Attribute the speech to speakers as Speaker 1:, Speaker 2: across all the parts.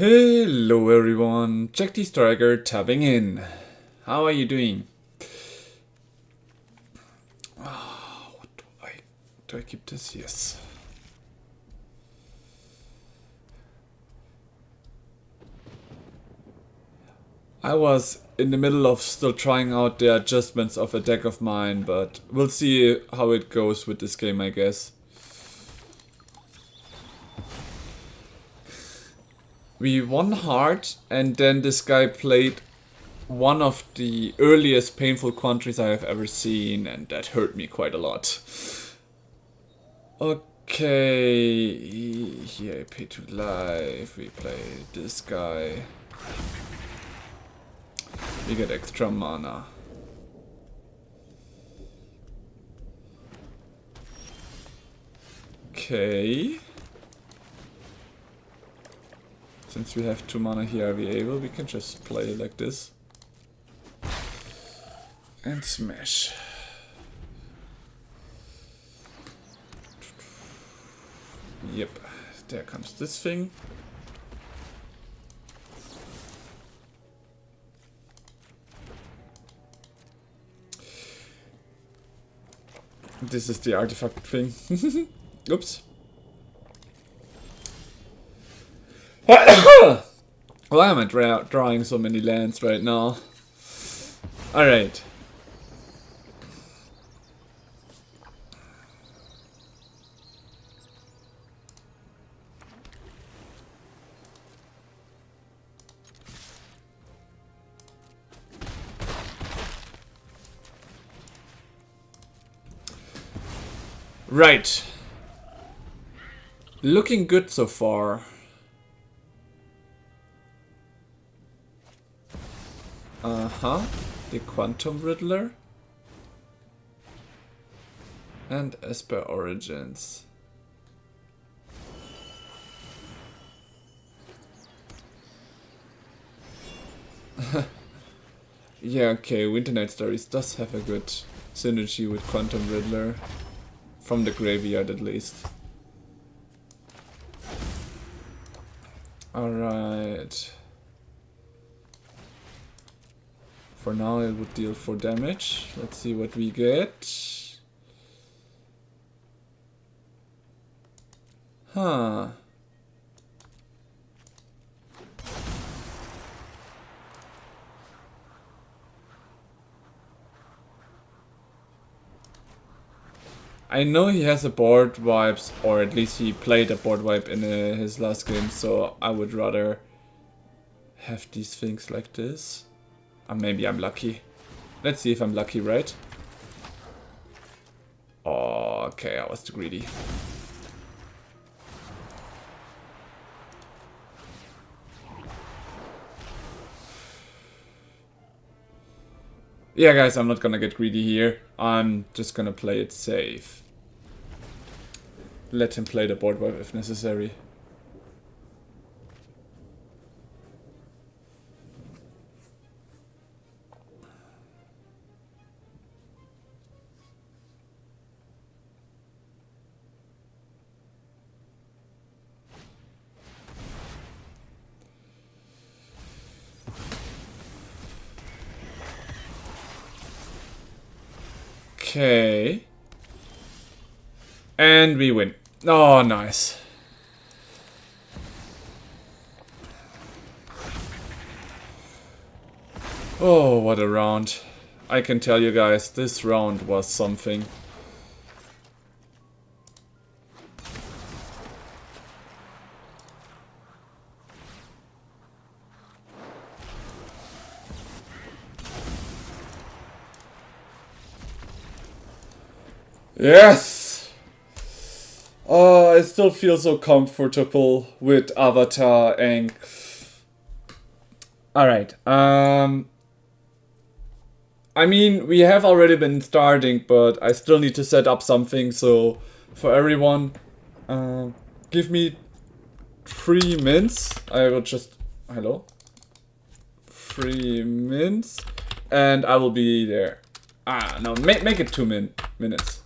Speaker 1: Hello everyone, Jack the Striker tapping in. How are you doing? What do I keep this? Yes. I was in the middle of still trying out the adjustments of a deck of mine, but we'll see how it goes with this game, I guess. We won hard, and then this guy played one of the earliest painful countries I have ever seen, and that hurt me quite a lot. Okay, here I pay to life, we play this guy. We get extra mana. Okay. Since we have 2 mana here, we can just play like this. And smash. Yep, there comes this thing. This is the artifact thing. Oops. Why am I drawing so many lands right now? Alright. Right. Looking good so far. The Quantum Riddler. And Esper Origins. Yeah, okay, Winter Night Stories does have a good synergy with Quantum Riddler. From the graveyard at least. Alright. For now it would deal 4 damage. Let's see what we get. Huh. I know he has a board wipes, or at least he played a board wipe in his last game, so I would rather have these things like this. Or maybe I'm lucky. Let's see if I'm lucky, right? Oh, okay, I was too greedy. Yeah, guys, I'm not gonna get greedy here. I'm just gonna play it safe. Let him play the board wipe if necessary. Okay. And we win. Oh, nice. Oh, what a round. I can tell you guys, this round was something. Yes! Oh, I still feel so comfortable with Avatar Aang. Alright, I mean, we have already been starting, but I still need to set up something, so for everyone, give me 3 minutes. I will just... Hello? 3 minutes, and I will be there. Ah, no, make it 2 minutes.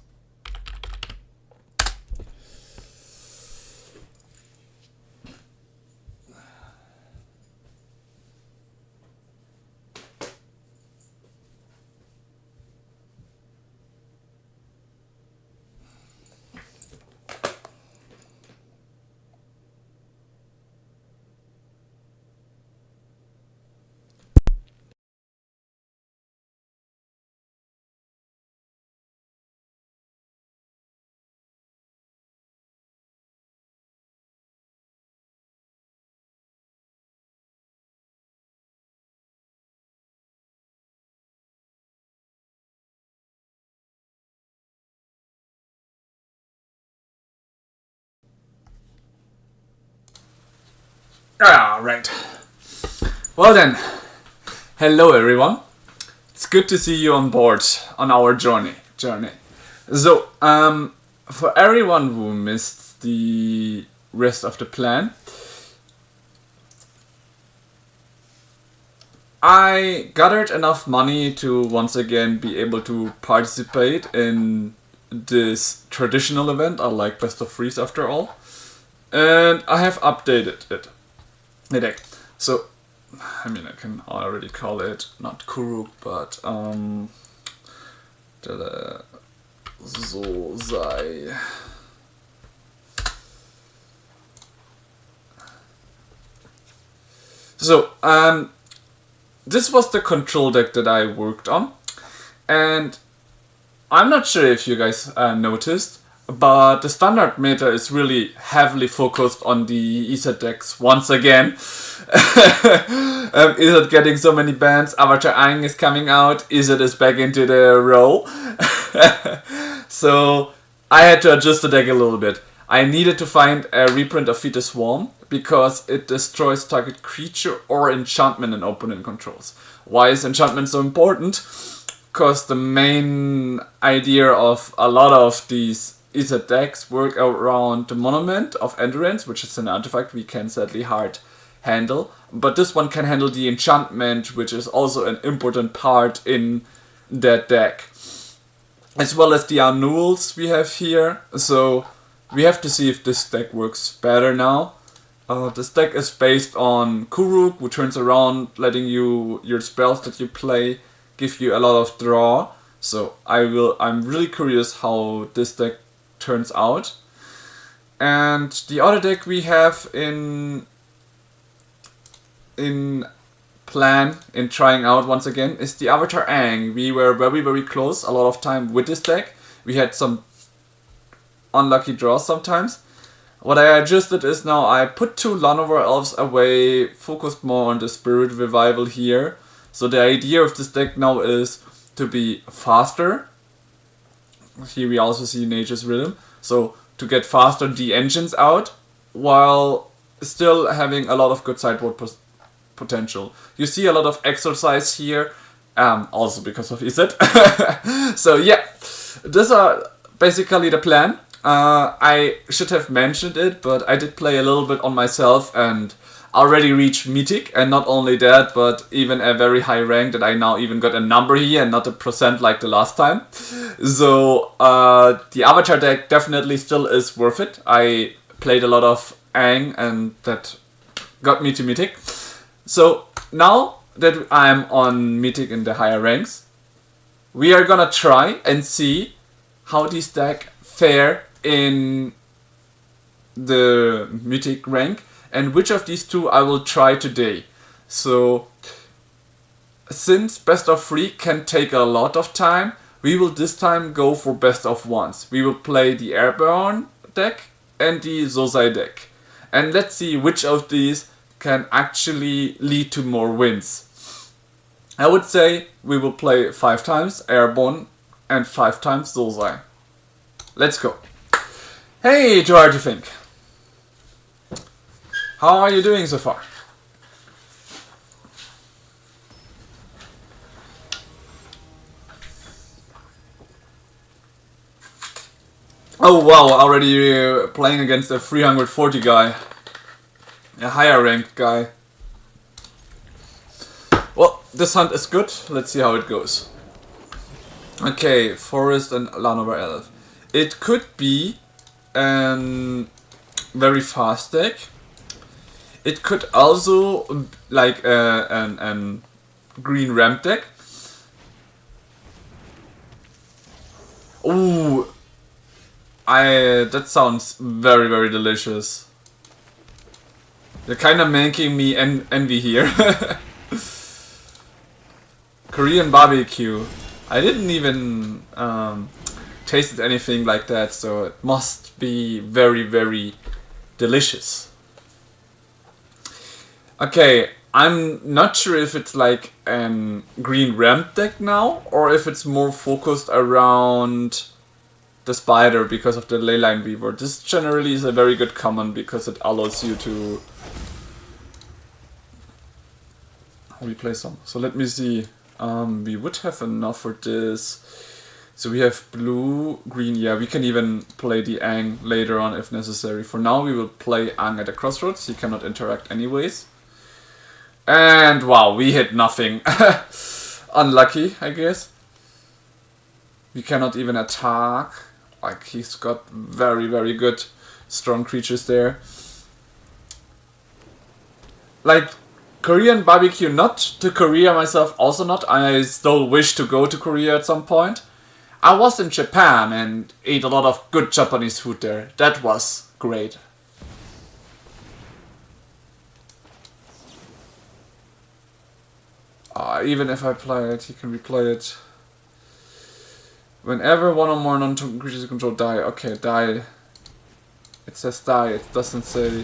Speaker 1: Ah, right. Well then, hello everyone. It's good to see you on board on our journey. So, for everyone who missed the rest of the plan, I gathered enough money to once again be able to participate in this traditional event. I like Best of Threes after all. And I have updated it. The deck. So, I mean, I can already call it not Kuruk, but so sei. So, this was the control deck that I worked on, and I'm not sure if you guys noticed, but the standard meta is really heavily focused on the Izzet decks once again. Izzet getting so many bans, Avatar Aang is coming out, Izzet is back into the role. So I had to adjust the deck a little bit. I needed to find a reprint of Feed the Swarm because it destroys target creature or enchantment an opponent controls. Why is enchantment so important? Because the main idea of a lot of these Izzet decks work around the Monument of Endurance, which is an artifact we can sadly hard handle. But this one can handle the enchantment, which is also an important part in that deck. As well as the annuals we have here. So we have to see if this deck works better now. This deck is based on Kuruk, who turns around, letting you your spells that you play give you a lot of draw. So I'm really curious how this deck turns out. And the other deck we have in plan in trying out once again is the Avatar Aang. We were very close a lot of time with this deck. We had some unlucky draws sometimes. What I adjusted is now I put 2 Llanowar Elves away, focused more on the Spirit Revival here. So the idea of this deck now is to be faster. Here we also see Nature's Rhythm. So to get faster the engines out while still having a lot of good sideboard potential. You see a lot of exercise here, also because of Izzet. So yeah, these are basically the plan. I should have mentioned it, but I did play a little bit on myself and already reached Mythic, and not only that, but even a very high rank that I now even got a number here and not a percent like the last time. So the Avatar deck definitely still is worth it. I played a lot of Aang and that got me to Mythic. So now that I'm on Mythic in the higher ranks, we are gonna try and see how these decks fare in the Mythic rank and which of these 2 I will try today. So since best of 3 can take a lot of time, we will this time go for best of 1s. We will play the Airborne deck and the Zosai deck. And let's see which of these can actually lead to more wins. I would say we will play 5 times Airborne and 5 times Zosai. Let's go. Hey, too hard to think. How are you doing so far? Oh wow, already playing against a 340 guy. A higher ranked guy. Well, this hunt is good. Let's see how it goes. Okay, Forest and Llanowar Elf. It could be a very fast deck. It could also like an green ramp deck. Ooh, that sounds very delicious. You're kind of making me envy here. Korean barbecue. I didn't even tasted anything like that, so it must be very delicious. Okay, I'm not sure if it's like a green ramp deck now, or if it's more focused around the spider because of the leyline weaver. This generally is a very good common because it allows you to replay some. So let me see. We would have enough for this. So we have blue, green. Yeah, we can even play the Aang later on if necessary. For now, we will play Aang at the crossroads. He cannot interact anyways. And wow, we hit nothing. Unlucky, I guess. We cannot even attack. Like, he's got very, very good, strong creatures there. Like, Korean barbecue, not to Korea myself, also not. I still wish to go to Korea at some point. I was in Japan and ate a lot of good Japanese food there. That was great. Even if I play it, you can replay it. Whenever one or more non-token creatures you control die. Okay, die. It says die, it doesn't say...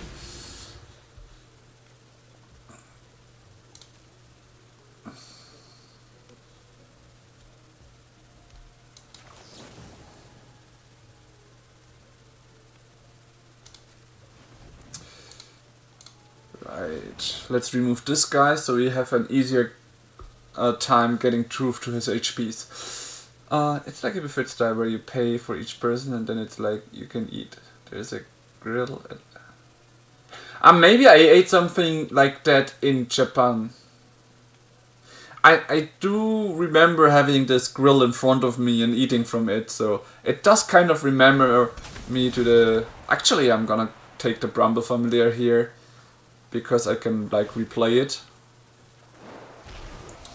Speaker 1: Right, let's remove this guy so we have an easier time getting truth to his HPs. It's like a buffet style where you pay for each person and then it's like you can eat. There's a grill. Maybe I ate something like that in Japan. I do remember having this grill in front of me and eating from it, so it does kind of remember me to the... Actually, I'm gonna take the Bramble Familiar here, because I can like replay it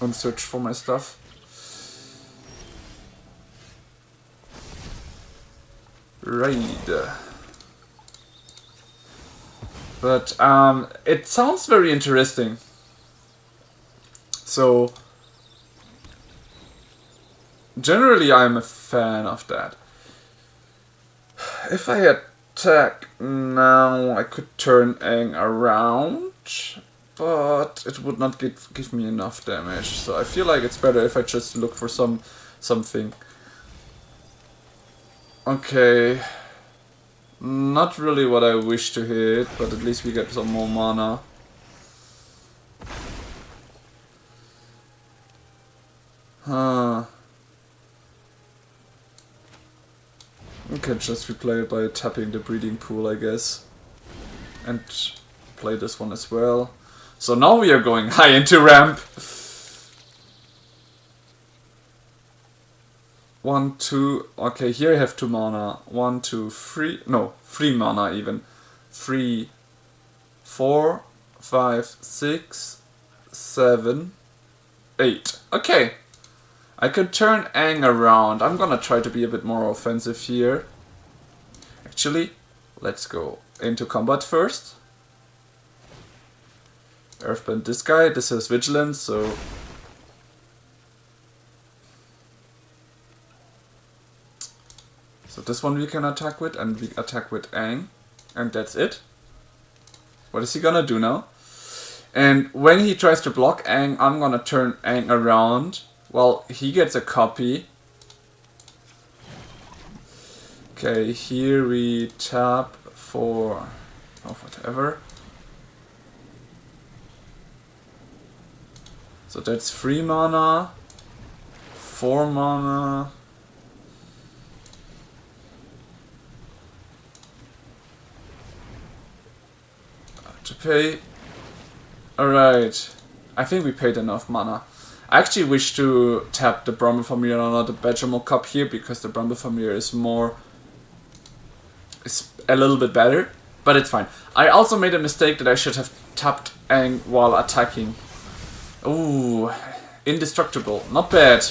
Speaker 1: and search for my stuff. Right. But it sounds very interesting. So generally I'm a fan of that. If I attack now, I could turn Aang around, but it would not give me enough damage. So I feel like it's better if I just look for something. Okay. Not really what I wish to hit, but at least we get some more mana. Huh. We can just replay it by tapping the breeding pool, I guess. And play this one as well. So now we are going high into ramp. 1, 2, okay, here I have 2 mana. 1, 2, 3, no, 3 mana even. 3, 4, 5, 6, 7, 8. Okay. I can turn Aang around. I'm gonna try to be a bit more offensive here. Actually, let's go into combat first. Earthbend this guy. This has vigilance, so... So this one we can attack with, and we attack with Aang. And that's it. What is he gonna do now? And when he tries to block Aang, I'm gonna turn Aang around. Well, he gets a copy. Okay, here we tap for... oh, whatever. So that's 3 mana. 4 mana. To pay. Alright. I think we paid enough mana. I actually wish to tap the Bramble Familiar on the Badgermole Cup here, because the Bramble Familiar is a little bit better, but it's fine. I also made a mistake that I should have tapped Aang while attacking. Ooh, indestructible, not bad.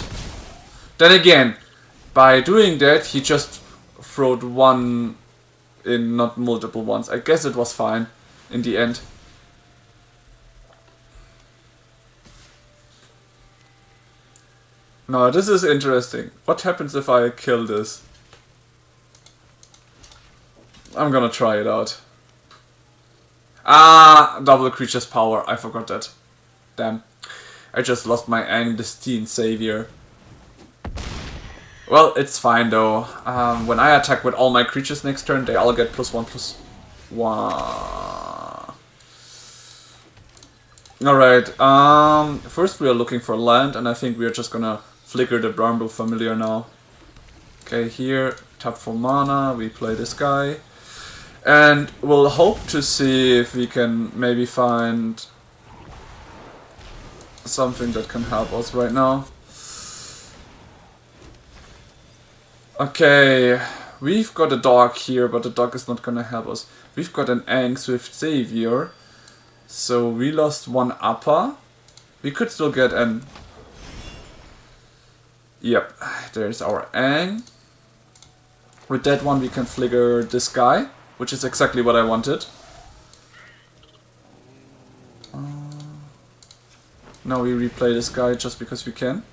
Speaker 1: Then again, by doing that, he just throwed one in, not multiple ones. I guess it was fine in the end. No, this is interesting. What happens if I kill this? I'm gonna try it out. Ah, double creature's power. I forgot that. Damn. I just lost my Aang Destine Savior. Well, it's fine though. When I attack with all my creatures next turn, they all get +1/+1. Alright, first we are looking for land, and I think we are just gonna flicker the Bramble Familiar now. Okay, here, tap for mana, we play this guy. And we'll hope to see if we can maybe find something that can help us right now. Okay, we've got a dog here, but the dog is not gonna help us. We've got an Aang Swift Savior. So we lost one upper. We could still get an... Yep, there's our Aang. With that one we can flicker this guy, which is exactly what I wanted. Now we replay this guy just because we can.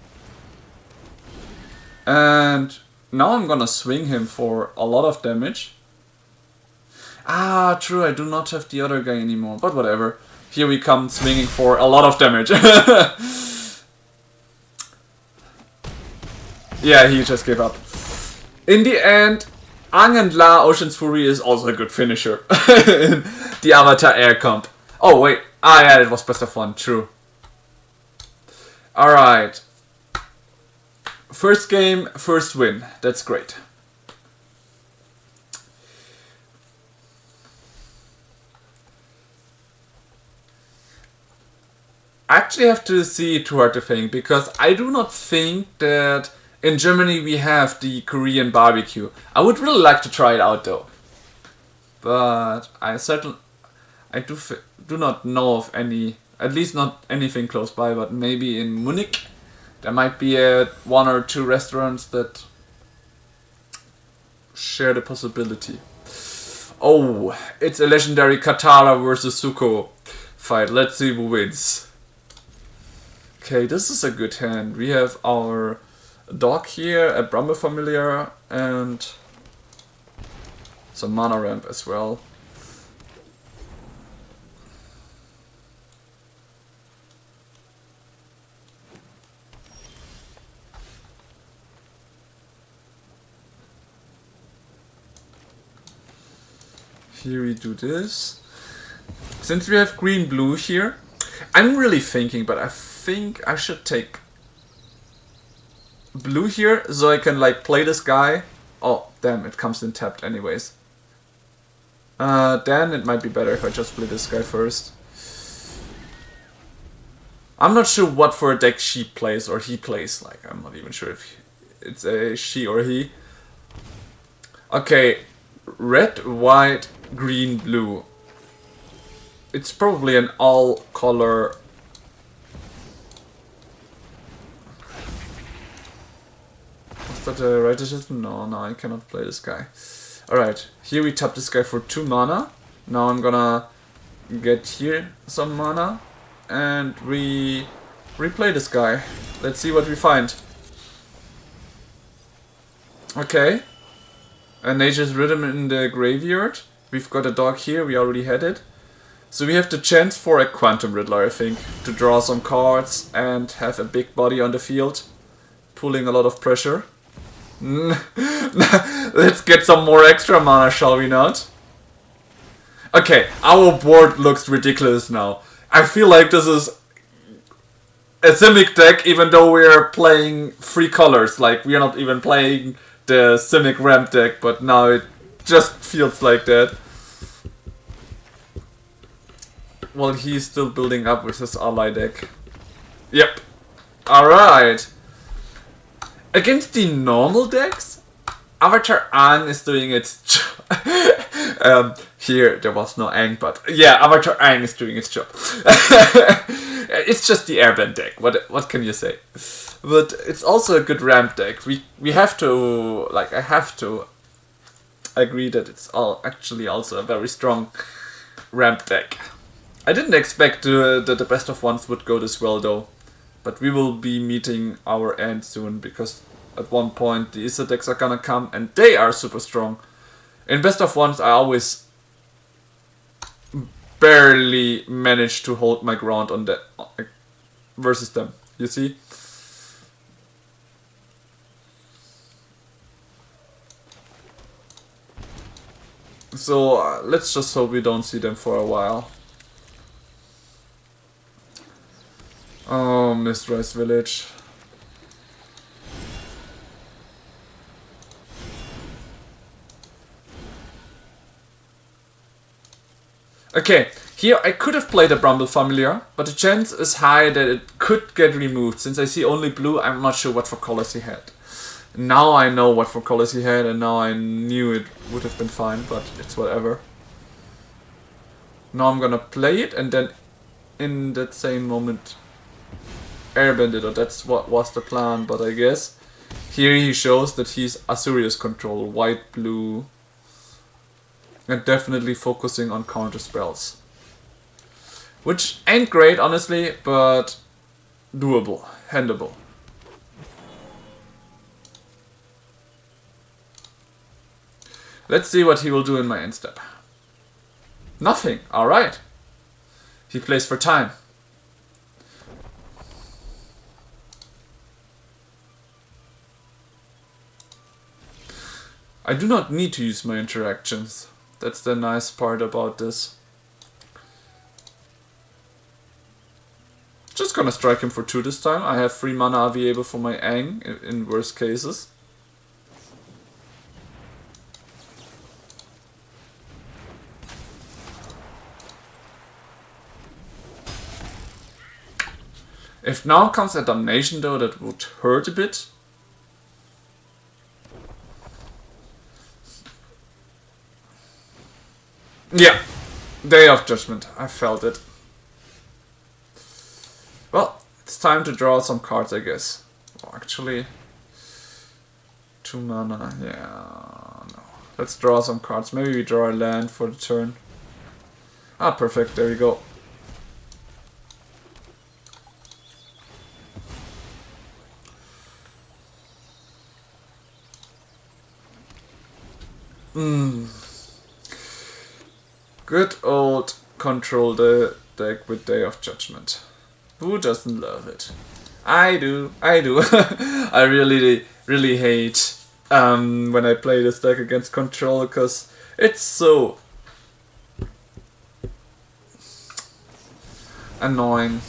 Speaker 1: And now I'm gonna swing him for a lot of damage. Ah, true, I do not have the other guy anymore, but whatever. Here we come swinging for a lot of damage. Yeah, he just gave up. In the end, Aang and La Ocean's Fury is also a good finisher. The Avatar Air Comp. Oh wait, ah yeah, it was best of one, true. Alright. First game, first win. That's great. I actually have to see too hard to think, because I do not think that in Germany we have the Korean barbecue. I would really like to try it out though. But I do not know of any, at least not anything close by, but maybe in Munich there might be one or two restaurants that share the possibility. Oh, it's a legendary Katara versus Zuko fight. Let's see who wins. Okay, this is a good hand. We have our dog here, a Bramble Familiar, and some mana ramp as well. Here we do this. Since we have green-blue here, I'm really thinking, but I think I should take blue here so I can like play this guy. Oh damn, it comes in tapped anyways. Then it might be better if I just play this guy first. I'm not sure what for a deck she plays or he plays. Like, I'm not even sure if it's a she or he. Okay, red, white, green, blue. It's probably an all color. Was that a right decision? No, I cannot play this guy. Alright, here we tap this guy for 2 mana. Now I'm gonna get here some mana and replay this guy. Let's see what we find. Okay. A Nature's Rhythm in the graveyard. We've got a dog here, we already had it. So we have the chance for a Quantum Riddler, I think, to draw some cards and have a big body on the field, pulling a lot of pressure. Let's get some more extra mana, shall we not? Okay, our board looks ridiculous now. I feel like this is a Simic deck, even though we're playing 3 colors. Like, we are not even playing the Simic ramp deck, but now it just feels like that. Well, he's still building up with his ally deck. Yep. Alright. Against the normal decks, Avatar Aang is doing its job. Here, there was no Aang, but yeah, Avatar Aang is doing its job. It's just the airbend deck, what can you say? But it's also a good ramp deck. We have to, like, I have to agree that it's actually also a very strong ramp deck. I didn't expect that the best of ones would go this well though, but we will be meeting our end soon, because at one point the Izzet decks are gonna come and they are super strong. In best of ones I always barely manage to hold my ground on that versus them, you see? So let's just hope we don't see them for a while. Mistress Village. Okay, here I could have played a Bramble Familiar, but the chance is high that it could get removed. Since I see only blue, I'm not sure what for colors he had. Now I know what for colors he had, and now I knew it would have been fine, but it's whatever. Now I'm gonna play it, and then in that same moment airbend it, or that's what was the plan, but I guess here he shows that he's Asurius control, white, blue, and definitely focusing on counter spells. Which ain't great, honestly, but doable, handleable. Let's see what he will do in my end step. Nothing, alright. He plays for time. I do not need to use my interactions. That's the nice part about this. Just gonna strike him for 2 this time. I have 3 mana available for my Aang in worst cases. If now comes a damnation though, that would hurt a bit. Yeah, Day of Judgment, I felt it. Well, it's time to draw some cards, I guess. Oh, actually, 2 mana, yeah, no. Let's draw some cards. Maybe we draw a land for the turn. Ah, perfect, there we go. Good old control the deck with Day of Judgment. Who doesn't love it? I do. I really hate when I play this deck against control, because it's so annoying.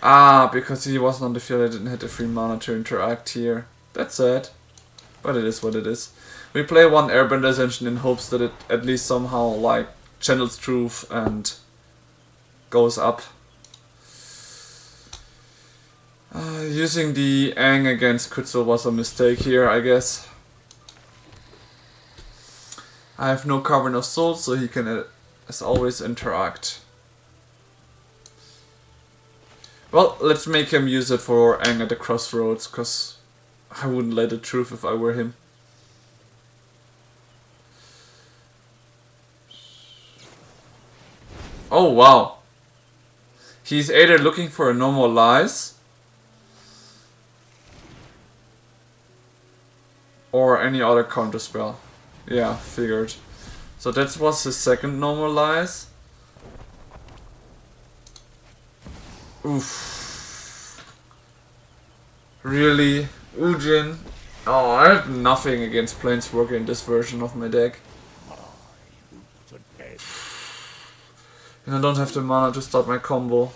Speaker 1: Ah, because he wasn't on the field, I didn't hit the 3 mana to interact here. That's sad. But it is what it is. We play 1 Airbender Ascension in hopes that it at least somehow like channels truth and goes up. Using the Aang against Kutsul was a mistake here, I guess. I have no Cavern of Souls, so he can, as always, interact. Well, let's make him use it for Aang at the Crossroads, because I wouldn't let it truth if I were him. Oh wow. He's either looking for a No More Lies or any other counter spell. Yeah, figured. So that was his second No More Lies. Oof. Really? Ujin? Oh, I have nothing against Planeswalker in this version of my deck. And I don't have the mana to start my combo.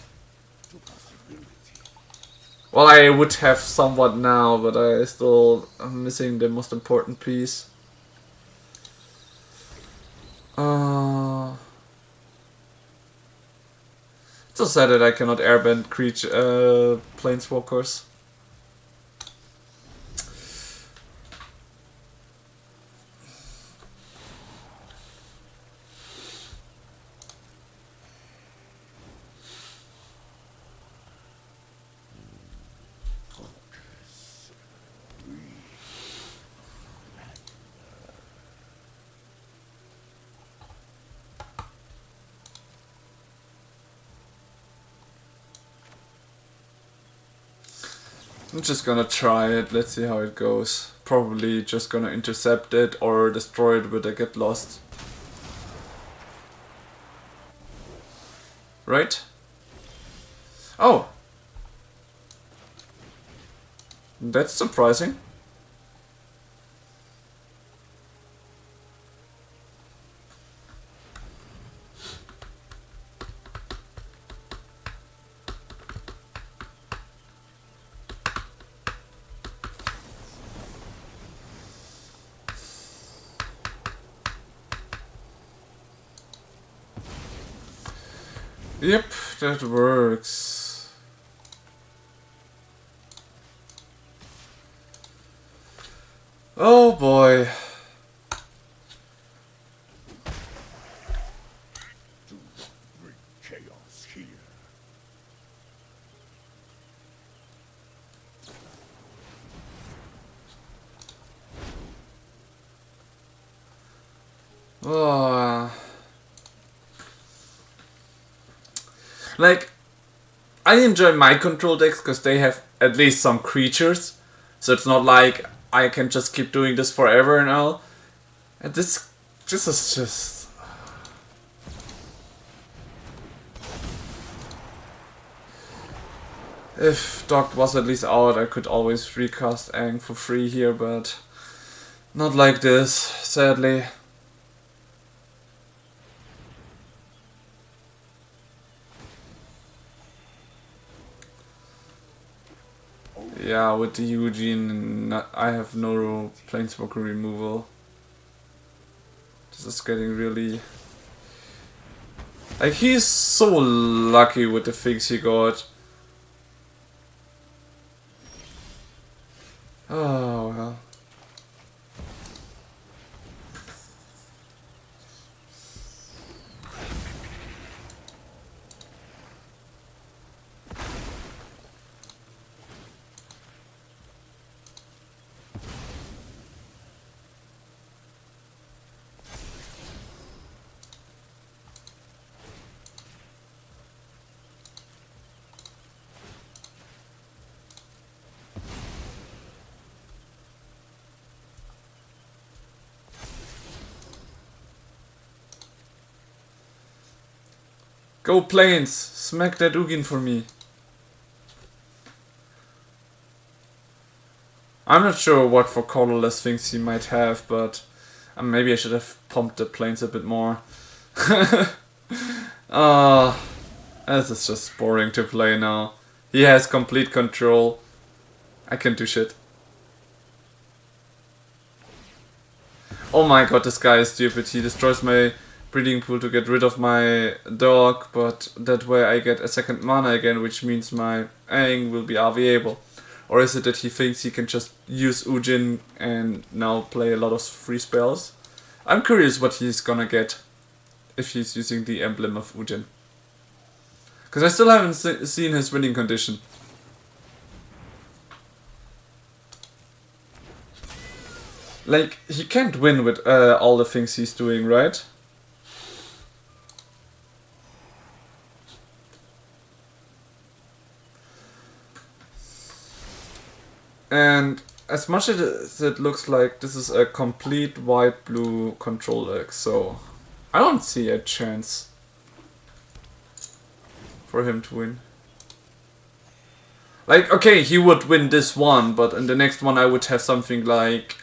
Speaker 1: Well, I would have somewhat now, but I still am missing the most important piece. It's so sad that I cannot airbend creature planeswalkers. I'm just gonna try it, let's see how it goes. Probably just gonna intercept it or destroy it when I get lost. Right? Oh! That's surprising. Yep, that works. Oh boy.
Speaker 2: Chaos here.
Speaker 1: Oh. Like, I enjoy my control decks because they have at least some creatures. So it's not like I can just keep doing this forever and all. And this is just... If Doc was at least out, I could always recast Aang for free here, but not like this, sadly. Yeah, with the Eugene, I have no Planeswalker removal. This is getting really... Like, he's so lucky with the things he got. Oh, well. Go Plains! Smack that Ugin for me. I'm not sure what for colorless things he might have, but maybe I should have pumped the Plains a bit more. This is just boring to play now. He has complete control. I can't do shit. Oh my god, this guy is stupid. He destroys my breeding pool to get rid of my dog, but that way I get a second mana again, which means my Aang will be RVable. Or is it that he thinks he can just use Ujin and now play a lot of free spells? I'm curious what he's gonna get if he's using the emblem of Ujin. Because I still haven't seen his winning condition. Like, he can't win with all the things he's doing, right? And as much as it looks like this is a complete white-blue control deck, so I don't see a chance for him to win. Like, okay, he would win this one, but in the next one I would have something like...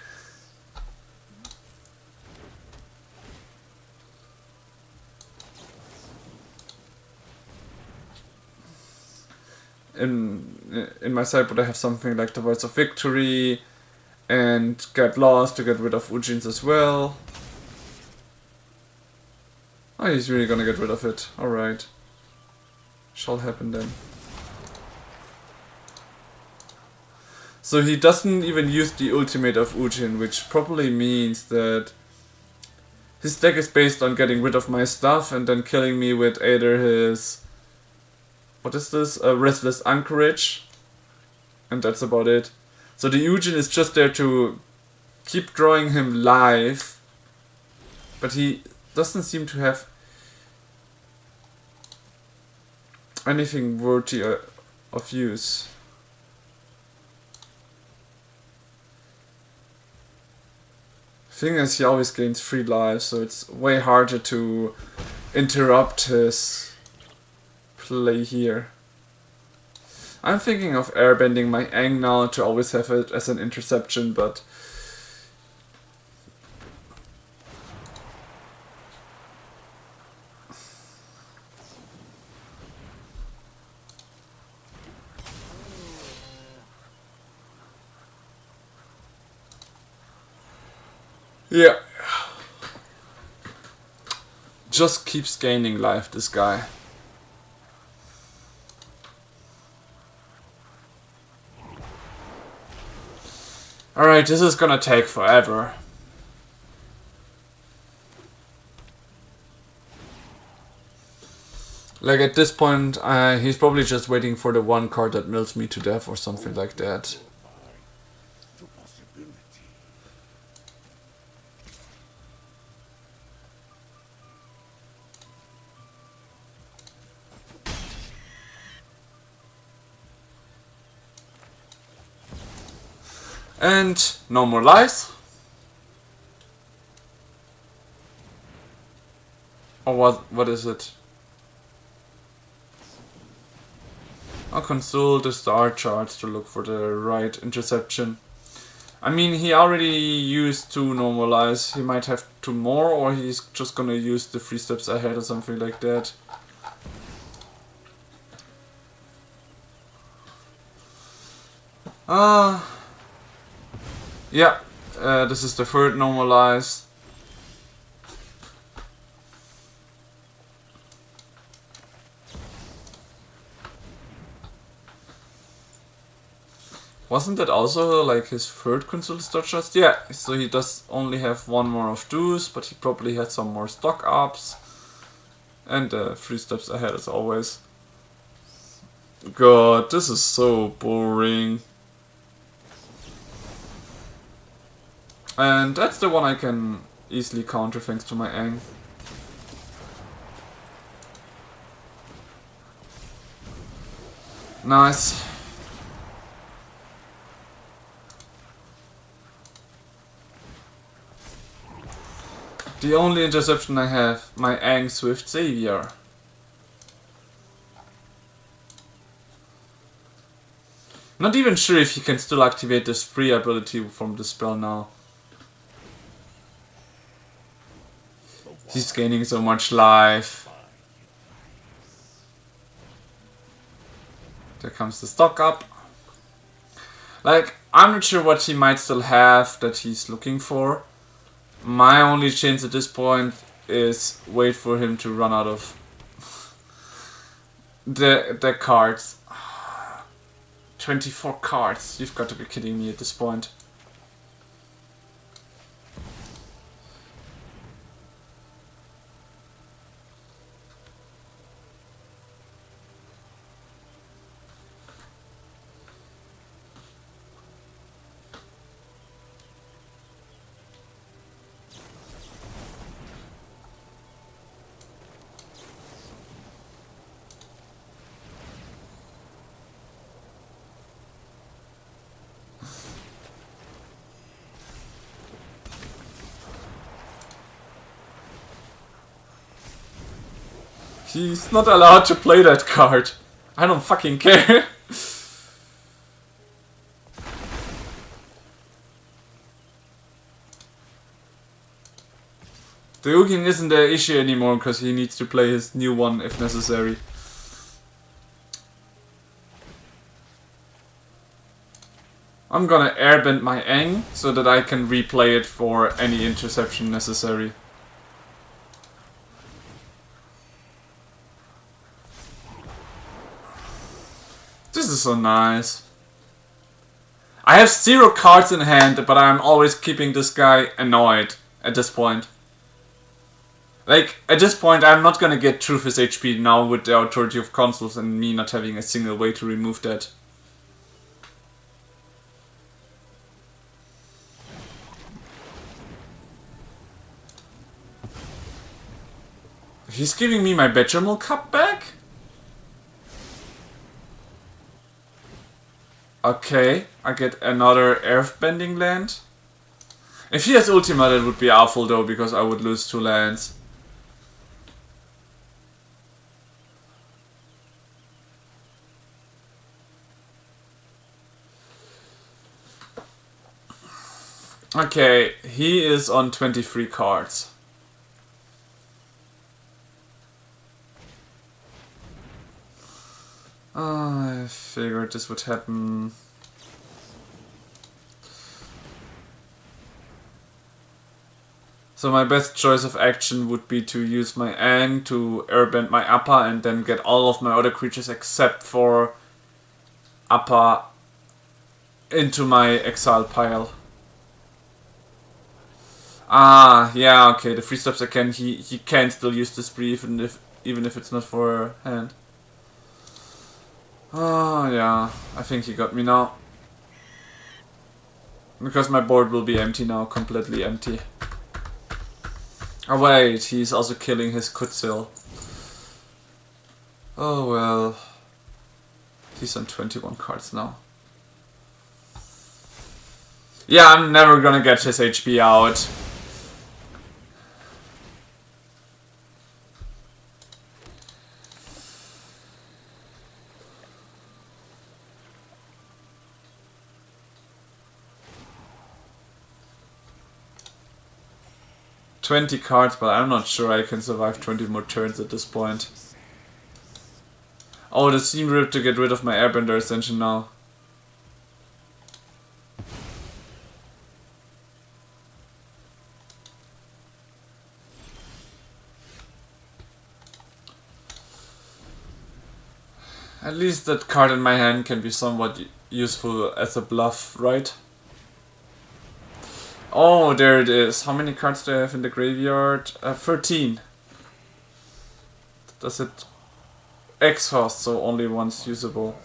Speaker 1: In my side, would I have something like the Voice of Victory and Get Lost to get rid of Ujins as well. Oh, he's really gonna get rid of it. Alright. Shall happen then. So he doesn't even use the ultimate of Ujin, which probably means that his deck is based on getting rid of my stuff and then killing me with either his... What is this? A Restless Anchorage. And that's about it. So the Ujin is just there to keep drawing him live. But he doesn't seem to have anything worthy of use. Thing is, he always gains 3 lives, so it's way harder to interrupt his play here. I'm thinking of airbending my Aang now to always have it as an interception, but yeah. Just keeps gaining life, this guy. Alright, this is gonna take forever. Like at this point, he's probably just waiting for the one card that mills me to death or something like that. And no more lies. Or what is it? I'll consult the star charts to look for the right interception. I mean, he already used 2 normal lies. He might have 2 more, or he's just gonna use the 3 steps ahead or something like that. Yeah, this is the 3rd normalize. Wasn't that also like his 3rd consult star chart? Yeah, so he does only have 1 more of those, but he probably had some more stock ups. And 3 steps ahead as always. God, this is so boring. And that's the one I can easily counter thanks to my Aang. Nice. The only interception I have, my Aang Swift Savior. Not even sure if he can still activate the spree ability from the spell now. He's gaining so much life. There comes the stock up. Like, I'm not sure what he might still have that he's looking for. My only chance at this point is wait for him to run out of the cards. 24 cards. You've got to be kidding me at this point. He's not allowed to play that card. I don't fucking care. The Ugin isn't the issue anymore because he needs to play his new one if necessary. I'm gonna airbend my Aang so that I can replay it for any interception necessary. This is so nice. I have 0 cards in hand, but I'm always keeping this guy annoyed at this point. Like, at this point I'm not gonna get through his HP now with the authority of consuls and me not having a single way to remove that. He's giving me my Bechamel cup back? Okay, I get another earthbending land. If he has Ultima, that would be awful though, because I would lose 2 lands. Okay, he is on 23 cards. I figured this would happen. So my best choice of action would be to use my Aang to airbend my Appa and then get all of my other creatures except for Appa into my exile pile. Ah, yeah, okay, the 3 steps again, he can still use the spree even if it's not for hand. Oh, yeah, I think he got me now. Because my board will be empty now, completely empty. Oh wait, he's also killing his Kutsil. Oh well. He's on 21 cards now. Yeah, I'm never gonna get his HP out. "20 cards, but I'm not sure I can survive 20 more turns at this point. Oh, the Seam Rip to get rid of my Airbender Ascension now. At least that card in my hand can be somewhat useful as a bluff, right? Oh, there it is. How many cards do I have in the graveyard? 13. Does it exhaust, so only once usable.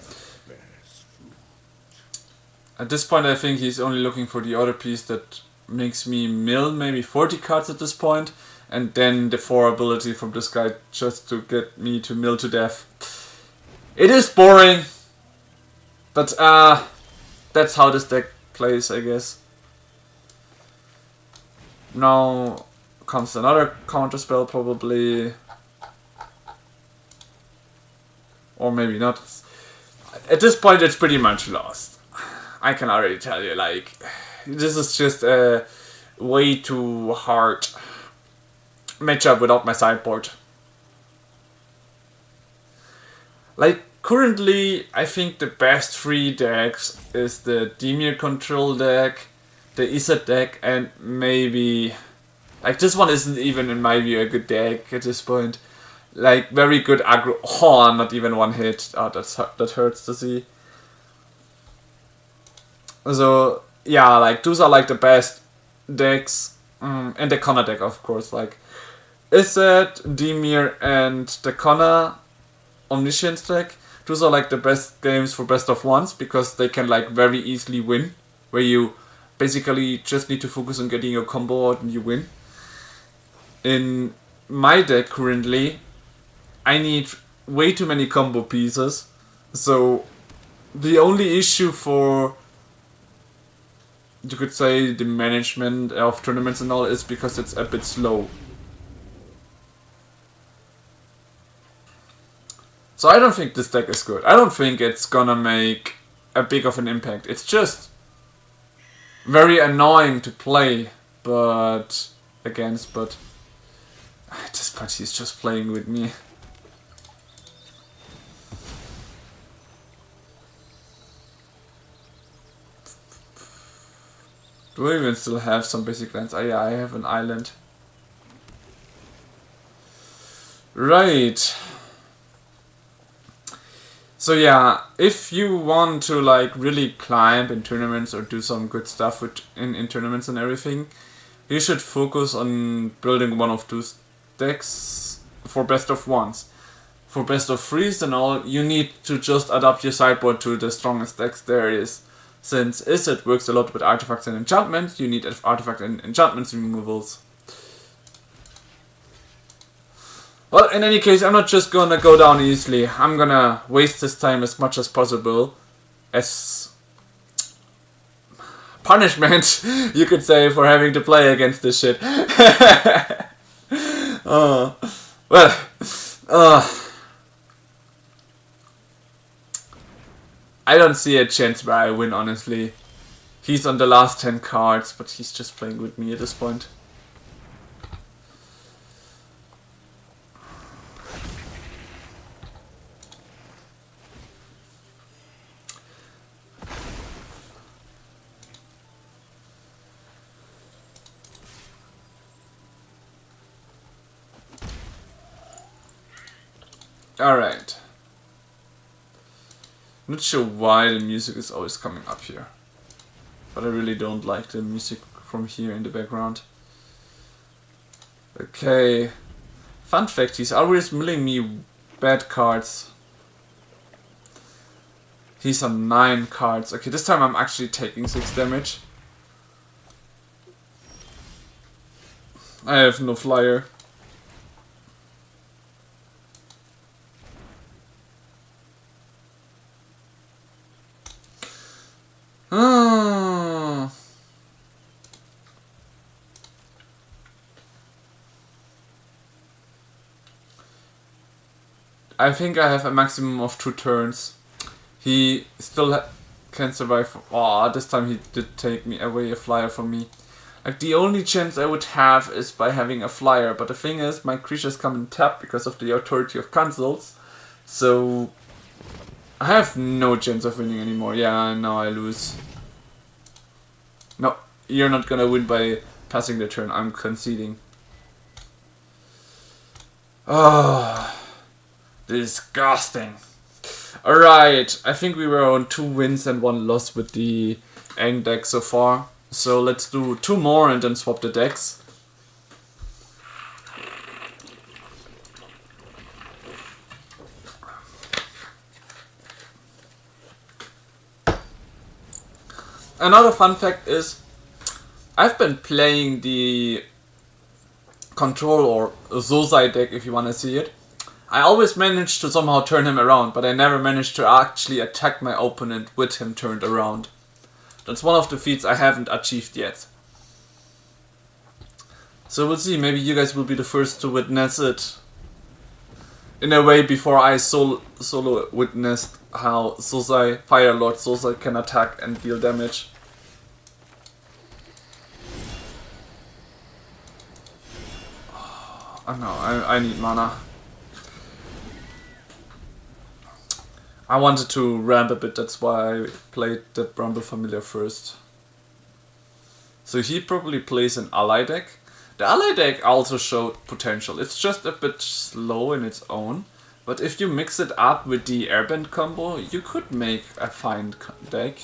Speaker 1: At this point I think he's only looking for the other piece that makes me mill maybe 40 cards at this point, and then the 4 ability from this guy just to get me to mill to death. It is boring, but that's how this deck plays, I guess. Now comes another counter spell probably. Or maybe not. At this point it's pretty much lost. I can already tell you, like, this is just a way too hard matchup without my sideboard. Like, currently I think the best 3 decks is the Dimir control deck, the Izzet deck, and maybe... Like, this one isn't even in my view a good deck at this point. Like, very good aggro... Oh, not even one hit. Oh, that hurts to see. So, yeah, like, those are like the best decks. And the Connor deck, of course. Like, Izzet, Dimir, and the Connor Omniscience deck. Those are like the best games for best of ones, because they can like very easily win. Where you basically just need to focus on getting your combo out and you win. In my deck currently, I need way too many combo pieces, so the only issue for, you could say, the management of tournaments and all is because it's a bit slow. So I don't think this deck is good. I don't think it's gonna make a big of an impact. It's just very annoying to play, but against, but at this point he's just playing with me. Do I even still have some basic lands? Oh yeah, I have an island. Right. So yeah, if you want to like really climb in tournaments or do some good stuff in tournaments and everything, you should focus on building one of those decks for best of ones. For best of threes and all, you need to just adapt your sideboard to the strongest decks there is. Since Izzet works a lot with artifacts and enchantments, you need artifact and enchantments removals. Well, in any case, I'm not just gonna go down easily. I'm gonna waste this time as much as possible. As punishment, you could say, for having to play against this shit. I don't see a chance where I win, honestly. He's on the last 10 cards, but he's just playing with me at this point. Alright. Not sure why the music is always coming up here. But I really don't like the music from here in the background. Okay. Fun fact, he's always milling me bad cards. He's on 9 cards. Okay, this time I'm actually taking 6 damage. I have no flyer. Ah. I think I have a maximum of 2 turns. He still can survive. Oh, this time he did take me away a flyer from me. Like, the only chance I would have is by having a flyer, but the thing is, my creatures come in tap because of the authority of cancels. So I have no chance of winning anymore. Yeah, now I lose. No, you're not gonna win by passing the turn. I'm conceding. Oh, disgusting. Alright, I think we were on 2 wins and 1 loss with the Aang deck so far. So let's do 2 more and then swap the decks. Another fun fact is, I've been playing the control or Zosai deck if you want to see it. I always managed to somehow turn him around, but I never managed to actually attack my opponent with him turned around. That's one of the feats I haven't achieved yet. So we'll see, maybe you guys will be the first to witness it. In a way, before I solo witnessed how Zosai, Fire Lord Zosai can attack and deal damage. Oh no, I need mana. I wanted to ramp a bit, that's why I played the Bramble Familiar first. So he probably plays an ally deck. The ally deck also showed potential. It's just a bit slow in its own. But if you mix it up with the airbend combo, you could make a fine deck.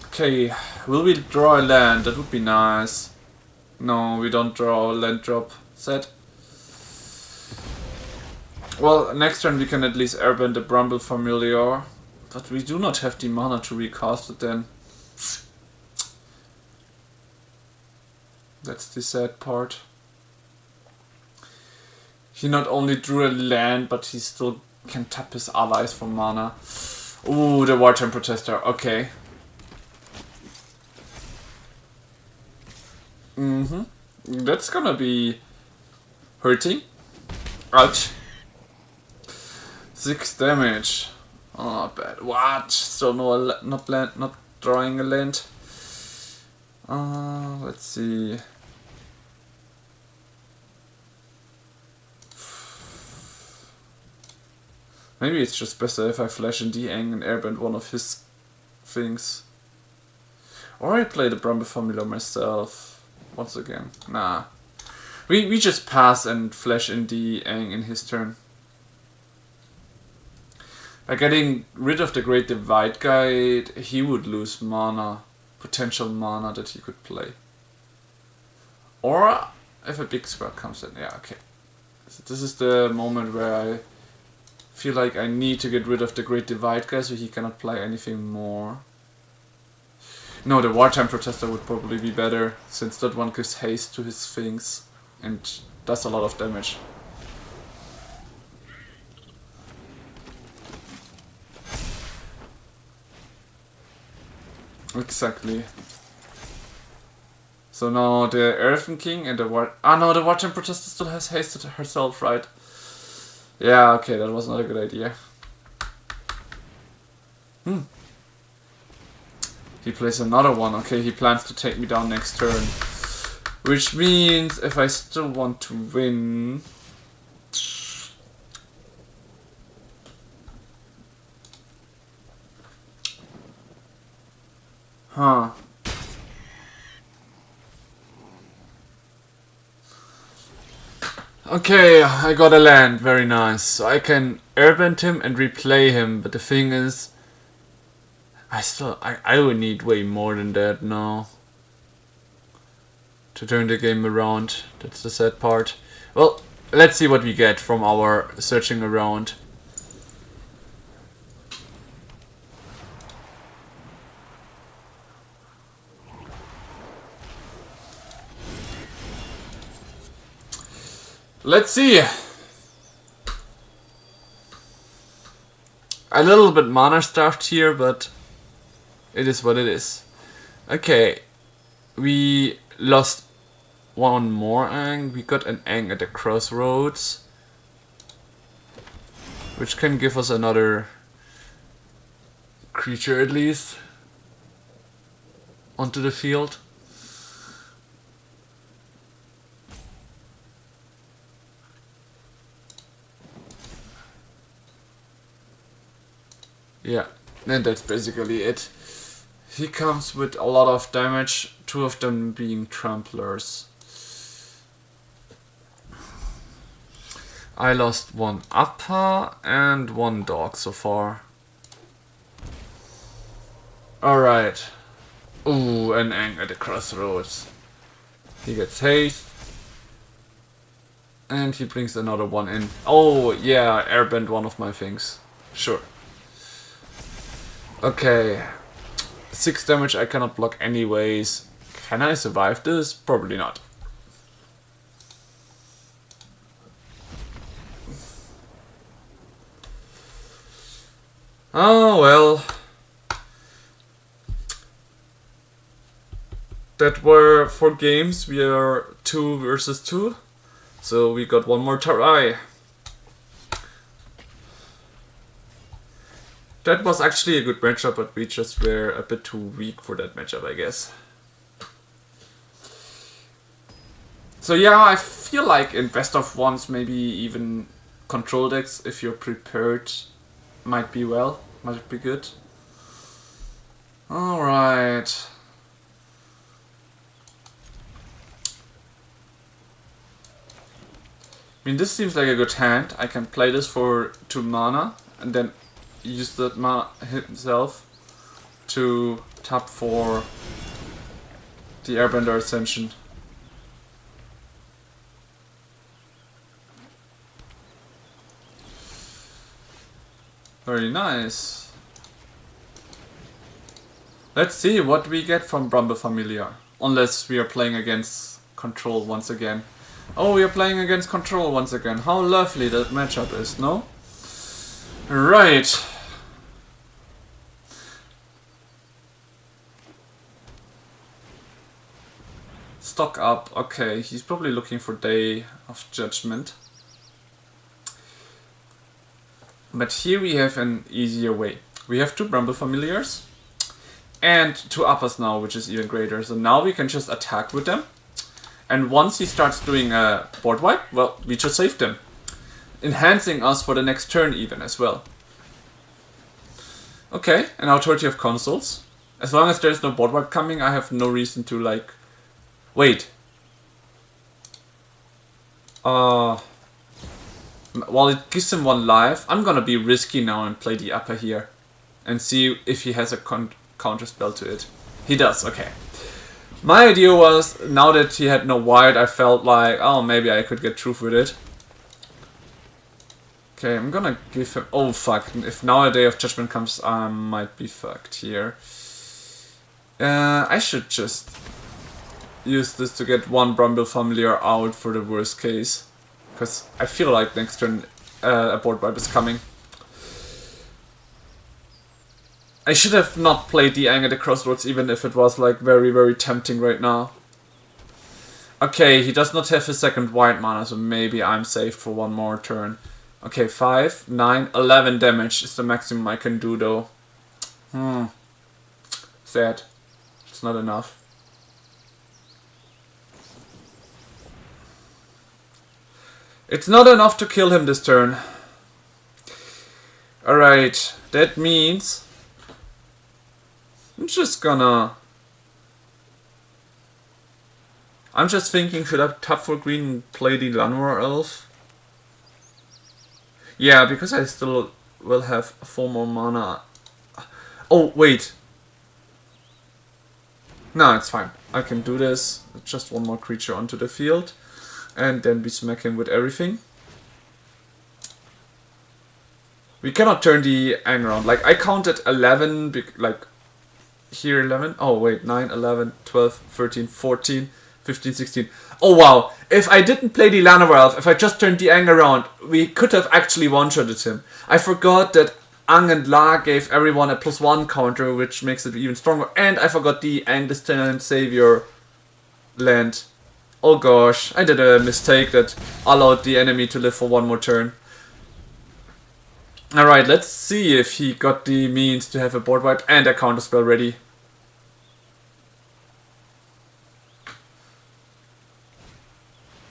Speaker 1: Okay, will we draw a land? That would be nice. No, we don't draw a land drop set. Well, next turn we can at least airbend the Bramble Familiar, but we do not have the mana to recast it then. That's the sad part. He not only drew a land, but he still can tap his allies for mana. Ooh, the Wartime Protester, okay. That's gonna be hurting. Ouch. 6 damage. Oh, not bad. What? Still not drawing a land. Let's see. Maybe it's just better if I flash in the Aang and airbend one of his things. Or I play the Bramble Formula myself. Once again. Nah. We just pass and flash in the Aang in his turn. By getting rid of the Great Divide Guide, he would lose mana. Potential mana that he could play. Or if a big spell comes in. Yeah, okay. So this is the moment where I feel like I need to get rid of the Great Divide Guide so he cannot play anything more. No, the Wartime Protester would probably be better, since that one gives haste to his things and does a lot of damage. Exactly. So now the Earthen King and the the Wartime Protester still has hasted herself, right? Yeah, okay, that was not a good idea. He plays another one. Okay, he plans to take me down next turn. Which means if I still want to win... Huh. Okay, I got a land. Very nice. So I can airbend him and replay him. But the thing is... I would need way more than that now to turn the game around. That's the sad part. Well, let's see what we get from our searching around. Let's see. A little bit mana stuffed here, but it is what it is. Okay, we lost one more Aang. We got an Aang at the crossroads, which can give us another creature at least onto the field. Yeah, and that's basically it. He comes with a lot of damage, 2 of them being tramplers. I lost 1 Appa and 1 dog so far. Alright. Ooh, an Aang at the crossroads. He gets haste. And he brings another one in. Oh yeah, airbend one of my things. Sure. Okay, 6 damage I cannot block anyways. Can I survive this? Probably not. Oh well. That were 4 games. We are 2 versus 2. So we got 1 more try. That was actually a good matchup, but we just were a bit too weak for that matchup, I guess. So yeah, I feel like in best of ones, maybe even control decks, if you're prepared, might be good. Alright. I mean, this seems like a good hand. I can play this for 2 mana, and then use that mana himself to tap for the Airbender Ascension. Very nice. Let's see what we get from Bramble Familiar. Unless we are playing against Control once again. Oh, we are playing against Control once again. How lovely that matchup is, no? Right. Stock up. Okay, he's probably looking for Day of Judgment. But here we have an easier way. We have 2 Bramble Familiars and 2 Appas now, which is even greater. So now we can just attack with them. And once he starts doing a board wipe, well, we just saved him. Enhancing us for the next turn even as well. Okay, an Authority of Consuls. As long as there's no board wipe coming, I have no reason to like... Wait. While it gives him 1 life, I'm gonna be risky now and play the Appa here. And see if he has a counter spell to it. He does, okay. My idea was, now that he had no white, I felt like, oh, maybe I could get truth with it. Okay, I'm gonna give him... Oh, fuck. If now a Day of Judgment comes, I might be fucked here. I should just use this to get 1 Bramble Familiar out for the worst case. Because I feel like next turn a board wipe is coming. I should have not played the Aang at the Crossroads, even if it was like very, very tempting right now. Okay, he does not have his 2nd white mana, so maybe I'm safe for 1 more turn. Okay, 5, 9, 11 damage is the maximum I can do though. Sad. It's not enough. It's not enough to kill him this turn. Alright, that means... I'm just thinking, should I tap for green and play the Llanowar Elf? Yeah, because I still will have 4 more mana. Oh, wait. No, it's fine. I can do this. Just one more creature onto the field. And then we smack him with everything. We cannot turn the Aang around. Like, I counted 11, like, here 11. Oh, wait, 9, 11, 12, 13, 14, 15, 16. Oh, wow. If I didn't play the Llanowar, if I just turned the Aang around, we could have actually one-shotted him. I forgot that Aang and La gave everyone a +1 counter, which makes it even stronger. And I forgot the Aang this time Savior land. Oh gosh, I did a mistake that allowed the enemy to live for one more turn. Alright, let's see if he got the means to have a board wipe and a counterspell ready.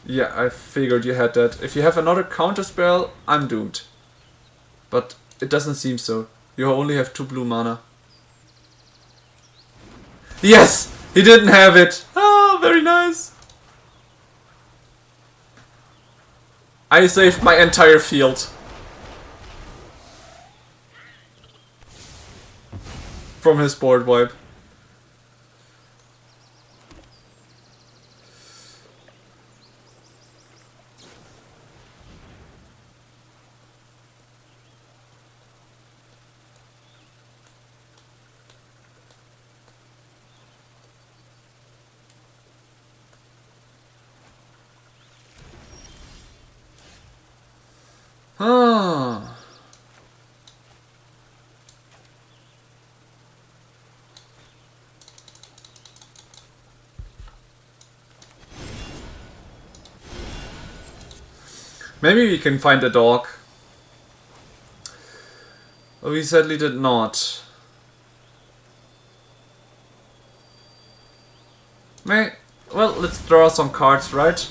Speaker 1: Yeah, I figured you had that. If you have another counterspell, I'm doomed. But it doesn't seem so. You only have 2 blue mana. Yes! He didn't have it! Ah, very nice! I saved my entire field. From his board wipe. Ah. Maybe we can find a dog. Oh, we sadly did not. Well, let's draw some cards, right?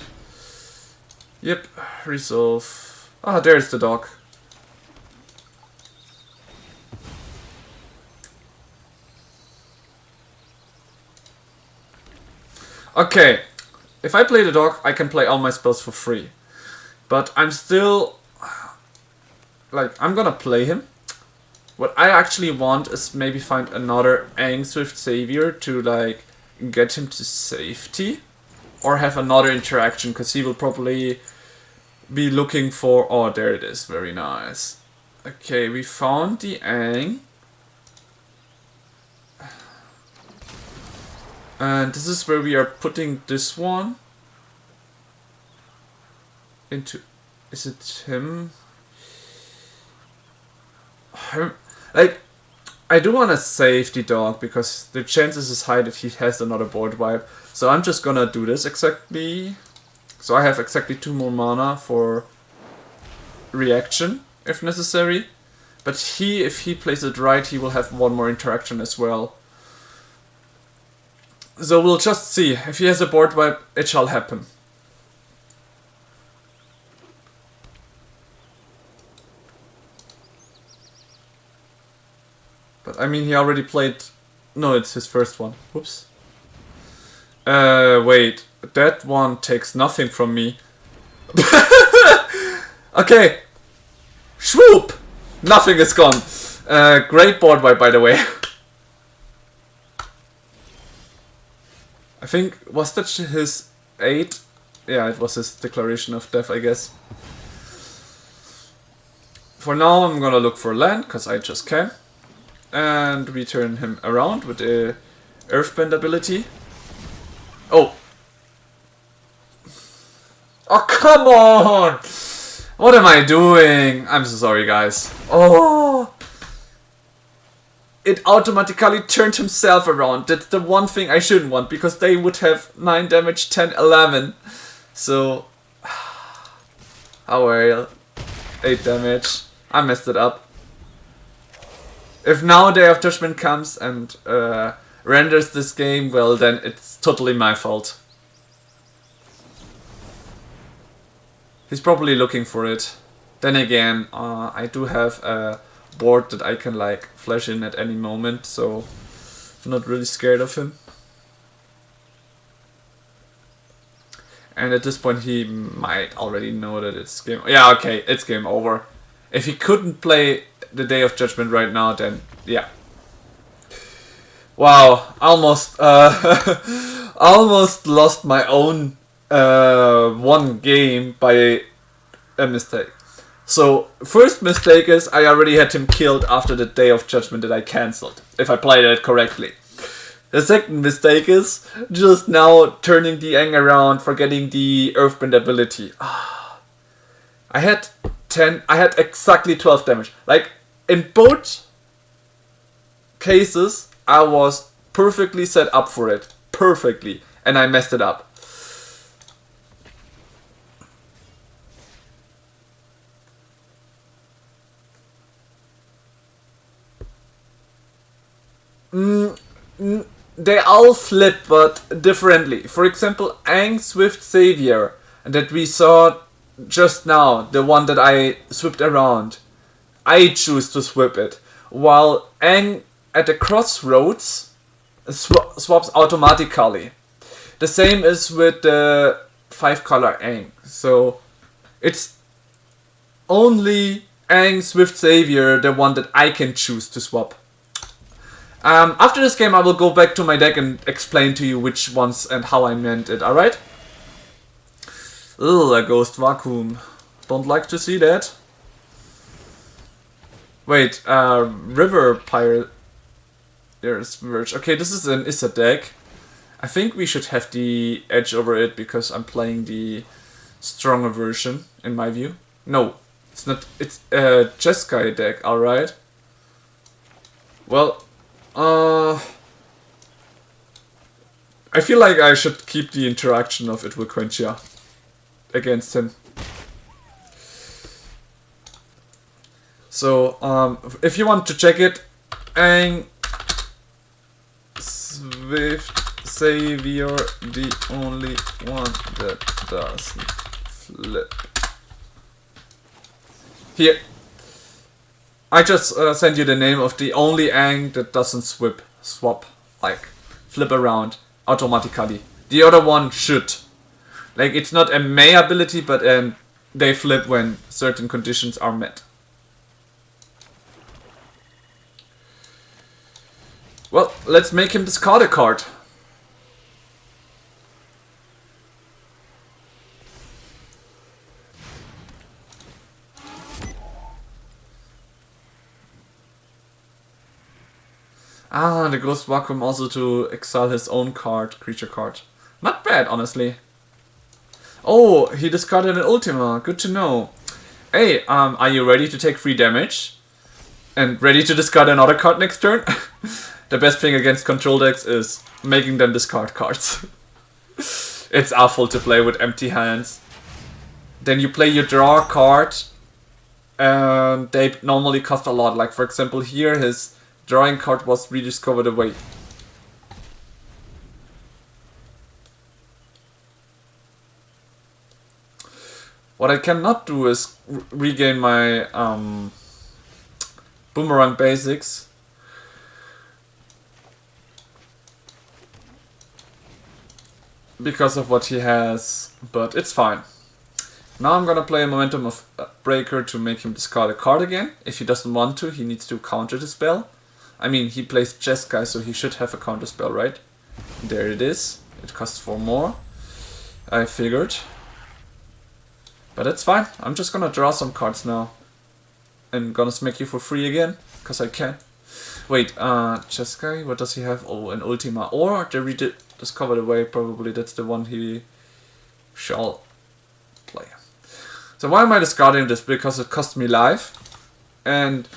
Speaker 1: Yep, resolve. Ah, there's the dog. Okay, if I play the dog, I can play all my spells for free. But I'm still... like, I'm gonna play him. What I actually want is maybe find another Aang Swift Savior to, like, get him to safety. Or have another interaction, because he will probably be looking for... oh, there it is. Very nice. Okay, we found the Aang. And this is where we are putting this one into... is it him? Like, I do want to save the dog because the chances is high that he has another board wipe. So I'm just gonna do this exactly. So I have exactly 2 more mana for reaction if necessary. But if he plays it right, he will have 1 more interaction as well. So we'll just see. If he has a board wipe, it shall happen. But I mean, he already played... no, it's his first one. Whoops. Wait. That one takes nothing from me. Okay. Swoop! Nothing is gone. Great board wipe, by the way. I think, was that his 8? Yeah, it was his declaration of death, I guess. For now, I'm gonna look for land, because I just can. And we turn him around with the Earthbend ability. Oh! Oh, come on! What am I doing? I'm so sorry, guys. Oh! It automatically turned himself around. That's the one thing I shouldn't want, because they would have 9 damage, 10, 11. So... oh well. 8 damage. I messed it up. If now Day of Judgment comes and renders this game, well then it's totally my fault. He's probably looking for it. Then again, I do have a board that I can like flash in at any moment, so I'm not really scared of him. And at this point he might already know that it's game... yeah, okay, it's game over. If he couldn't play the Day of Judgment right now, then yeah. Wow, almost almost lost my own one game by a mistake. So, first mistake is I already had him killed after the Day of Judgment that I cancelled, if I played it correctly. The second mistake is just now turning the Aang around, forgetting the Earthbend ability. I had exactly 12 damage. Like, in both cases, I was perfectly set up for it. Perfectly. And I messed it up. They all flip, but differently. For example, Aang Swift Savior that we saw just now, the one that I swept around, I choose to swip it. While Aang at the crossroads swaps automatically. The same is with the 5-color Aang. So it's only Aang Swift Savior, the one that I can choose to swap. After this game I will go back to my deck and explain to you which ones and how I meant it, alright? Ugh, a ghost vacuum. Don't like to see that. Wait, River Pirate. There's Verge. Okay, this is an Izzet deck. I think we should have the edge over it because I'm playing the stronger version, in my view. No, it's not. It's a Jeskai deck, alright? Well, I feel like I should keep the interaction of Itwuquentia against him. So, if you want to check it, Aang Swift Savior, the only one that doesn't flip. Here. I just sent you the name of the only Aang that doesn't swap, like, flip around automatically. The other one should. Like, it's not a May ability, but they flip when certain conditions are met. Well, let's make him discard a card. Ah, the Ghost Vacuum also to exile his own card, creature card. Not bad, honestly. Oh, he discarded an Ultima. Good to know. Hey, are you ready to take 3 damage? And ready to discard another card next turn? The best thing against control decks is making them discard cards. It's awful to play with empty hands. Then you play your draw card, and they normally cost a lot. Like, for example, here his drawing card was rediscovered away. What I cannot do is regain my boomerang basics. Because of what he has, but it's fine. Now I'm gonna play a Momentum of Breaker to make him discard a card again. If he doesn't want to, he needs to counter the spell. I mean, he plays Jeskai, so he should have a counter spell, right? There it is. It costs 4 more. I figured. But it's fine. I'm just gonna draw some cards now. I'm gonna smack you for free again, because I can. Wait, Jeskai, what does he have? Oh, an Ultima. Or the rediscovered away, probably that's the one he shall play. So why am I discarding this? Because it cost me life. And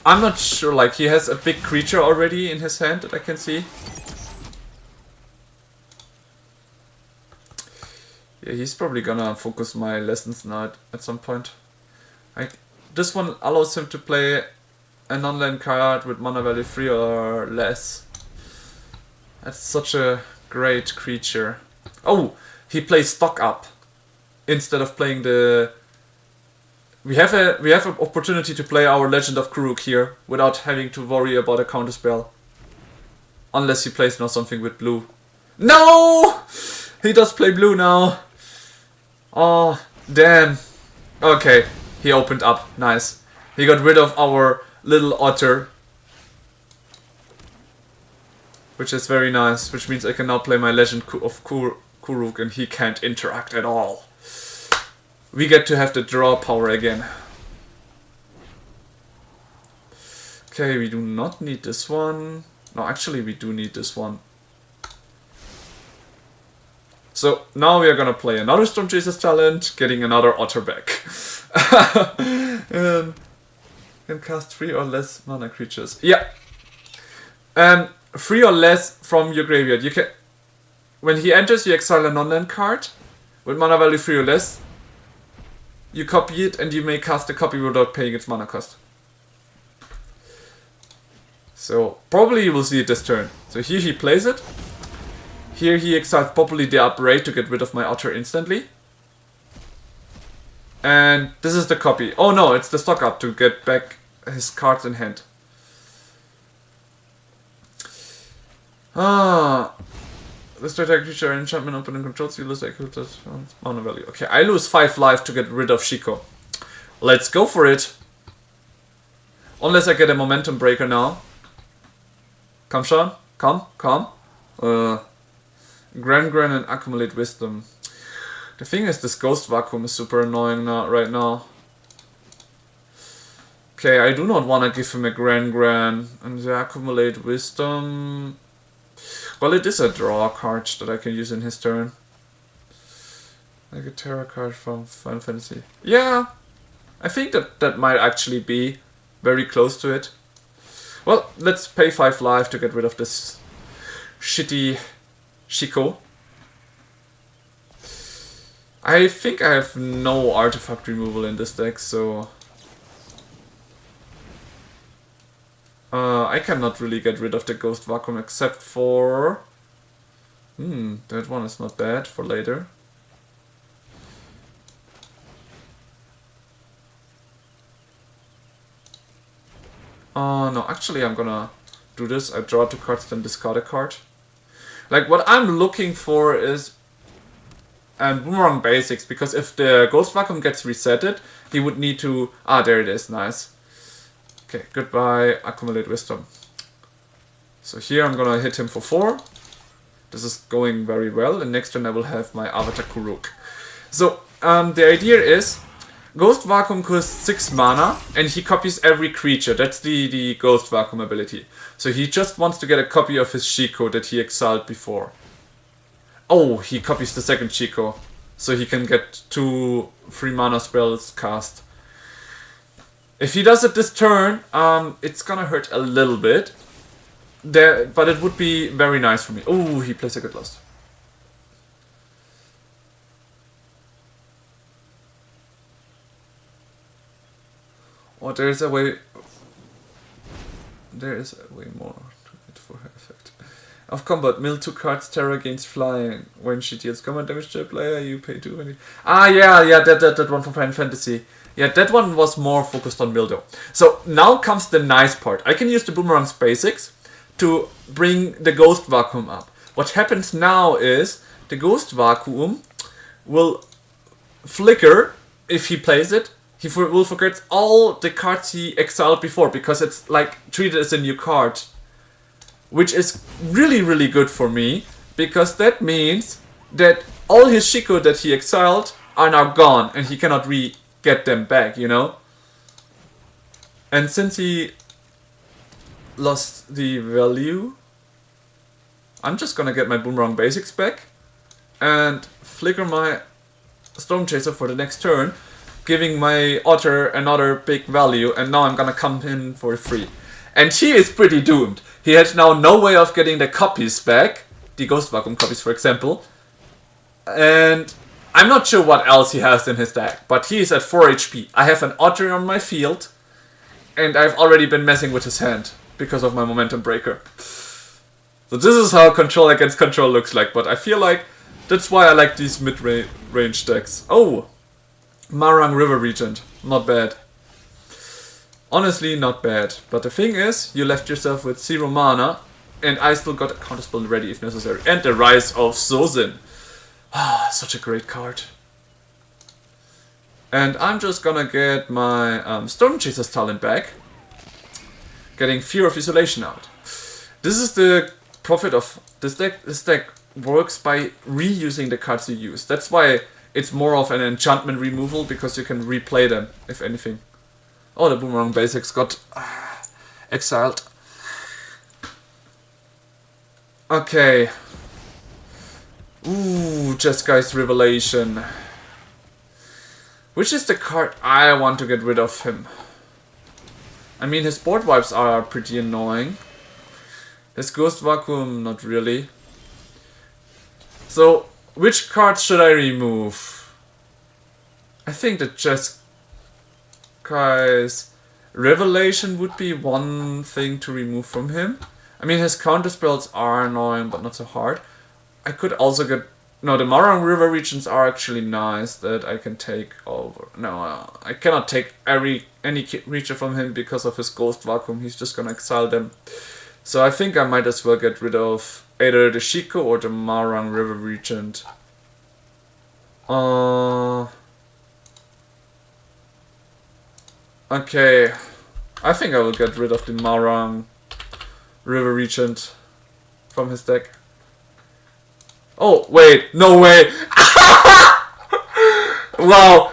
Speaker 1: I'm not sure, like, he has a big creature already in his hand that I can see. Yeah, he's probably gonna focus my lessons now at some point. Like, this one allows him to play a non-land card with mana value 3 or less. That's such a great creature. Oh, he plays stock up instead of playing the. We have an opportunity to play our Legend of Kuruk here without having to worry about a counterspell. Unless he plays now something with blue. No! He does play blue now. Oh, damn. Okay, he opened up. Nice. He got rid of our little otter. which is very nice, which means I can now play my Legend of Kuruk and he can't interact at all. We get to have the draw power again. Okay, we do not need this one. No, actually we do need this one. So now we are gonna play another Storm Chasers talent, getting another Otter back. Can cast 3 or less mana creatures. Yeah. 3 or less from your graveyard. You can, when he enters, you exile a non-land card with mana value 3 or less. You copy it and you may cast a copy without paying its mana cost. So probably you will see it this turn. So here he plays it. Here he exiles probably the upgrade to get rid of my Otter instantly. And this is the copy. Oh no, it's the stock up to get back his cards in hand. This target creature enchantment opening controls, you lose equivalent mana value. Okay, I lose 5 life to get rid of Shiko. Let's go for it. Unless I get a momentum breaker now. Come, Sean. Come. Gran and accumulate wisdom. The thing is, this ghost vacuum is super annoying right now. Okay, I do not want to give him a Gran and the accumulate wisdom. Well, it is a draw card that I can use in his turn. Like a Terra card from Final Fantasy. Yeah, I think that might actually be very close to it. Well, let's pay 5 life to get rid of this shitty Shiko. I think I have no artifact removal in this deck, so I cannot really get rid of the Ghost Vacuum except for... that one is not bad for later. No, actually I'm gonna do this. I draw 2 cards, then discard a card. Like, what I'm looking for is Boomerang Basics, because if the Ghost Vacuum gets resetted, he would need to... Ah, there it is, nice. Okay, goodbye, accumulate wisdom. So here I'm gonna hit him for 4. This is going very well, and next turn I will have my Avatar Kuruk. So, the idea is, Ghost Vacuum costs 6 mana, and he copies every creature. That's the Ghost Vacuum ability. So he just wants to get a copy of his Shiko that he exiled before. Oh, he copies the second Shiko. So he can get 2 free mana spells cast. If he does it this turn, it's gonna hurt a little bit. But it would be very nice for me. Oh, he plays a Get Lost. Oh, there is a way more to it for her effect. Of combat, mill 2 cards, Terra gains flying. When she deals combat damage to a player, you pay 2 money. Ah, yeah, that one from Final Fantasy. Yeah, that one was more focused on Mildo. So now comes the nice part. I can use the Boomerang's basics to bring the Ghost Vacuum up. What happens now is the Ghost Vacuum will flicker if he plays it. He will forget all the cards he exiled before, because it's like treated as a new card. Which is really, really good for me, because that means that all his Shiko that he exiled are now gone and he cannot get them back, you know? And since he lost the value, I'm just gonna get my Boomerang Basics back and flicker my Storm Chaser for the next turn, giving my Otter another big value, and now I'm gonna come in for free. And he is pretty doomed. He has now no way of getting the copies back, the Ghost Vacuum copies for example, and I'm not sure what else he has in his deck, but he is at 4 HP. I have an Otter on my field, and I've already been messing with his hand because of my Momentum Breaker. So this is how Control against Control looks like, but I feel like that's why I like these mid-range decks. Oh! Marang River Regent. Not bad. Honestly, not bad. But the thing is, you left yourself with 0 mana, and I still got a counterspell ready if necessary. And the Rise of Zozin. Ah, such a great card. And I'm just gonna get my Storm Chaser's talent back. Getting Fear of Isolation out. This is the profit of this deck. This deck works by reusing the cards you use. That's why it's more of an enchantment removal, because you can replay them, if anything. Oh, the Boomerang Basics got exiled. Okay. Ooh, Jesgai's Revelation. Which is the card I want to get rid of him? I mean, his board wipes are pretty annoying. His Ghost Vacuum, not really. So, which cards should I remove? I think the Jesgai's Revelation would be one thing to remove from him. I mean, his counter spells are annoying, but not so hard. I could also get... No, the Marang River regions are actually nice that I can take over. No, I cannot take any creature from him because of his Ghost Vacuum. He's just gonna exile them. So I think I might as well get rid of either the Shiko or the Marang River Regent. Okay. I think I will get rid of the Marang River Regent from his deck. Oh, wait, no way! Wow!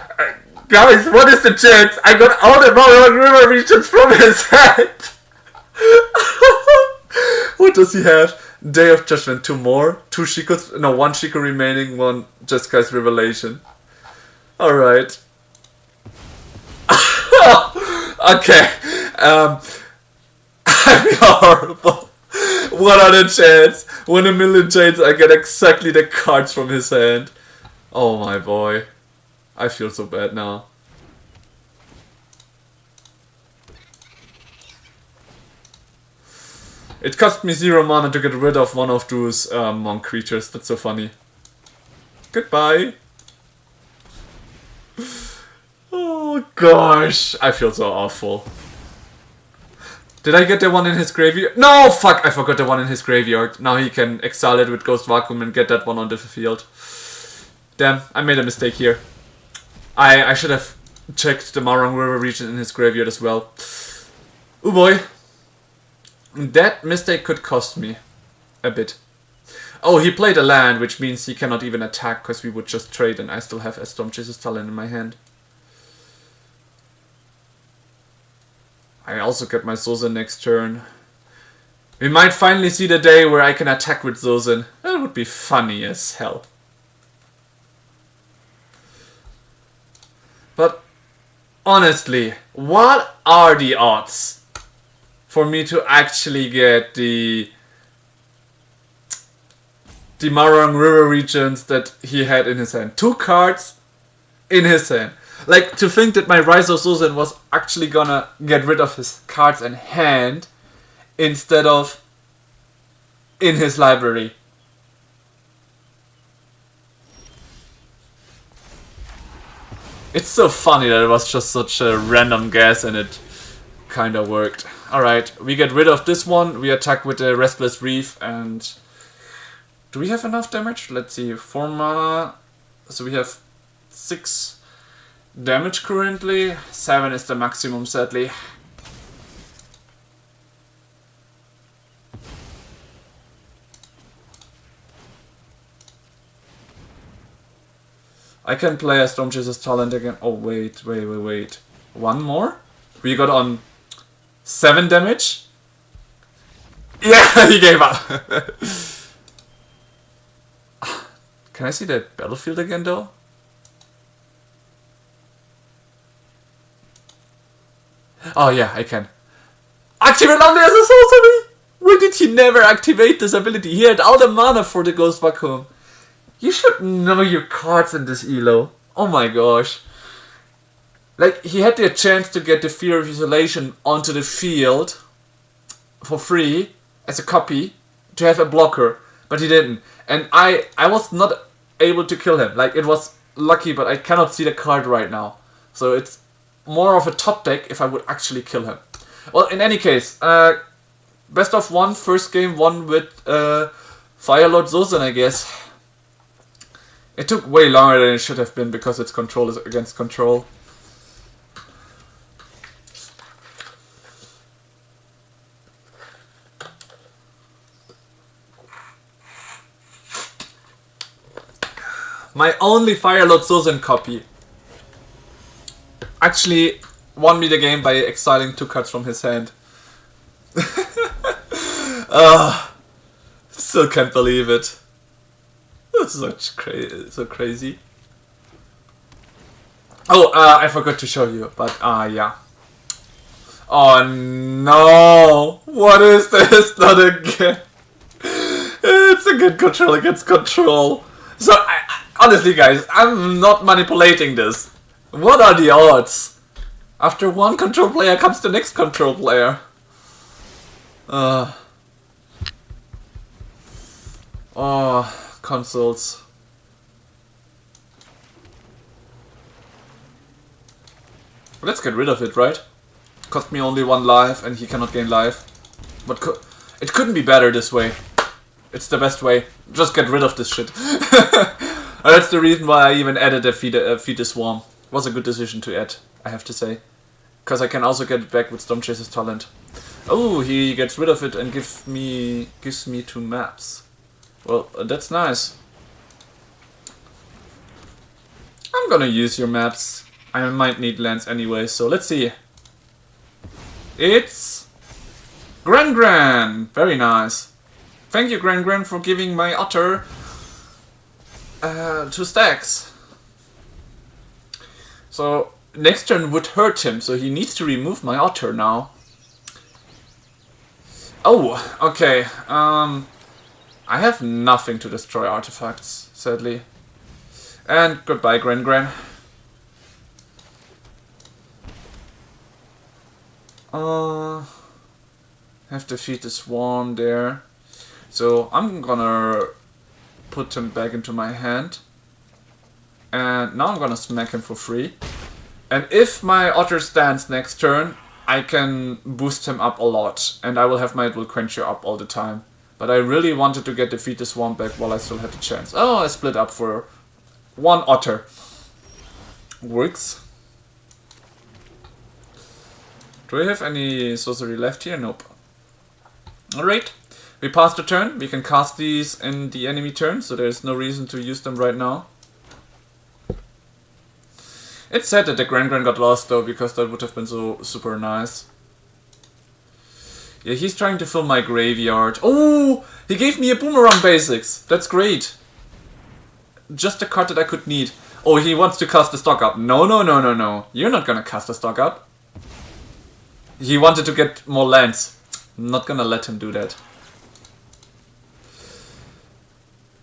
Speaker 1: Guys, what is the chance? I got all the Marang River Regents from his head! What does he have? Day of Judgment, 2 more. 2 Shikos, no, 1 Shiko remaining, 1 Jesgai's Revelation. Alright. Okay. I feel horrible. What other chance? 1 in a million chance I get exactly the cards from his hand. Oh my boy. I feel so bad now. It cost me 0 mana to get rid of one of those monk creatures. That's so funny. Goodbye. Oh gosh. I feel so awful. Did I get the one in his graveyard? No, fuck! I forgot the one in his graveyard. Now he can exile it with Ghost Vacuum and get that one on the field. Damn, I made a mistake here. I should have checked the Marang River region in his graveyard as well. Oh boy. That mistake could cost me a bit. Oh, he played a land, which means he cannot even attack because we would just trade and I still have a Stormchaser's Talon in my hand. I also get my Zozin next turn. We might finally see the day where I can attack with Zozin. That would be funny as hell. But honestly, what are the odds for me to actually get the Marang River regions that he had in his hand? 2 cards in his hand. Like, to think that my Rise of Zozin was actually gonna get rid of his cards in hand instead of in his library. It's so funny that it was just such a random guess and it kinda worked. Alright, we get rid of this one, we attack with the Restless Reef, and... do we have enough damage? Let's see, 4 mana, so we have 6 damage currently. 7 is the maximum, sadly. I can play a Stormchaser's Talent again. Oh, wait. 1 more? We got on 7 damage? Yeah, he gave up. Can I see the battlefield again, though? Oh yeah, I can. Activate only as a sorcery! Why did he never activate this ability? He had all the mana for the Ghost Vacuum. You should know your cards in this elo. Oh my gosh. Like, he had the chance to get the Fear of Isolation onto the field for free as a copy to have a blocker, but he didn't. And I was not able to kill him. Like, it was lucky, but I cannot see the card right now. So it's more of a top deck if I would actually kill him. Well, in any case, best of 1, first game won with Firelord Zozin, I guess. It took way longer than it should have been because its control is against control. My only Fire Lord Sozin copy actually won me the game by exiling 2 cards from his hand. Still can't believe it. That's so crazy. Oh, I forgot to show you, but yeah. Oh no! What is this? Not again. It's a good control against control. So, honestly guys, I'm not manipulating this. What are the odds? After one control player comes the next control player. Oh, consoles. Let's get rid of it, right? Cost me only 1 life and he cannot gain life. But it couldn't be better this way. It's the best way. Just get rid of this shit. That's the reason why I even added a feed the swarm. It was a good decision to add, I have to say. Because I can also get it back with Stormchaser's talent. Oh, he gets rid of it and gives me 2 maps. Well, that's nice. I'm gonna use your maps. I might need lands anyway, so let's see. It's Gran. Very nice. Thank you, Gran, for giving my otter 2 stacks. So next turn would hurt him, so he needs to remove my otter now. Oh, okay. I have nothing to destroy artifacts, sadly. And goodbye, Gran. Have to feed the swarm there. So I'm gonna put him back into my hand. And now I'm gonna smack him for free. And if my otter stands next turn, I can boost him up a lot. And I will have my Will Quencher up all the time. But I really wanted to get the Feed the Swarm back while I still had the chance. Oh, I split up for 1 otter. Works. Do we have any sorcery left here? Nope. Alright. We passed the turn. We can cast these in the enemy turn, so there's no reason to use them right now. It's sad that the Gran got lost though, because that would have been so super nice. Yeah, he's trying to fill my graveyard. Oh! He gave me a Boomerang Basics! That's great! Just a card that I could need. Oh, he wants to cast the stock up. No. You're not gonna cast the stock up. He wanted to get more lands. I'm not gonna let him do that.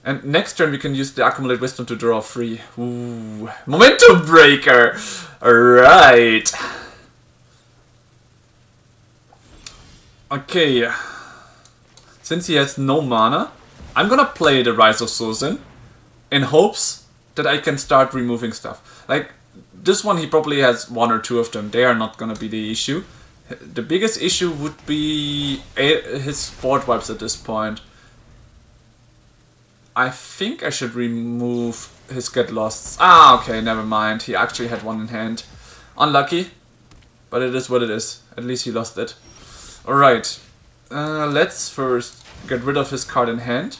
Speaker 1: And next turn we can use the Accumulate Wisdom to draw 3. Ooh. Momentum Breaker! Alright. Okay. Since he has no mana, I'm gonna play the Rise of Sozin in hopes that I can start removing stuff. Like, this one he probably has 1 or 2 of them. They are not gonna be the issue. The biggest issue would be his board wipes at this point. I think I should remove his Get Losts. Ah, okay, never mind. He actually had 1 in hand. Unlucky, but it is what it is. At least he lost it. Alright, let's first get rid of his card in hand.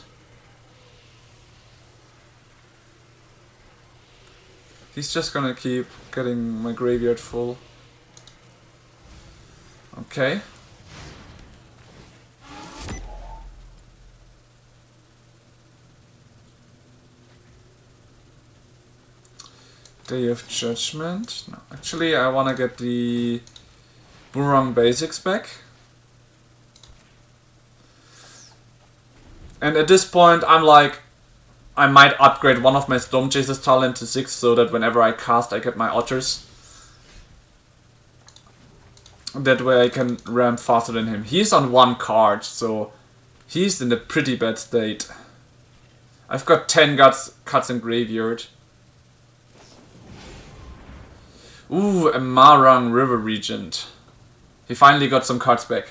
Speaker 1: He's just gonna keep getting my graveyard full. Okay. Day of Judgment. No, actually, I want to get the Boomerang Basics back. And at this point, I'm like, I might upgrade one of my Stormchaser's talent to 6 so that whenever I cast, I get my otters. That way I can ramp faster than him. He's on 1 card, so he's in a pretty bad state. I've got 10 cuts in graveyard. Ooh, a Marang River Regent. He finally got some cards back.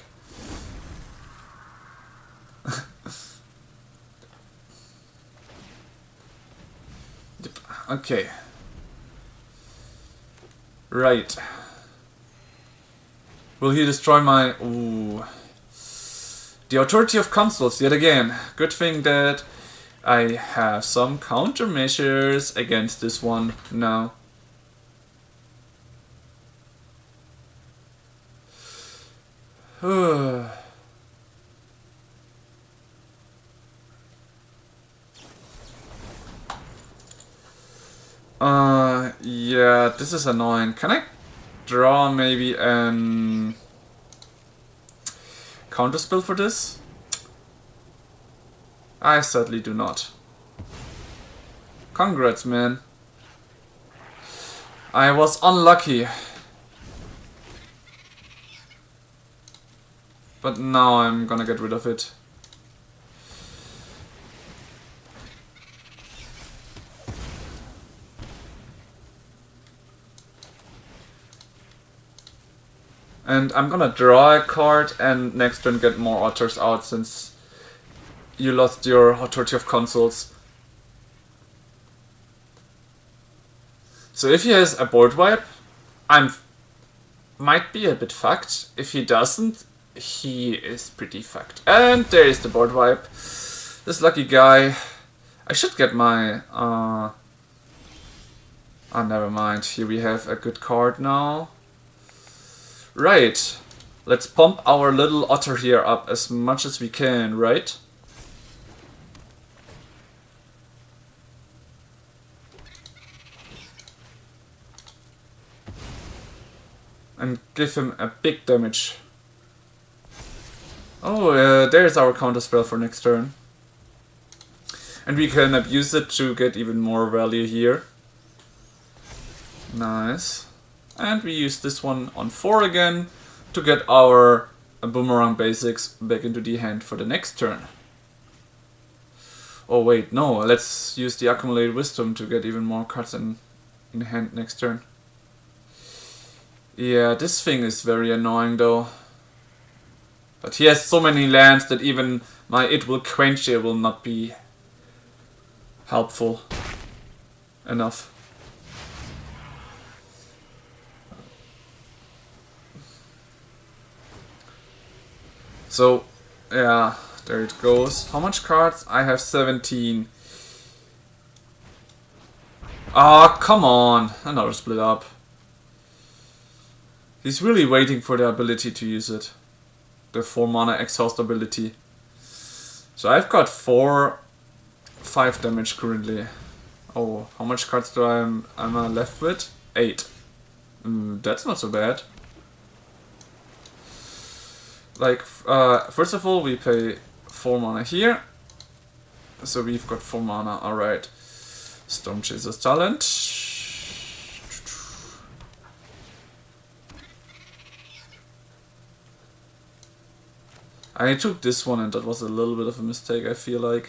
Speaker 1: Okay. Right. Will he destroy my... Ooh. The Authority of Consuls, yet again. Good thing that I have some countermeasures against this one now. Yeah, this is annoying. Can I draw maybe an counterspell for this? I sadly do not. Congrats, man. I was unlucky. But now I'm gonna get rid of it. And I'm gonna draw a card and next turn get more otters out since you lost your authority of consoles. So if he has a board wipe, might be a bit fucked. If he doesn't, he is pretty fucked. And there is the board wipe. This lucky guy. I should get my... oh, never mind. Here we have a good card now. Right. Let's pump our little otter here up as much as we can, right? And give him a big damage. Oh, there's our counter spell for next turn. And we can abuse it to get even more value here. Nice. And we use this one on 4 again to get our boomerang basics back into the hand for the next turn. Oh wait, no, let's use the accumulated wisdom to get even more cards in hand next turn. Yeah, this thing is very annoying though. But he has so many lands that even my It Will Quench here will not be helpful enough. So, yeah, there it goes. How much cards? I have 17. Ah, come on. Another split up. He's really waiting for the ability to use it. The 4 mana exhaust ability. So I've got 5 damage currently. Oh, how much cards do am I left with? 8. That's not so bad. Like, first of all, we pay 4 mana here. So we've got 4 mana, alright. Storm Chaser's talent. I took this one and that was a little bit of a mistake, I feel like.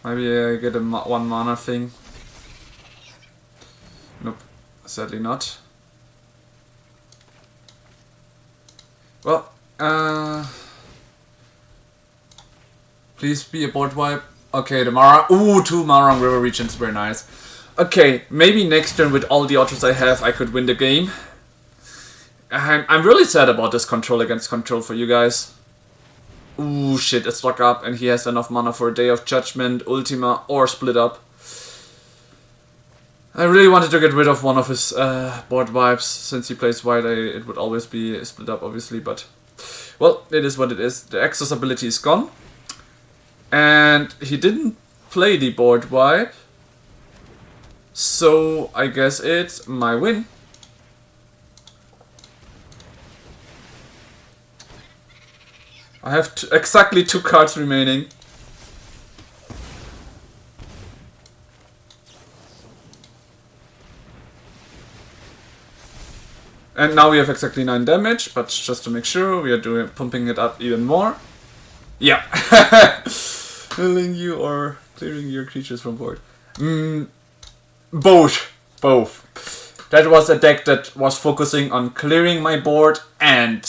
Speaker 1: Maybe I get a 1 mana thing. Nope, sadly not. Well, please be a board wipe. Okay, the Mara. Ooh, 2 Marang River regions, very nice. Okay, maybe next turn with all the otters I have, I could win the game. I'm really sad about this control against control for you guys. Ooh, shit, it's stuck up and he has enough mana for a Day of Judgment, Ultima, or Split Up. I really wanted to get rid of one of his board wipes. Since he plays white, it would always be a Split Up, obviously, but... Well, it is what it is. The Exos ability is gone. And he didn't play the board wipe. So I guess it's my win. I have exactly 2 cards remaining. And now we have exactly 9 damage, but just to make sure, we are pumping it up even more. Yeah. Killing you or clearing your creatures from board. Both. That was a deck that was focusing on clearing my board and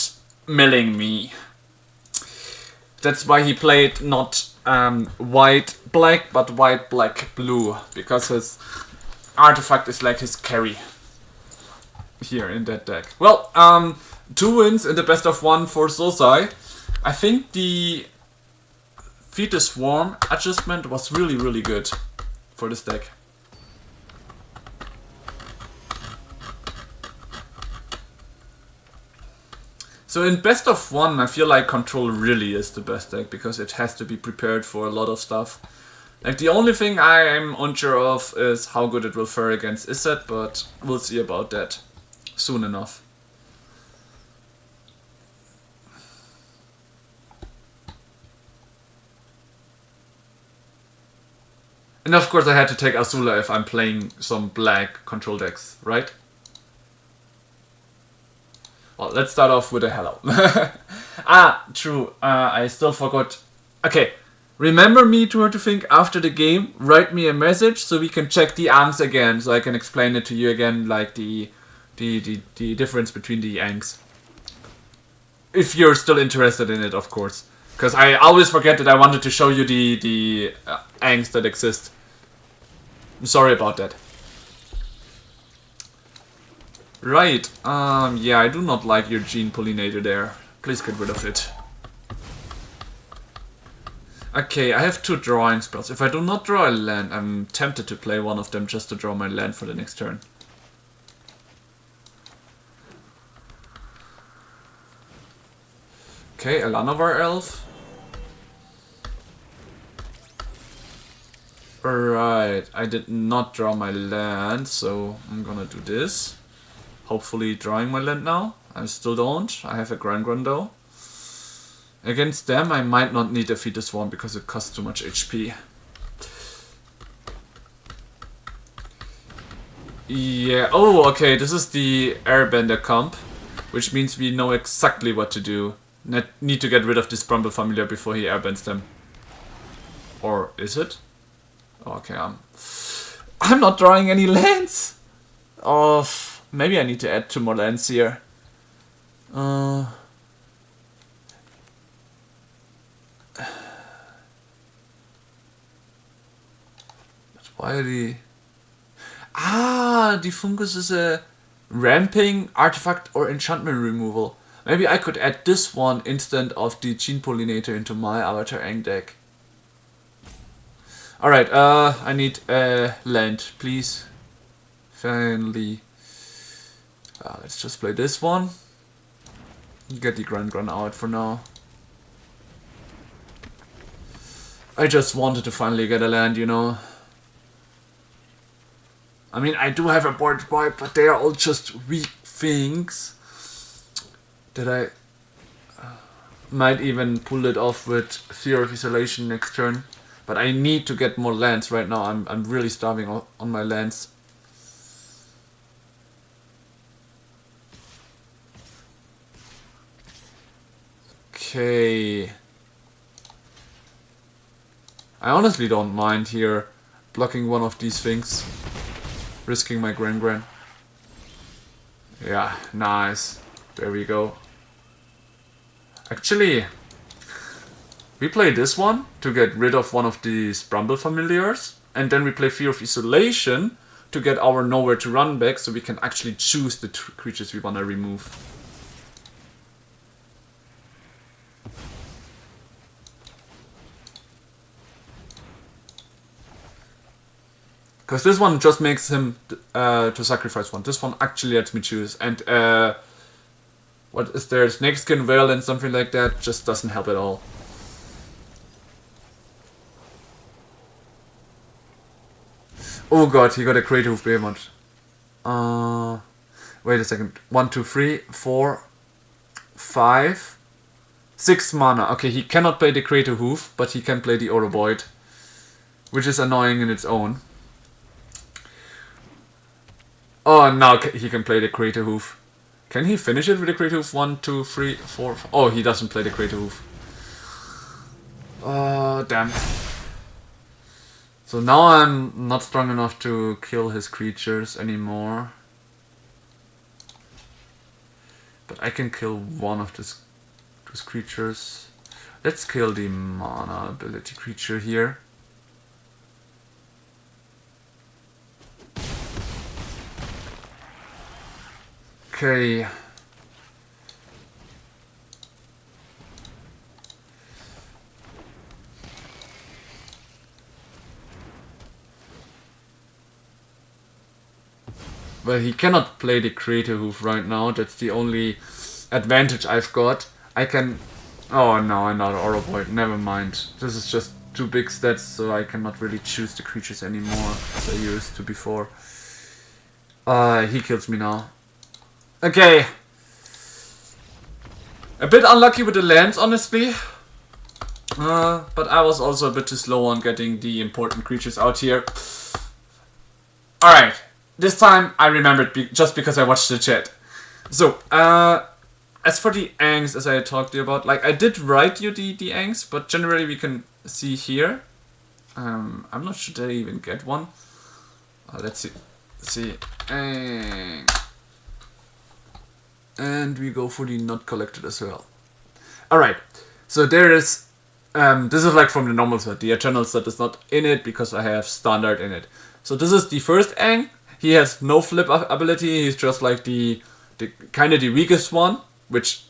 Speaker 1: milling me. That's why he played not white-black, but white-black-blue. Because his artifact is like his carry here in that deck. Well, 2 wins in the best of 1 for Sosai. I think the Feed the Swarm adjustment was really good for this deck. So in best of 1, I feel like Control really is the best deck, because it has to be prepared for a lot of stuff. Like, the only thing I am unsure of is how good it will fare against Izzet, but we'll see about that soon enough. And of course I had to take Azula if I'm playing some black control decks, right? Well, let's start off with a hello. True, I still forgot. Okay, remember me to think after the game, write me a message so we can check the Aangs again, so I can explain it to you again, like the difference between the Aangs. If you're still interested in it, of course. Because I always forget that I wanted to show you the Aangs that exist. I'm sorry about that. Right, yeah, I do not like your gene pollinator there. Please get rid of it. Okay, I have 2 drawing spells. If I do not draw a land, I'm tempted to play one of them just to draw my land for the next turn. Okay, a Lanovar Elf. Alright, I did not draw my land, so I'm gonna do this. Hopefully drawing my land now. I still don't. I have a Grand though. Against them I might not need a Feed the Swarm because it costs too much HP. Yeah, oh okay, this is the Airbender comp, which means we know exactly what to do. Need to get rid of this Brumble Familiar before he airbends them. Or is it? Okay, I'm not drawing any lands! Oh, maybe I need to add 2 more lands here. But why the... the Fungus is a ramping, artifact or enchantment removal. Maybe I could add this one instead of the Gene Pollinator into my Avatar Aang deck. Alright, I need a land, please. Finally. Let's just play this one. Get the Grand out for now. I just wanted to finally get a land, you know. I mean, I do have a board wipe, but they are all just weak things. That I might even pull it off with Fear of Isolation next turn. But I need to get more lands right now. I'm really starving on my lands. Okay. I honestly don't mind here blocking one of these things. Risking my Grand. Yeah, nice. There we go. Actually, we play this one to get rid of one of these Brumble Familiars. And then we play Fear of Isolation to get our Nowhere to Run back so we can actually choose the creatures we want to remove. Because this one just makes him to sacrifice one. This one actually lets me choose. And what is there? Snakeskin Veil and something like that just doesn't help at all. Oh god, he got a Great Hoof Behemoth. Wait a second. 1, 2, 3, 4, 5, 6 mana. Okay, he cannot play the Great Hoof, but he can play the Oroboid, which is annoying in its own. Oh, now he can play the Crater Hoof. Can he finish it with the Crater Hoof? 1, 2, 3, 4, 5. Oh, he doesn't play the Crater Hoof. Oh, damn. So now I'm not strong enough to kill his creatures anymore. But I can kill one of those creatures. Let's kill the mana ability creature here. Okay. Well, he cannot play the creator hoof right now. That's the only advantage I've got. I can... Oh no, I'm not Aura Void. Never mind. This is just too big stats, so I cannot really choose the creatures anymore as I used to before. He kills me now. Okay. A bit unlucky with the lands, honestly. But I was also a bit too slow on getting the important creatures out here. Alright. This time I remembered just because I watched the chat. So, as for the Aangs, as I talked to you about, like I did write you the Aangs, but generally we can see here. I'm not sure did I even get one. Let's see. Aang. And we go for the not collected as well. Alright, so there is, this is like from the normal set. The eternal set is not in it because I have standard in it. So this is the first Aang. He has no flip ability, he's just like the kind of the weakest one, which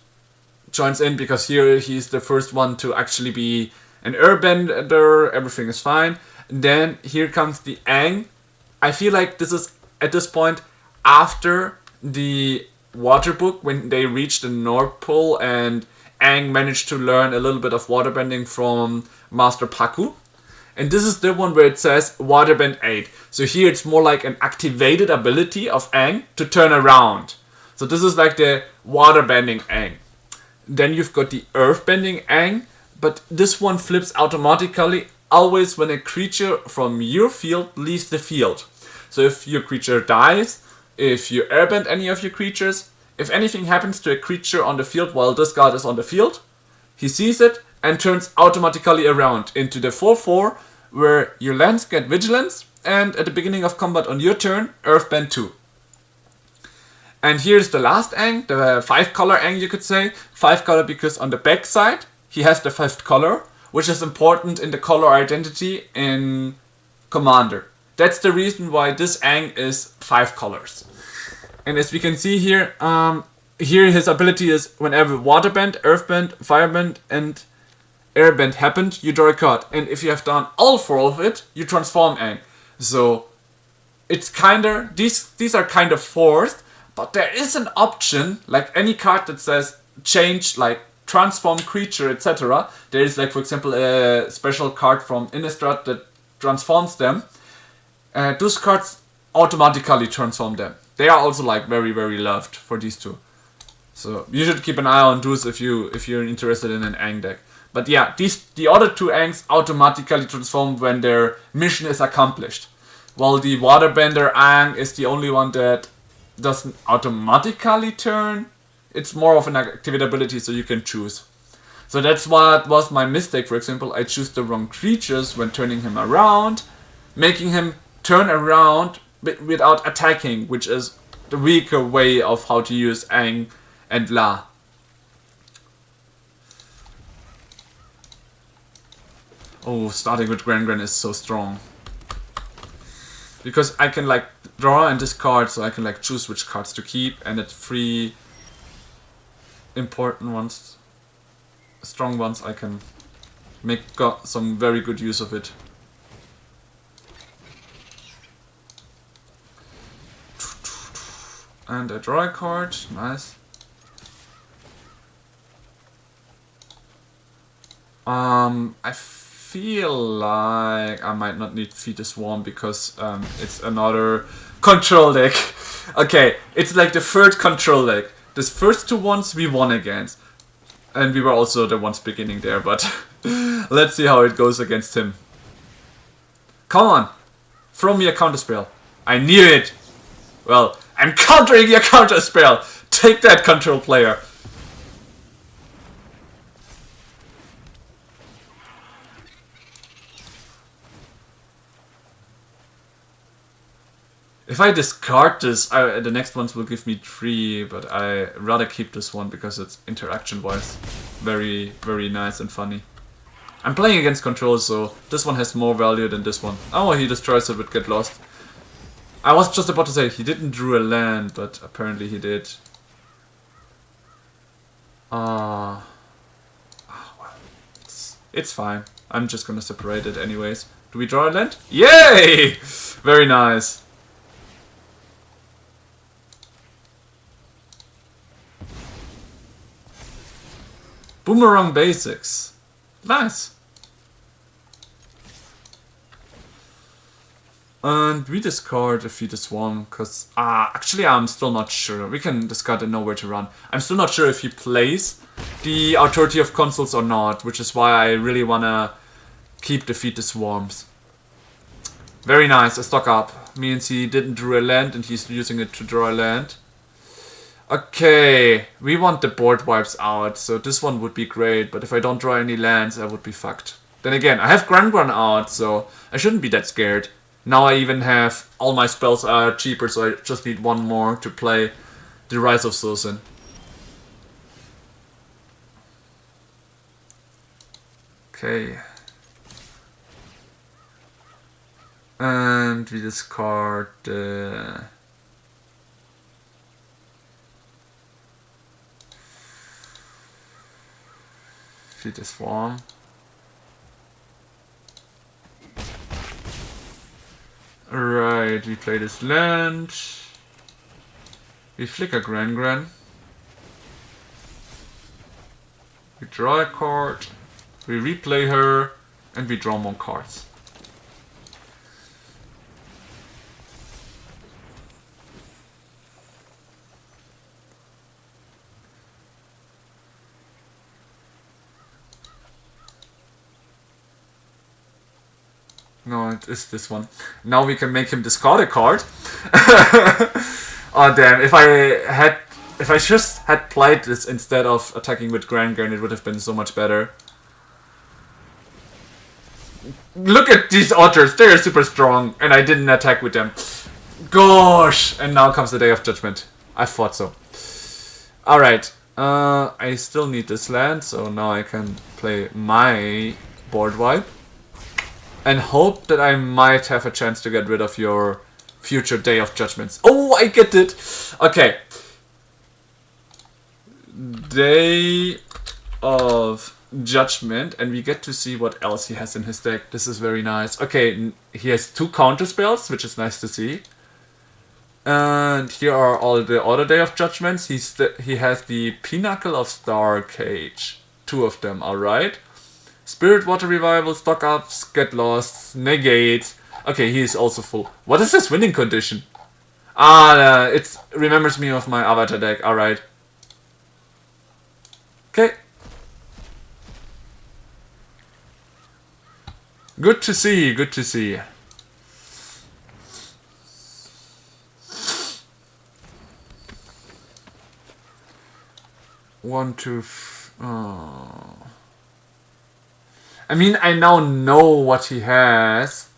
Speaker 1: joins in because here he's the first one to actually be an airbender, everything is fine. And then here comes the Aang. I feel like this is at this point after the water book, when they reached the North Pole and Aang managed to learn a little bit of waterbending from Master Pakku. And this is the one where it says Waterbend 8. So here it's more like an activated ability of Aang to turn around. So this is like the waterbending Aang. Then you've got the earthbending Aang, but this one flips automatically always when a creature from your field leaves the field. So if your creature dies, if you airbend any of your creatures, if anything happens to a creature on the field while this guard is on the field, he sees it and turns automatically around into the 4/4 where your lands get vigilance and at the beginning of combat on your turn, earthbend 2. And here's the last Aang, the 5-color Aang you could say. 5-color because on the back side he has the 5th color, which is important in the color identity in Commander. That's the reason why this Aang is 5 colors. And as we can see here, here his ability is whenever waterbend, earthbend, firebend and airbend happened, you draw a card. And if you have done all 4 of it, you transform Aang. So it's kinda, these are kind of forced, but there is an option, like any card that says change, like transform creature, etc. There is like, for example, a special card from Innistrad that transforms them. Those cards automatically transform them. They are also like very, very loved for these two. So you should keep an eye on those if you're interested in an Aang deck. But yeah, the other 2 Aangs automatically transform when their mission is accomplished. While the Waterbender Aang is the only one that doesn't automatically turn. It's more of an activate ability, so you can choose. So that's what was my mistake. For example, I choose the wrong creatures when turning him around, making him turn around without attacking, which is the weaker way of how to use Aang and La. Oh, starting with Gran is so strong. Because I can like draw and discard, so I can like choose which cards to keep, and it's 3 important ones, strong ones, I can make some very good use of it. And I draw a card, nice. I feel like I might not need Feed the Swarm because it's another control deck. Okay, it's like the 3rd control deck. This first 2 ones we won against. And we were also the ones beginning there, but let's see how it goes against him. Come on, throw me a counter spell. I knew it. Well, I'm countering your counter spell. Take that, control player. If I discard this, the next ones will give me 3, but I rather keep this one because it's interaction-wise very, very nice and funny. I'm playing against control, so this one has more value than this one. Oh, he destroys it with Get Lost. I was just about to say he didn't draw a land, but apparently he did. Well, it's fine. I'm just gonna separate it anyways. Do we draw a land? Yay! Very nice. Boomerang basics. Nice. And we discard a Feed Swarm, because... actually I'm still not sure. We can discard and know where to run. I'm still not sure if he plays the Authority of Consuls or not, which is why I really wanna keep the Feed the Swarms. Very nice, a stock up. Means he didn't draw a land and he's using it to draw a land. Okay, we want the board wipes out, so this one would be great, but if I don't draw any lands, I would be fucked. Then again, I have Grand out, so I shouldn't be that scared. Now I even have, all my spells are cheaper, so I just need one more to play the Rise of Sosin. Okay. And we discard the... Feed the Swarm. Alright, we play this land. We flicker Gran. We draw a card. We replay her. And we draw more cards. No, it is this one. Now we can make him discard a card. Oh damn, if I just had played this instead of attacking with Gran, it would have been so much better. Look at these otters, they are super strong, and I didn't attack with them. Gosh! And now comes the Day of Judgment. I thought so. Alright, I still need this land, so now I can play my board wipe. And hope that I might have a chance to get rid of your future Day of Judgments. Oh, I get it! Okay. Day of Judgment, and we get to see what else he has in his deck. This is very nice. Okay, he has 2 counter spells, which is nice to see. And here are all the other Day of Judgments. He has the Pinnacle of Star Cage. 2 of them, alright. Spirit Water Revival, stock ups, get lost, negate. Okay, he is also full. What is this winning condition? It remembers me of my avatar deck, alright. Okay. Good to see, good to see. Oh. I mean, I now know what he has.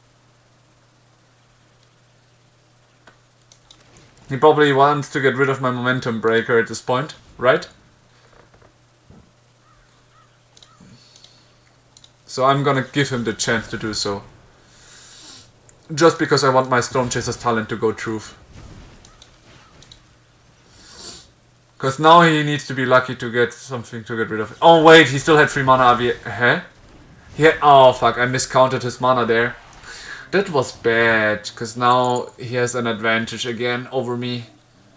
Speaker 1: He probably wants to get rid of my momentum breaker at this point, right? So I'm gonna give him the chance to do so. Just because I want my Storm Chaser's talent to go truth. Because now he needs to be lucky to get something to get rid of. Oh wait, he still had 3 mana. Huh? Oh fuck, I miscounted his mana there. That was bad, because now he has an advantage again over me.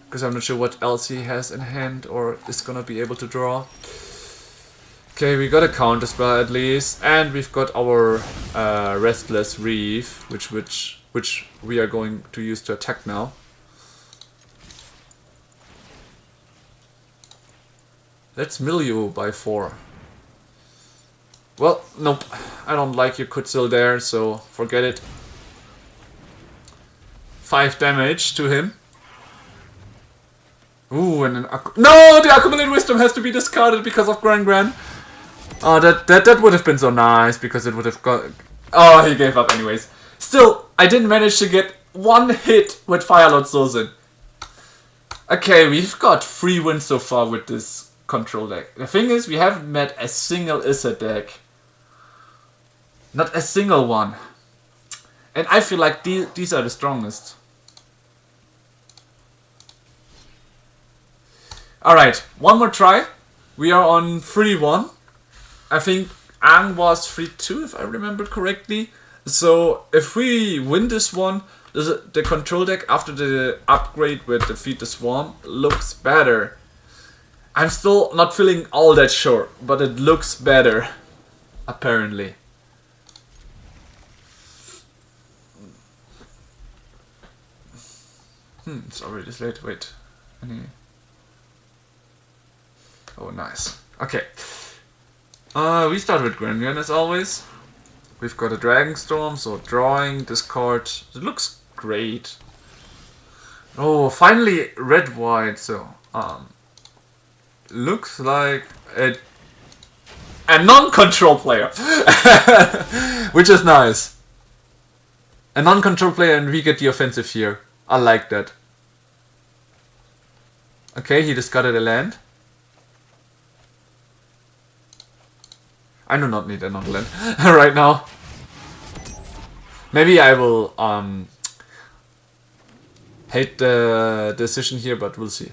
Speaker 1: Because I'm not sure what else he has in hand or is gonna be able to draw. Okay, we got a counter spell at least. And we've got our Restless Reef, which we are going to use to attack now. Let's mill you by 4. Well, nope. I don't like your Kutzil there, so forget it. 5 damage to him. Ooh, and an... No! The Accumulated Wisdom has to be discarded because of Gran. Oh, that would have been so nice, because it would have got... Oh, he gave up anyways. Still, I didn't manage to get 1 hit with Firelord Sosin. Okay, we've got 3 wins so far with this control deck. The thing is, we haven't met a single Izzet deck. Not a single one. And I feel like these are the strongest. Alright, one more try. We are on 3-1. I think Aang was 3-2 if I remember correctly. So if we win this one, the control deck after the upgrade with Defeat the Swarm looks better. I'm still not feeling all that sure, but it looks better, apparently. It's already this late. Wait. Oh, nice. Okay. We start with Grandian as always. We've got a Dragon Storm, so drawing this card. It looks great. Oh, finally red-white, so looks like a non-control player. Which is nice. A non-control player and we get the offensive here. I like that. Okay, he discarded a land. I do not need a non-land right now. Maybe I will hate the decision here, but we'll see.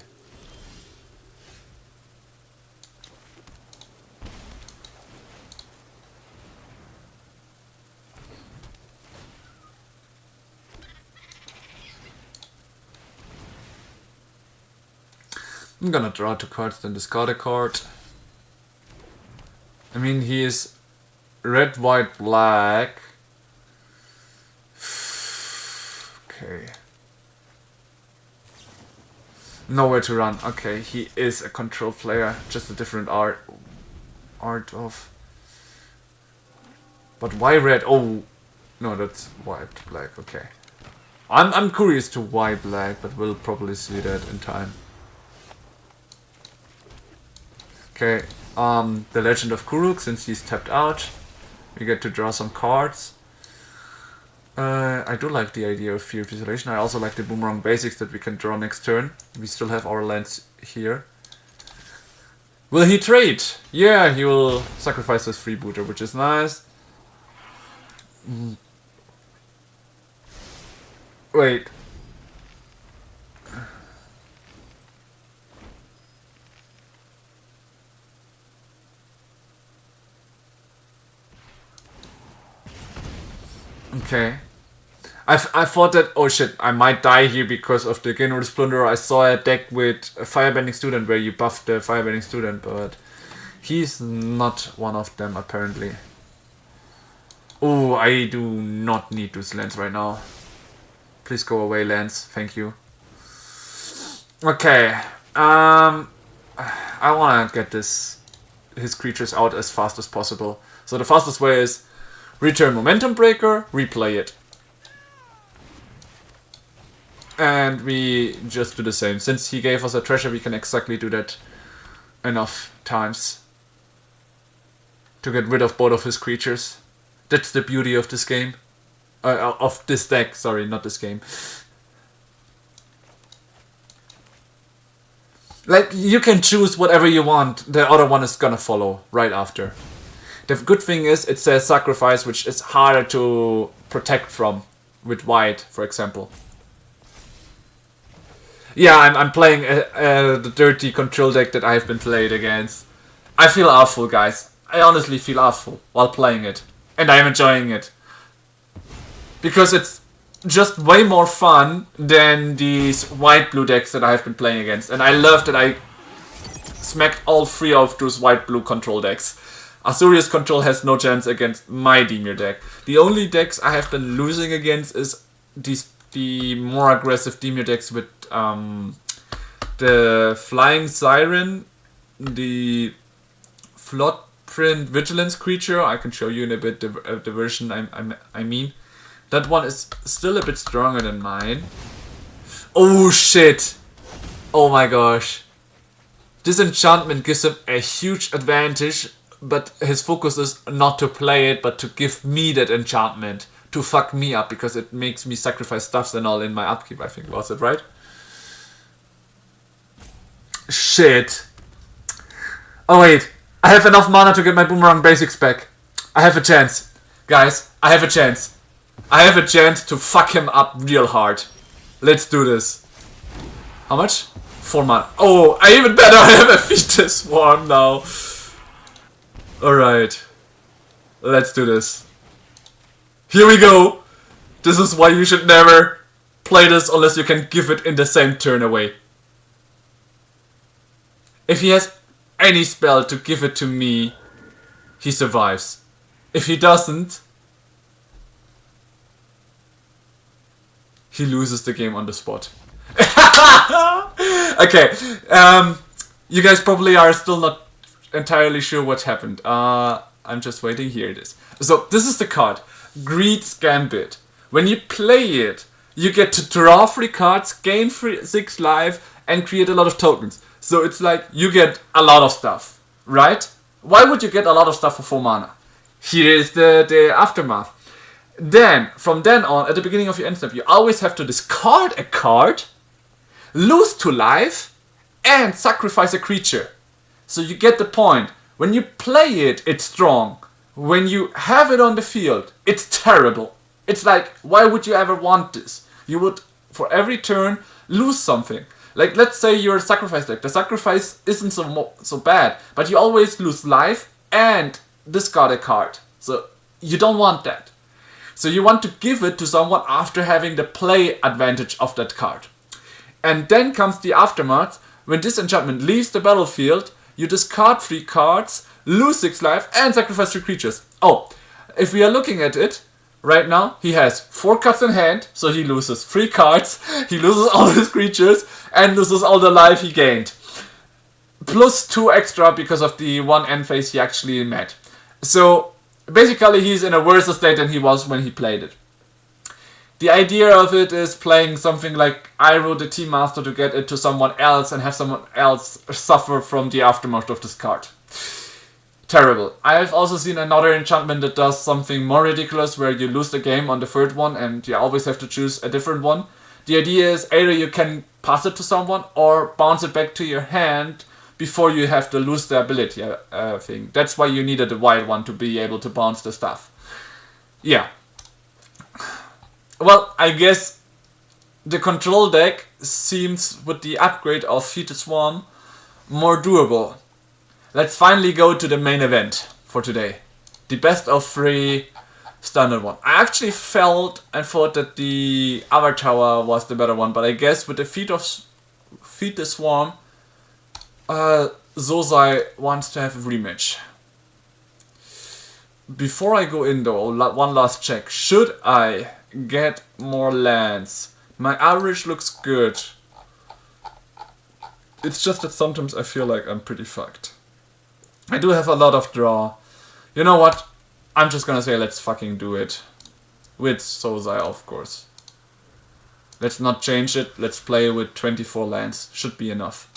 Speaker 1: I'm gonna draw 2 cards, then discard a card. I mean, he is red, white, black. Okay. Nowhere to run. Okay, he is a control player, just a different art of. But why red? Oh, no, that's white, black. Okay. I'm curious to why black, but we'll probably see that in time. Okay, the Legend of Kuruk, since he's tapped out, we get to draw some cards. I do like the idea of Field Isolation. I also like the Boomerang Basics that we can draw next turn. We still have our lands here. Will he trade? Yeah, he will sacrifice his freebooter, which is nice. Wait. Okay. I thought that, oh shit, I might die here because of the General's Plunderer. I saw a deck with a Firebending Student where you buff the Firebending Student, but he's not one of them apparently. Oh, I do not need those lands right now. Please go away, lands. Thank you. Okay. I wanna get his creatures out as fast as possible. So the fastest way is return Momentum Breaker, replay it. And we just do the same. Since he gave us a treasure, we can exactly do that enough times to get rid of both of his creatures. That's the beauty of this game. Of this deck, sorry, not this game. Like, you can choose whatever you want. The other one is gonna follow right after. The good thing is it says sacrifice, which is harder to protect from with white, for example. Yeah, I'm playing the dirty control deck that I've been played against. I feel awful, guys. I honestly feel awful while playing it. And I'm enjoying it. Because it's just way more fun than these white-blue decks that I've been playing against. And I love that I smacked all 3 of those white-blue control decks. Azurius Control has no chance against my Demir deck. The only decks I have been losing against is the more aggressive Demir decks with the Flying Siren, the Floodprint Vigilance creature. I can show you in a bit the version I mean. That one is still a bit stronger than mine. Oh shit! Oh my gosh. This enchantment gives him a huge advantage, but his focus is not to play it, but to give me that enchantment. To fuck me up, because it makes me sacrifice stuffs and all in my upkeep, I think. Was it right? Shit. Oh wait. I have enough mana to get my Boomerang Basics back. I have a chance. Guys, I have a chance. I have a chance to fuck him up real hard. Let's do this. How much? 4 mana. Oh, I even better have a Fetus Swarm now. Alright. Let's do this. Here we go. This is why you should never play this unless you can give it in the same turn away. If he has any spell to give it to me, he survives. If he doesn't, he loses the game on the spot. Okay, you guys probably are still not entirely sure what happened. I'm just waiting. Here it is. So this is the card, Greed's Gambit. When you play it, you get to draw 3 cards, gain 6 life, and create a lot of tokens. So it's like you get a lot of stuff, right? Why would you get a lot of stuff for 4 mana? Here is the aftermath. Then, from then on, at the beginning of your end step, you always have to discard a card, lose 2 life, and sacrifice a creature. So you get the point. When you play it, it's strong. When you have it on the field, it's terrible. It's like, why would you ever want this? You would, for every turn, lose something. Like, let's say you're a sacrifice deck. The sacrifice isn't so bad, but you always lose life and discard a card. So you don't want that. So you want to give it to someone after having the play advantage of that card. And then comes the aftermath. When this enchantment leaves the battlefield, you discard 3 cards, lose 6 life, and sacrifice 3 creatures. Oh, if we are looking at it, right now, he has 4 cards in hand, so he loses 3 cards, he loses all his creatures, and loses all the life he gained. Plus 2 extra because of the 1 end phase he actually met. So, basically he's in a worse state than he was when he played it. The idea of it is playing something like Iroh the Team Master to get it to someone else and have someone else suffer from the aftermath of this card. Terrible. I've also seen another enchantment that does something more ridiculous where you lose the game on the 3rd one and you always have to choose a different one. The idea is either you can pass it to someone or bounce it back to your hand before you have to lose the ability thing. That's why you needed the wild one to be able to bounce the stuff. Yeah. Well, I guess the control deck seems, with the upgrade of Fetus Swarm, more doable. Let's finally go to the main event for today. The best of 3 standard one. I actually felt and thought that the other tower was the better one, but I guess with the Fetus Swarm, Zosai wants to have a rematch. Before I go in though, one last check. Should I get more lands? My average looks good. It's just that sometimes I feel like I'm pretty fucked. I do have a lot of draw. You know what? I'm just gonna say let's fucking do it. With Zosai, of course. Let's not change it. Let's play with 24 lands. Should be enough.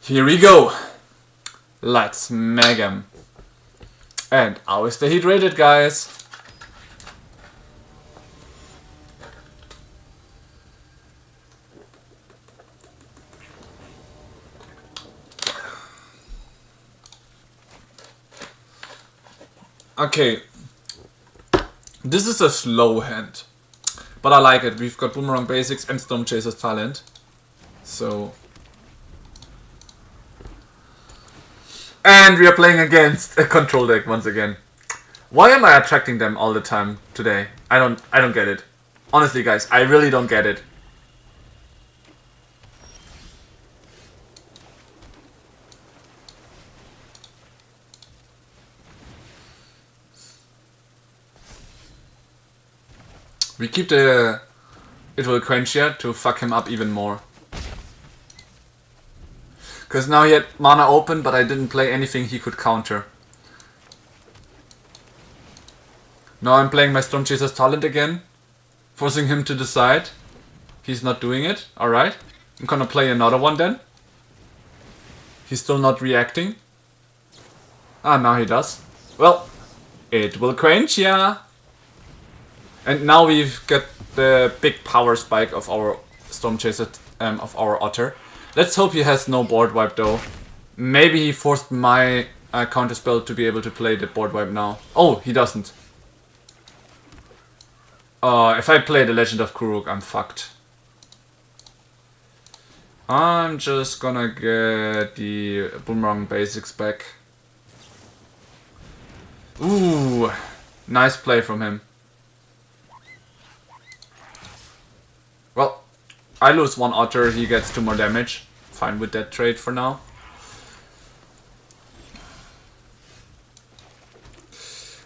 Speaker 1: Here we go. Let's mag 'em. And always stay hydrated, guys. Okay. This is a slow hand. But I like it. We've got Boomerang Basics and Storm Chaser's Talent. So... And we are playing against a control deck once again. Why am I attracting them all the time today? I don't get it. Honestly, guys, I really don't get it. We keep the It Will Quench here to fuck him up even more. Because now he had mana open, but I didn't play anything he could counter. Now I'm playing my Storm Chaser's Talent again, forcing him to decide. He's not doing it, alright. I'm gonna play another one then. He's still not reacting. Ah, now he does. Well, It Will Quench, yeah. And now we've got the big power spike of our Storm Chaser, of our Otter. Let's hope he has no board wipe though. Maybe he forced my counter spell to be able to play the board wipe now. Oh, he doesn't. If I play the Legend of Kuruk, I'm fucked. I'm just gonna get the boomerang basics back. Ooh, nice play from him. Well, I lose 1 otter, he gets 2 more damage. Fine with that trade for now.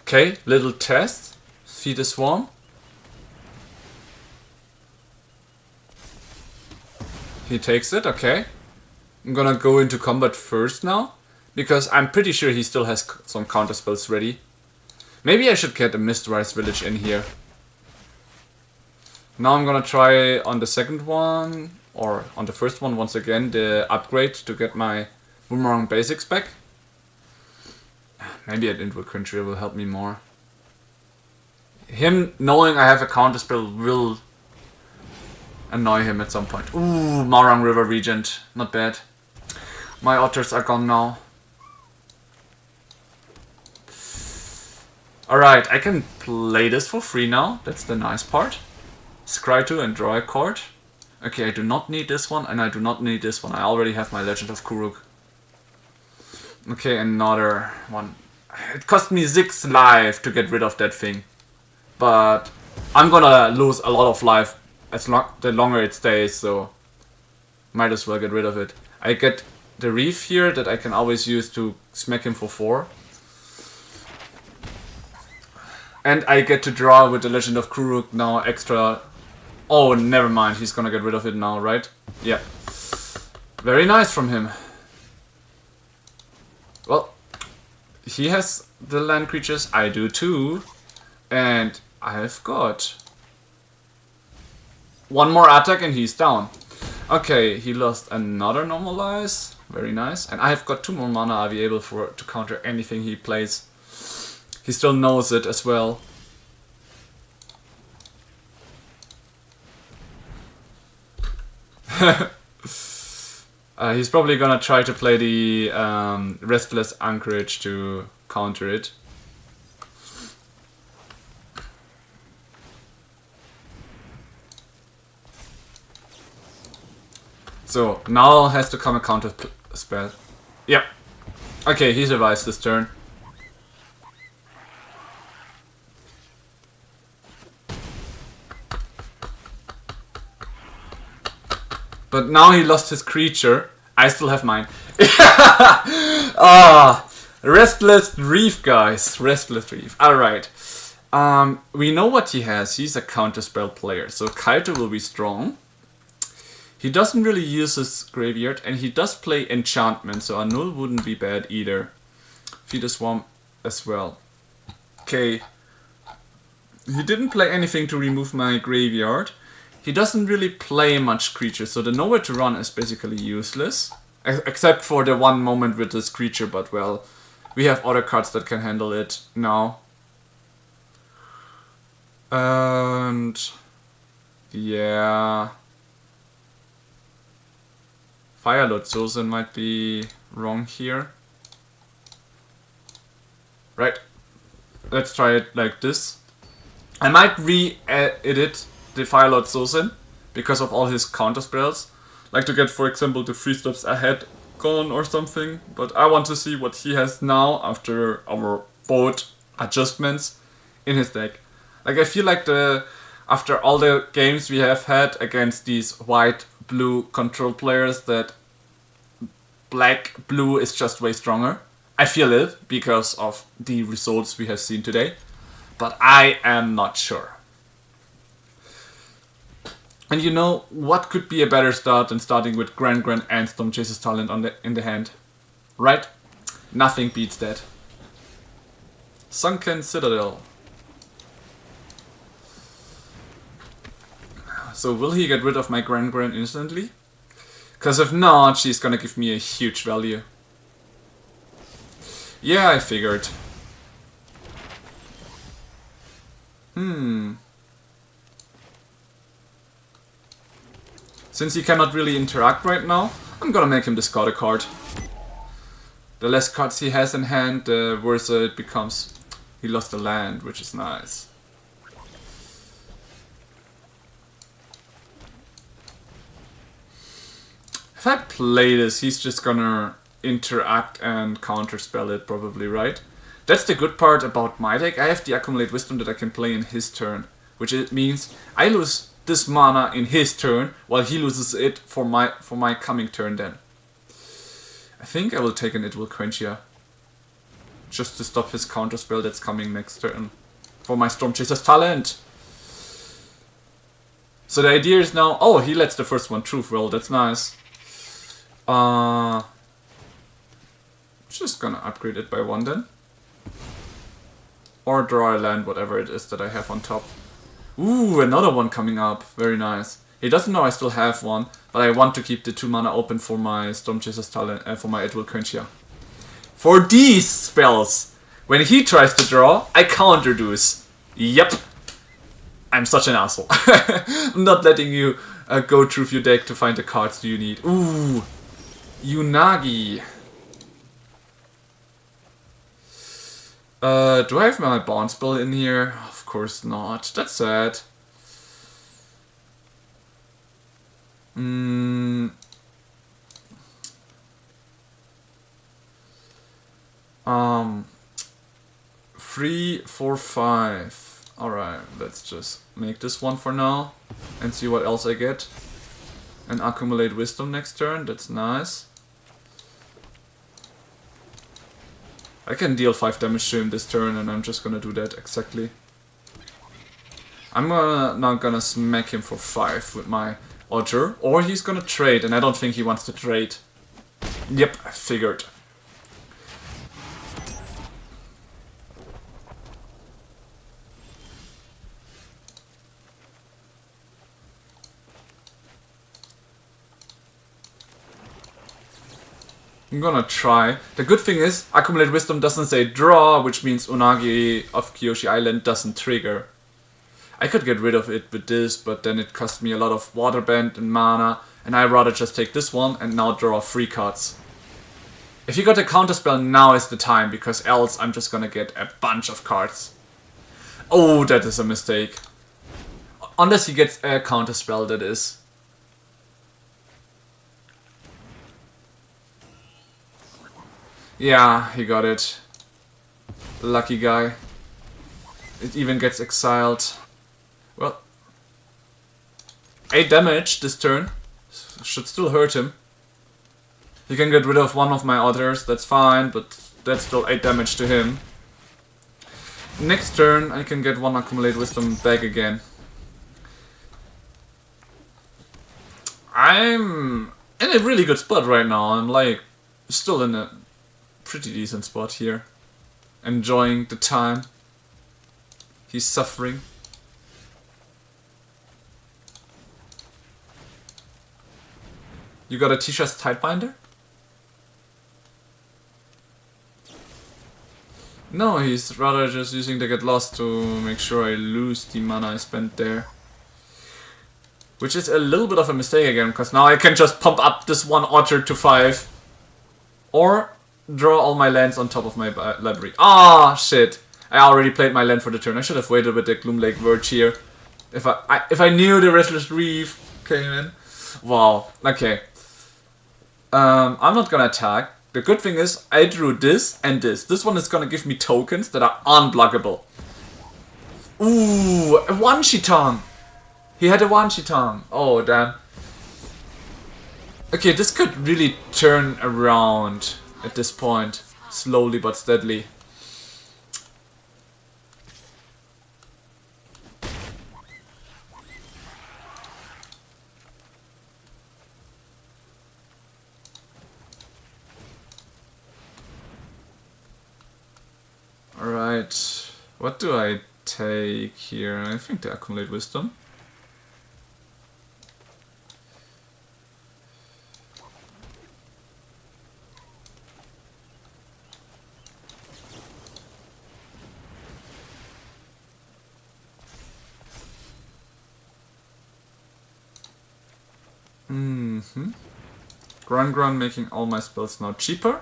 Speaker 1: Okay, little test. Feed a swarm. He takes it, okay. I'm gonna go into combat first now, because I'm pretty sure he still has some counter spells ready. Maybe I should get a Mistrise Village in here. Now I'm gonna try on the second one, or on the first one once again, the upgrade to get my boomerang basics back. Maybe an Invoke Country will help me more. Him knowing I have a counter spell will annoy him at some point. Ooh, Marang River Regent. Not bad. My otters are gone now. Alright, I can play this for free now. That's the nice part. Scry 2 and draw a card. Okay, I do not need this one and I do not need this one. I already have my Legend of Kuruk. Okay, another one. It cost me 6 life to get rid of that thing. But I'm gonna lose a lot of life the longer it stays, so might as well get rid of it. I get the Reef here that I can always use to smack him for 4. And I get to draw with the Legend of Kuruk now extra. Oh, never mind, he's gonna get rid of it now, right? Yeah. Very nice from him. Well, he has the land creatures, I do too. And I've got 1 more attack and he's down. Okay, he lost another Normalize. Very nice. And I've got 2 more mana, I'll be able to counter anything he plays. He still knows it as well. He's probably gonna try to play the Restless Anchorage to counter it. So, now has to come a counter spell. Yep. Okay, he survives this turn. But now he lost his creature. I still have mine. Ah, Restless Reef, guys. Restless Reef. Alright. We know what he has. He's a counterspell player. So Kaito will be strong. He doesn't really use his graveyard. And he does play enchantment. So a null wouldn't be bad either. Feed a Swarm as well. Okay. He didn't play anything to remove my graveyard. He doesn't really play much creatures, so the Nowhere to Run is basically useless. Except for the one moment with this creature, but well, we have other cards that can handle it now. And yeah, Firelord Zosen might be wrong here. Right, let's try it like this. I might re-edit the Firelord Zosen because of all his counter spells. Like to get, for example, the 3 steps ahead gone or something. But I want to see what he has now after our both adjustments in his deck. Like I feel like after all the games we have had against these white-blue control players that black-blue is just way stronger. I feel it because of the results we have seen today. But I am not sure. And you know, what could be a better start than starting with Grand and Storm Chaser's Talent in the hand? Right? Nothing beats that. Sunken Citadel. So will he get rid of my Grand instantly? Because if not, she's gonna give me a huge value. Yeah, I figured. Since he cannot really interact right now, I'm gonna make him discard a card. The less cards he has in hand, the worse it becomes. He lost the land, which is nice. If I play this, he's just gonna interact and counterspell it probably, right? That's the good part about my deck. I have the Accumulate Wisdom that I can play in his turn, which it means I lose this mana in his turn while he loses it for my coming turn then. I think I will take an It Will Quench here, just to stop his counterspell that's coming next turn for my Storm Chaser's talent. So the idea is now, oh, he lets the first one through, well, that's nice. Just gonna upgrade it by 1 then. Or draw a land, whatever it is that I have on top. Ooh, another one coming up. Very nice. He doesn't know I still have one, but I want to keep the 2 mana open for my Storm Chaser's talent and for my It Will Quench here. For these spells, when he tries to draw, I counterduce. Yep. I'm such an asshole. I'm not letting you go through your deck to find the cards you need. Ooh. Unagi. Do I have my Bond spell in here? Of course not. That's sad. Hmm. 3, 4, 5. Alright, let's just make this one for now and see what else I get. And accumulate wisdom next turn, that's nice. I can deal 5 damage to him this turn and I'm just gonna do that exactly. I'm now gonna smack him for 5 with my Otter, or he's gonna trade, and I don't think he wants to trade. Yep, I figured. I'm gonna try. The good thing is, Accumulate Wisdom doesn't say draw, which means Unagi of Kyoshi Island doesn't trigger. I could get rid of it with this, but then it cost me a lot of Waterbend and mana, and I'd rather just take this one and now draw 3 cards. If you got a counterspell, now is the time, because else I'm just gonna get a bunch of cards. Oh, that is a mistake. Unless he gets a counterspell, that is. Yeah, he got it. Lucky guy. It even gets exiled. Well, 8 damage this turn. Should still hurt him. He can get rid of one of my others, that's fine, but that's still 8 damage to him. Next turn I can get 1 Accumulate Wisdom back again. I'm in a really good spot right now. I'm like still in a pretty decent spot here. Enjoying the time. He's suffering. You got a Tisha's Tidebinder? No, he's rather just using the Get Lost to make sure I lose the mana I spent there. Which is a little bit of a mistake again, because now I can just pump up this 1 Otter to 5. Or draw all my lands on top of my library. Ah, shit. I already played my land for the turn. I should have waited with the Gloom Lake Verge here. If I knew the Restless Reef came in. Wow, okay. I'm not gonna attack. The good thing is, I drew this and this. This one is gonna give me tokens that are unblockable. Ooh, a One-Shitang! He had a One-Shitang. Oh, damn. Okay, this could really turn around at this point. Slowly but steadily. Alright, what do I take here? I think the Accumulate Wisdom. Grun making all my spells now cheaper.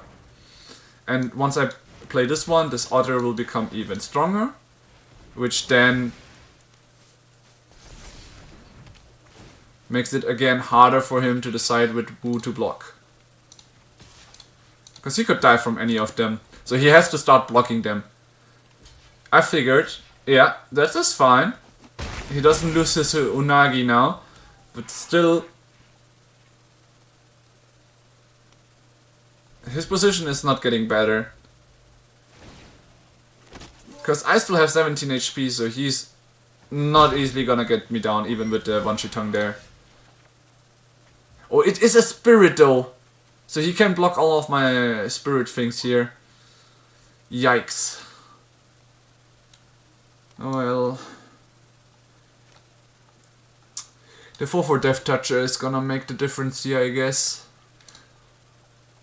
Speaker 1: And once I play this one, this Otter will become even stronger. Which then Makes it again harder for him to decide with who to block. Because he could die from any of them. So he has to start blocking them. I figured, yeah, that is fine. He doesn't lose his Unagi now. But still, his position is not getting better. Because I still have 17 HP, so he's not easily gonna get me down, even with the Wan Shi Tong there. Oh, it is a spirit though. So he can block all of my spirit things here. Yikes. Oh well. The 4/4 Death Toucher is gonna make the difference here, I guess.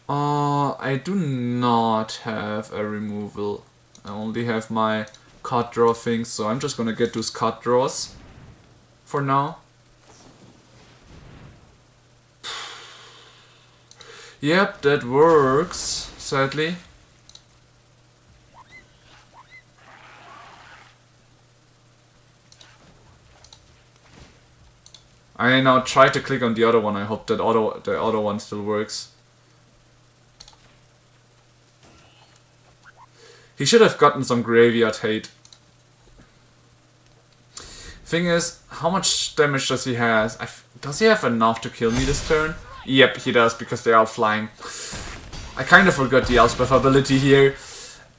Speaker 1: I do not have a removal. I only have my card draw things, so I'm just gonna get those card draws for now. Yep, that works, sadly. I now try to click on the other one. I hope that the other one still works. He should have gotten some graveyard hate. Thing is, how much damage does he have? Does he have enough to kill me this turn? Yep, he does, because they are flying. I kind of forgot the Elspeth ability here.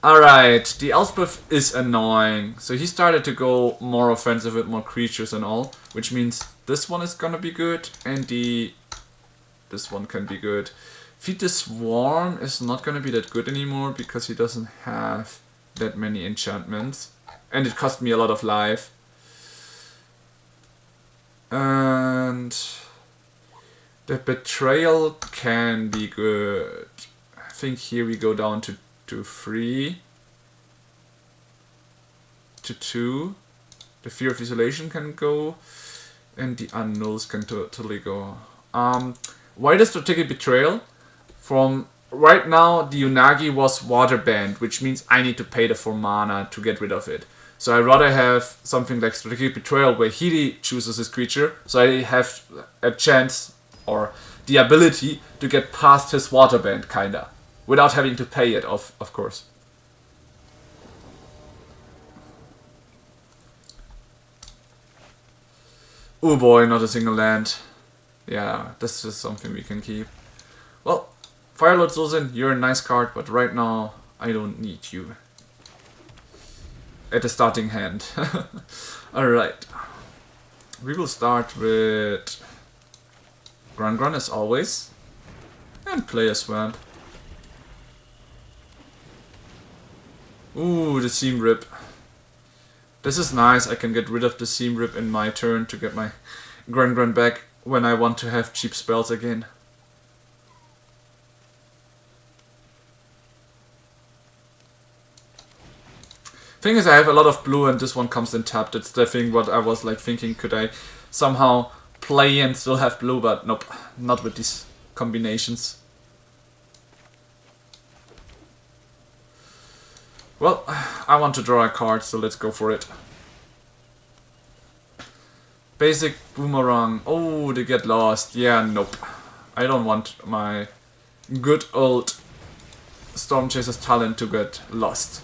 Speaker 1: Alright, the Elspeth is annoying. So he started to go more offensive with more creatures and all. Which means this one is gonna be good, and this one can be good. Feed the Swarm is not gonna be that good anymore, because he doesn't have that many enchantments. And it cost me a lot of life. And the Betrayal can be good. I think here we go down to 3. To 2. The Fear of Isolation can go. And the Annuls can totally go. Why the Strategic Betrayal? From right now, the Unagi was water banned, which means I need to pay the 4 mana to get rid of it. So I'd rather have something like Strategic Betrayal where he chooses his creature, so I have a chance or the ability to get past his water band, kinda. Without having to pay it, of course. Oh boy, not a single land. Yeah, this is something we can keep. Well, Firelord Zozin, you're a nice card, but right now I don't need you. At the starting hand. Alright. We will start with Gran as always. And play a Swamp. Ooh, the Seam Rip. This is nice. I can get rid of the Seam Rip in my turn to get my Gran back when I want to have cheap spells again. Thing is, I have a lot of blue and this one comes in tapped. That's the thing what I was like thinking, could I somehow play and still have blue, but nope, not with these combinations. Well, I want to draw a card, so let's go for it. Basic Boomerang. Oh, they get lost. Yeah, nope. I don't want my good old Stormchaser's talent to get lost.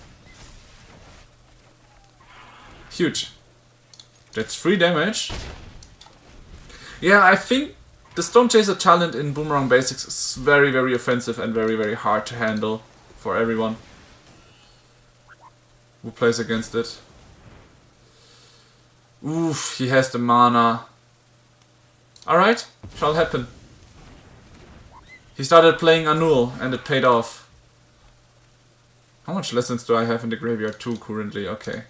Speaker 1: Huge. That's 3 damage. Yeah, I think the Stormchaser talent in Boomerang Basics is very, very offensive and very, very hard to handle for everyone who plays against it. Oof, he has the mana. Alright, shall happen. He started playing Anul and it paid off. How much lessons do I have in the graveyard? 2 currently, okay.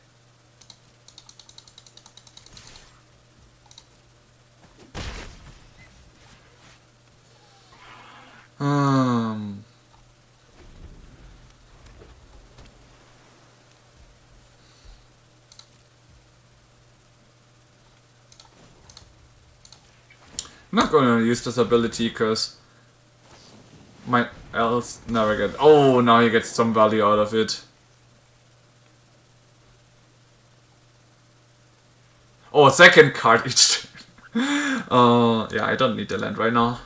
Speaker 1: I'm not gonna use this ability because my else never get. Oh, now he gets some value out of it. Oh, second card each turn. Yeah, I don't need the land right now.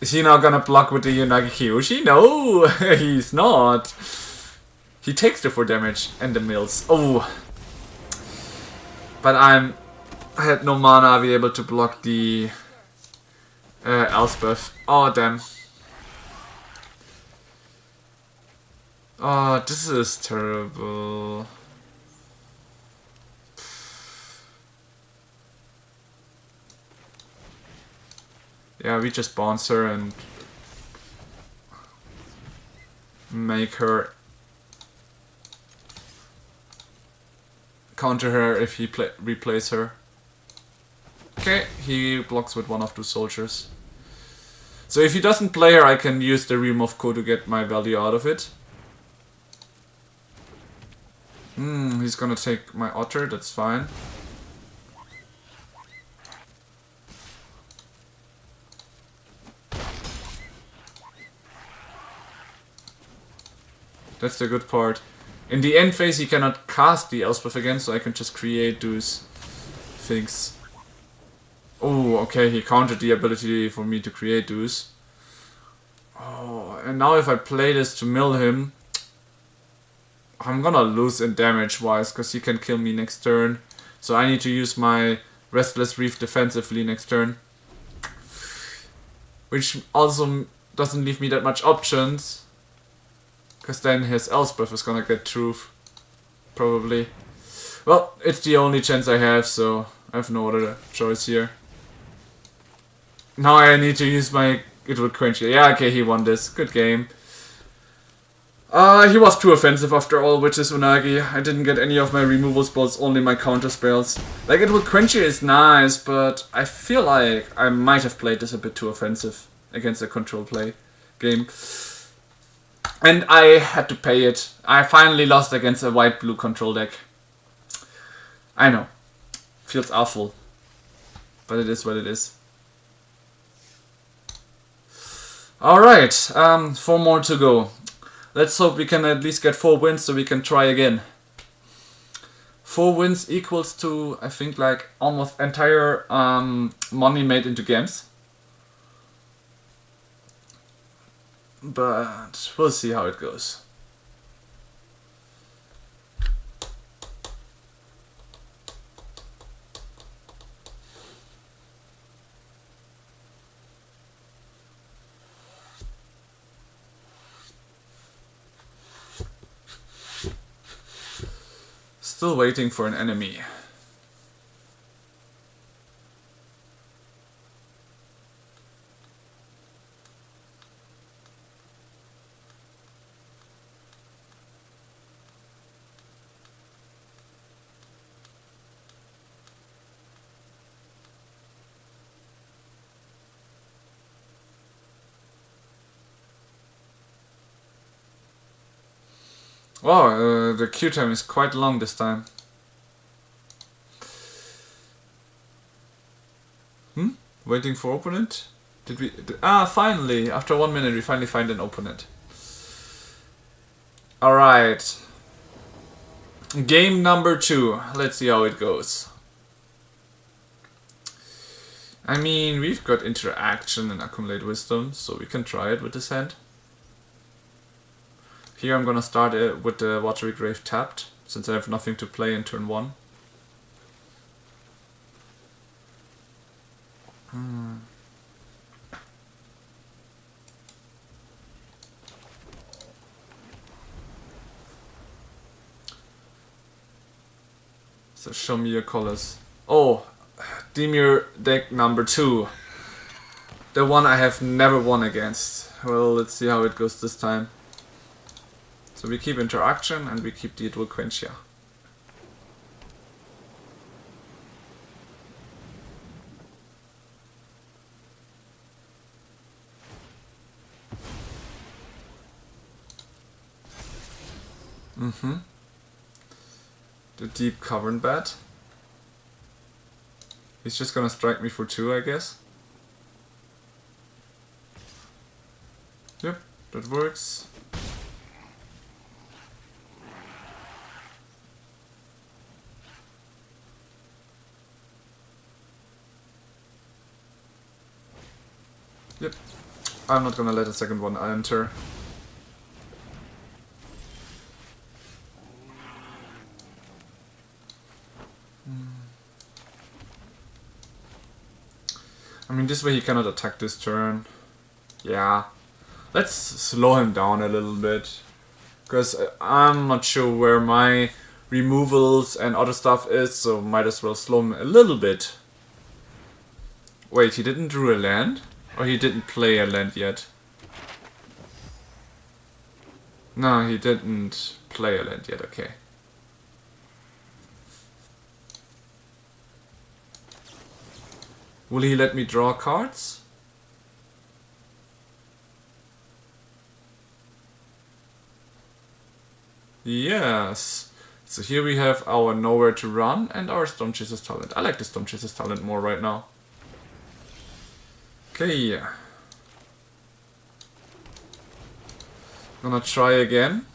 Speaker 1: Is he not gonna block with the Unagi Kyoshi? No, he's not. He takes the 4 damage and the mills. Oh. But I had no mana, I'll be able to block the Elspeth. Oh, damn. Oh, this is terrible. Yeah, we just bounce her and make her counter her if he replays her. Okay, he blocks with 1 of 2 soldiers. So if he doesn't play her, I can use the Realm of Ko to get my value out of it. He's gonna take my otter, that's fine. That's the good part. In the end phase he cannot cast the Elspeth again, so I can just create those things. Oh, okay, he countered the ability for me to create those. Oh, and now if I play this to mill him, I'm gonna lose in damage wise, because he can kill me next turn. So I need to use my Restless Reef defensively next turn. Which also doesn't leave me that much options. Because then his Elspeth is gonna get truth. Probably. Well, it's the only chance I have, so I have no other choice here. Now I need to use my... It will quench it. Yeah, okay, he won this. Good game. He was too offensive after all, which is Unagi. I didn't get any of my removal spells, only my counter spells. Like, it will quench it is nice, but I feel like I might have played this a bit too offensive against a control play game. And I had to pay it. I finally lost against a white-blue control deck. I know. Feels awful. But it is what it is. Alright, 4 more to go. Let's hope we can at least get 4 wins so we can try again. 4 wins equals to, I think, like almost entire money made into games. But we'll see how it goes. Still waiting for an enemy. Wow, the queue time is quite long this time. Waiting for opponent? Did we... finally! After 1 minute we finally find an opponent. Alright. Game number 2. Let's see how it goes. I mean, we've got interaction and accumulate wisdom, so we can try it with this hand. Here I'm gonna start with the Watery Grave tapped, since I have nothing to play in turn 1. So show me your colors. Oh, Demir deck number 2. The one I have never won against. Well, let's see how it goes this time. So we keep interaction and we keep the Quenchia. the deep cavern bed. He's just gonna strike me for 2, I guess. Yep, that works. Yep, I'm not gonna let the second one enter. I mean, this way he cannot attack this turn. Yeah. Let's slow him down a little bit. Because I'm not sure where my removals and other stuff is, so might as well slow him a little bit. Wait, he didn't draw a land? Or he didn't play a land yet? No, he didn't play a land yet, okay. Will he let me draw cards? Yes. So here we have our Nowhere to Run and our Storm Chaser's Talent. I like the Storm Chaser's Talent more right now. Okay. Gonna try again.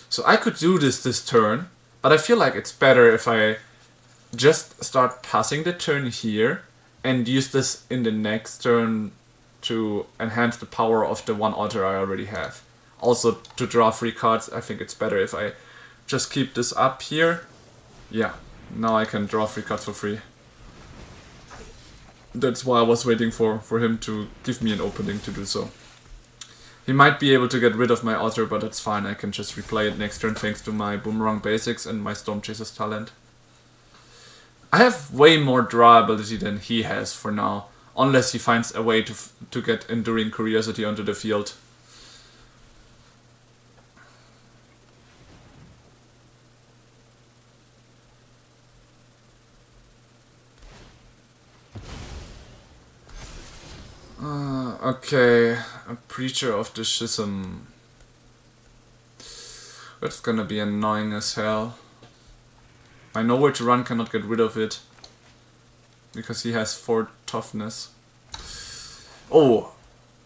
Speaker 1: So I could do this turn, but I feel like it's better if I just start passing the turn here and use this in the next turn to enhance the power of the one altar I already have. Also, to draw free cards, I think it's better if I just keep this up here. Yeah, now I can draw free cards for free. That's why I was waiting for him to give me an opening to do so. He might be able to get rid of my altar, but that's fine. I can just replay it next turn thanks to my Boomerang Basics and my Storm Chaser's Talent. I have way more draw ability than he has for now. Unless he finds a way to get Enduring Curiosity onto the field. Okay, a Preacher of the Schism. That's gonna be annoying as hell. My Nowhere to Run cannot get rid of it. Because he has 4 toughness. Oh,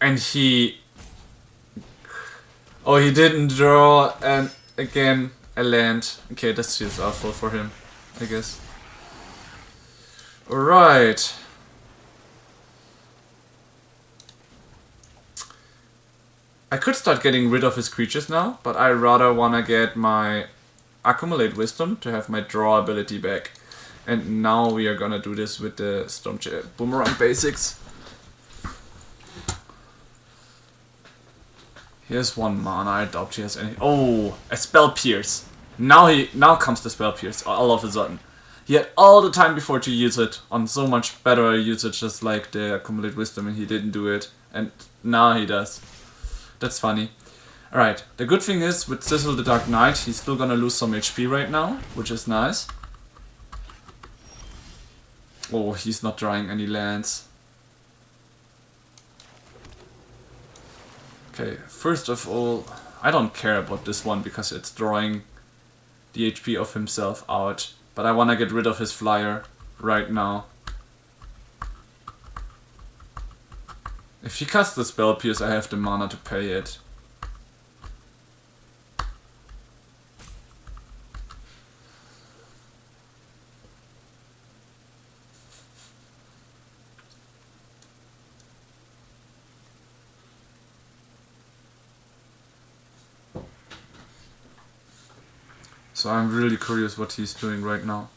Speaker 1: and he... Oh, he didn't draw again a land. Okay, that's just awful for him, I guess. Alright. I could start getting rid of his creatures now, but I rather wanna get my Accumulate Wisdom to have my draw ability back. And now we are gonna do this with the Boomerang Basics. He has 1 mana, I doubt he has any. Oh, a Spell Pierce. Now comes the Spell Pierce all of a sudden. He had all the time before to use it on so much better usage, just like the Accumulate Wisdom, and he didn't do it. And now he does. That's funny. Alright, the good thing is, with Sizzle the Dark Knight, he's still gonna lose some HP right now, which is nice. Oh, he's not drawing any lands. Okay, first of all, I don't care about this one because it's drawing the HP of himself out. But I wanna get rid of his flyer right now. If he casts the Spell Pierce, I have the mana to pay it. So I'm really curious what he's doing right now.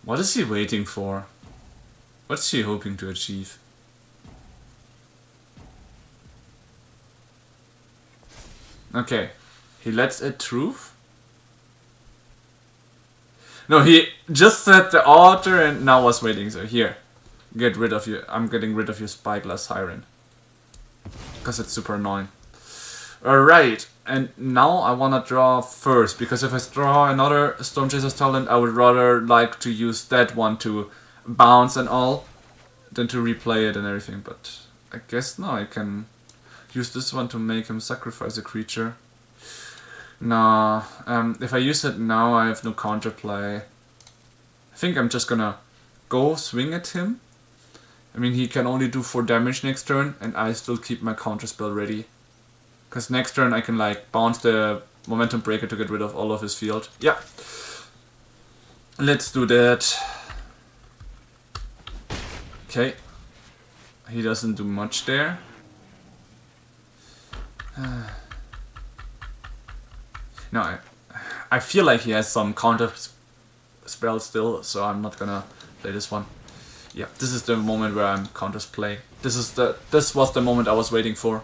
Speaker 1: What is he waiting for? What's he hoping to achieve? Okay, he lets it Truth? No, he just set the altar and now was waiting. So here, get rid of you. I'm getting rid of your Spyglass Siren. Because it's super annoying. Alright. And now I wanna draw first, because if I draw another Storm Chaser's Talent, I would rather like to use that one to bounce and all, than to replay it and everything. But I guess now I can use this one to make him sacrifice a creature. Nah, if I use it now, I have no counterplay. I think I'm just gonna go swing at him. I mean, he can only do 4 damage next turn, and I still keep my counterspell ready. Because next turn I can like bounce the Momentum Breaker to get rid of all of his field. Yeah. Let's do that. Okay. He doesn't do much there. No, I feel like he has some counter spell still, so I'm not gonna play this one. Yeah, this is the moment where I'm counters play. This was the moment I was waiting for.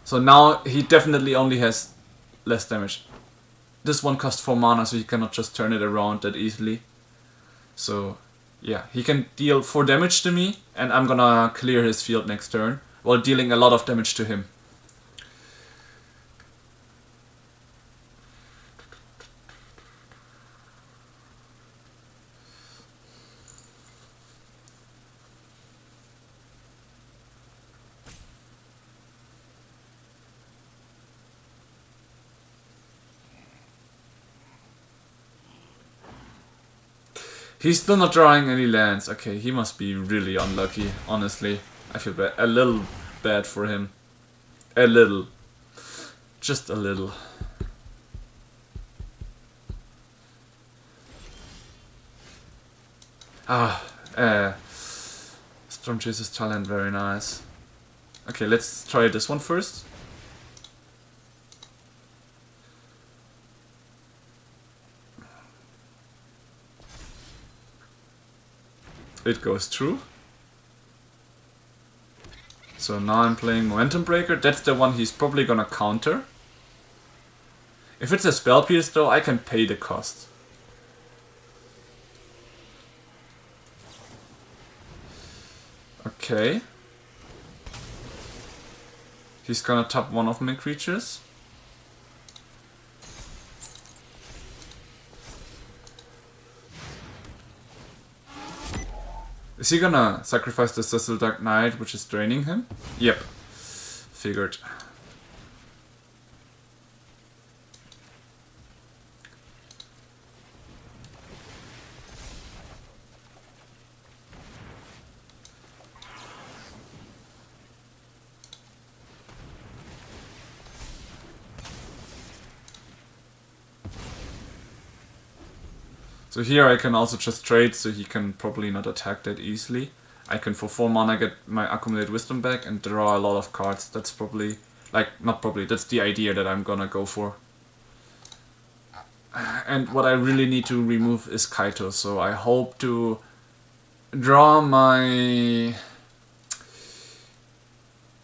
Speaker 1: So now he definitely only has less damage. This one costs 4 mana, so he cannot just turn it around that easily. So yeah, he can deal 4 damage to me, and I'm gonna clear his field next turn, while dealing a lot of damage to him. He's still not drawing any lands. Okay, he must be really unlucky, honestly. I feel bad. A little bad for him. A little. Just a little. Storm Chaser's Talent, very nice. Okay, let's try this one first. It goes through. So now I'm playing Momentum Breaker. That's the one he's probably gonna counter. If it's a Spell Pierce though, I can pay the cost. Okay. He's gonna tap one of my creatures. Is he gonna sacrifice the Cecil Dark Knight, which is draining him? Yep. Figured. So here I can also just trade, so he can probably not attack that easily. I can for 4 mana get my accumulated wisdom back and draw a lot of cards. That's probably, like, not probably, that's the idea that I'm gonna go for. And what I really need to remove is Kaito, so I hope to draw my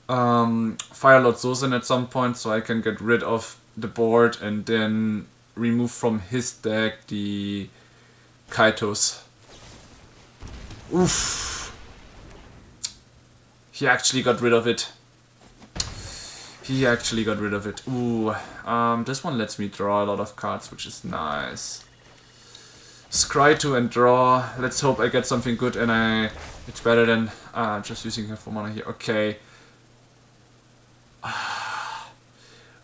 Speaker 1: Firelord Zosen at some point, so I can get rid of the board and then remove from his deck the Kaitos. Oof. He actually got rid of it. He actually got rid of it. Ooh. This one lets me draw a lot of cards, which is nice. Scry 2 and draw. Let's hope I get something good and it's better than just using her for mana here. Okay.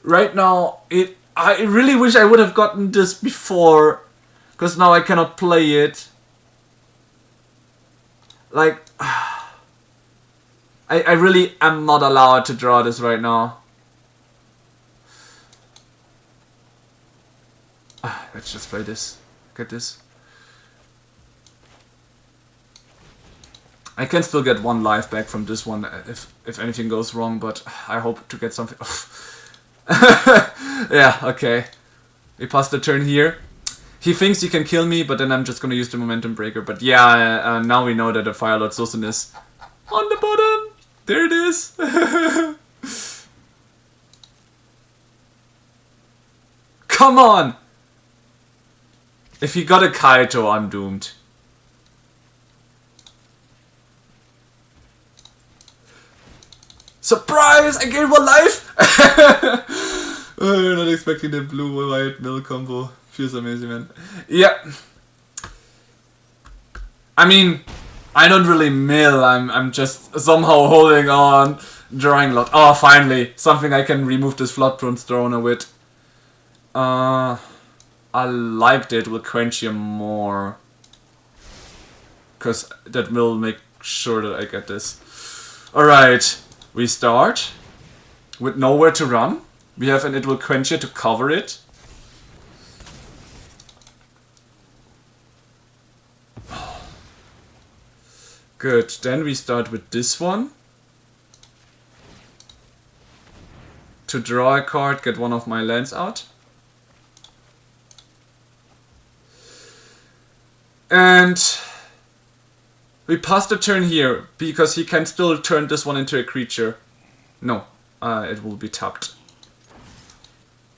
Speaker 1: Right now, I really wish I would have gotten this before, because now I cannot play it. Like, I really am not allowed to draw this right now. Let's just play this. Get this. I can still get 1 life back from this one if anything goes wrong, but I hope to get something. Yeah, okay. We pass the turn here. He thinks he can kill me, but then I'm just gonna use the Momentum Breaker. But yeah, now we know that the Firelord Zosen is on the bottom. There it is. Come on! If he got a Kaito, I'm doomed. Surprise! I gained 1 life! Not expecting the blue-white mill combo. Feels amazing, man. Yeah. I mean, I don't really mill. I'm just somehow holding on, drawing a lot. Oh, finally, something I can remove this Floodprone Stoner with. I liked it. Will quench you more, cause that will make sure that I get this. All right, we start with nowhere to run. We have an It Will Quench You to cover it. Good, then we start with this one. To draw a card, get one of my lands out. And we pass the turn here, because he can still turn this one into a creature. No, it will be tapped.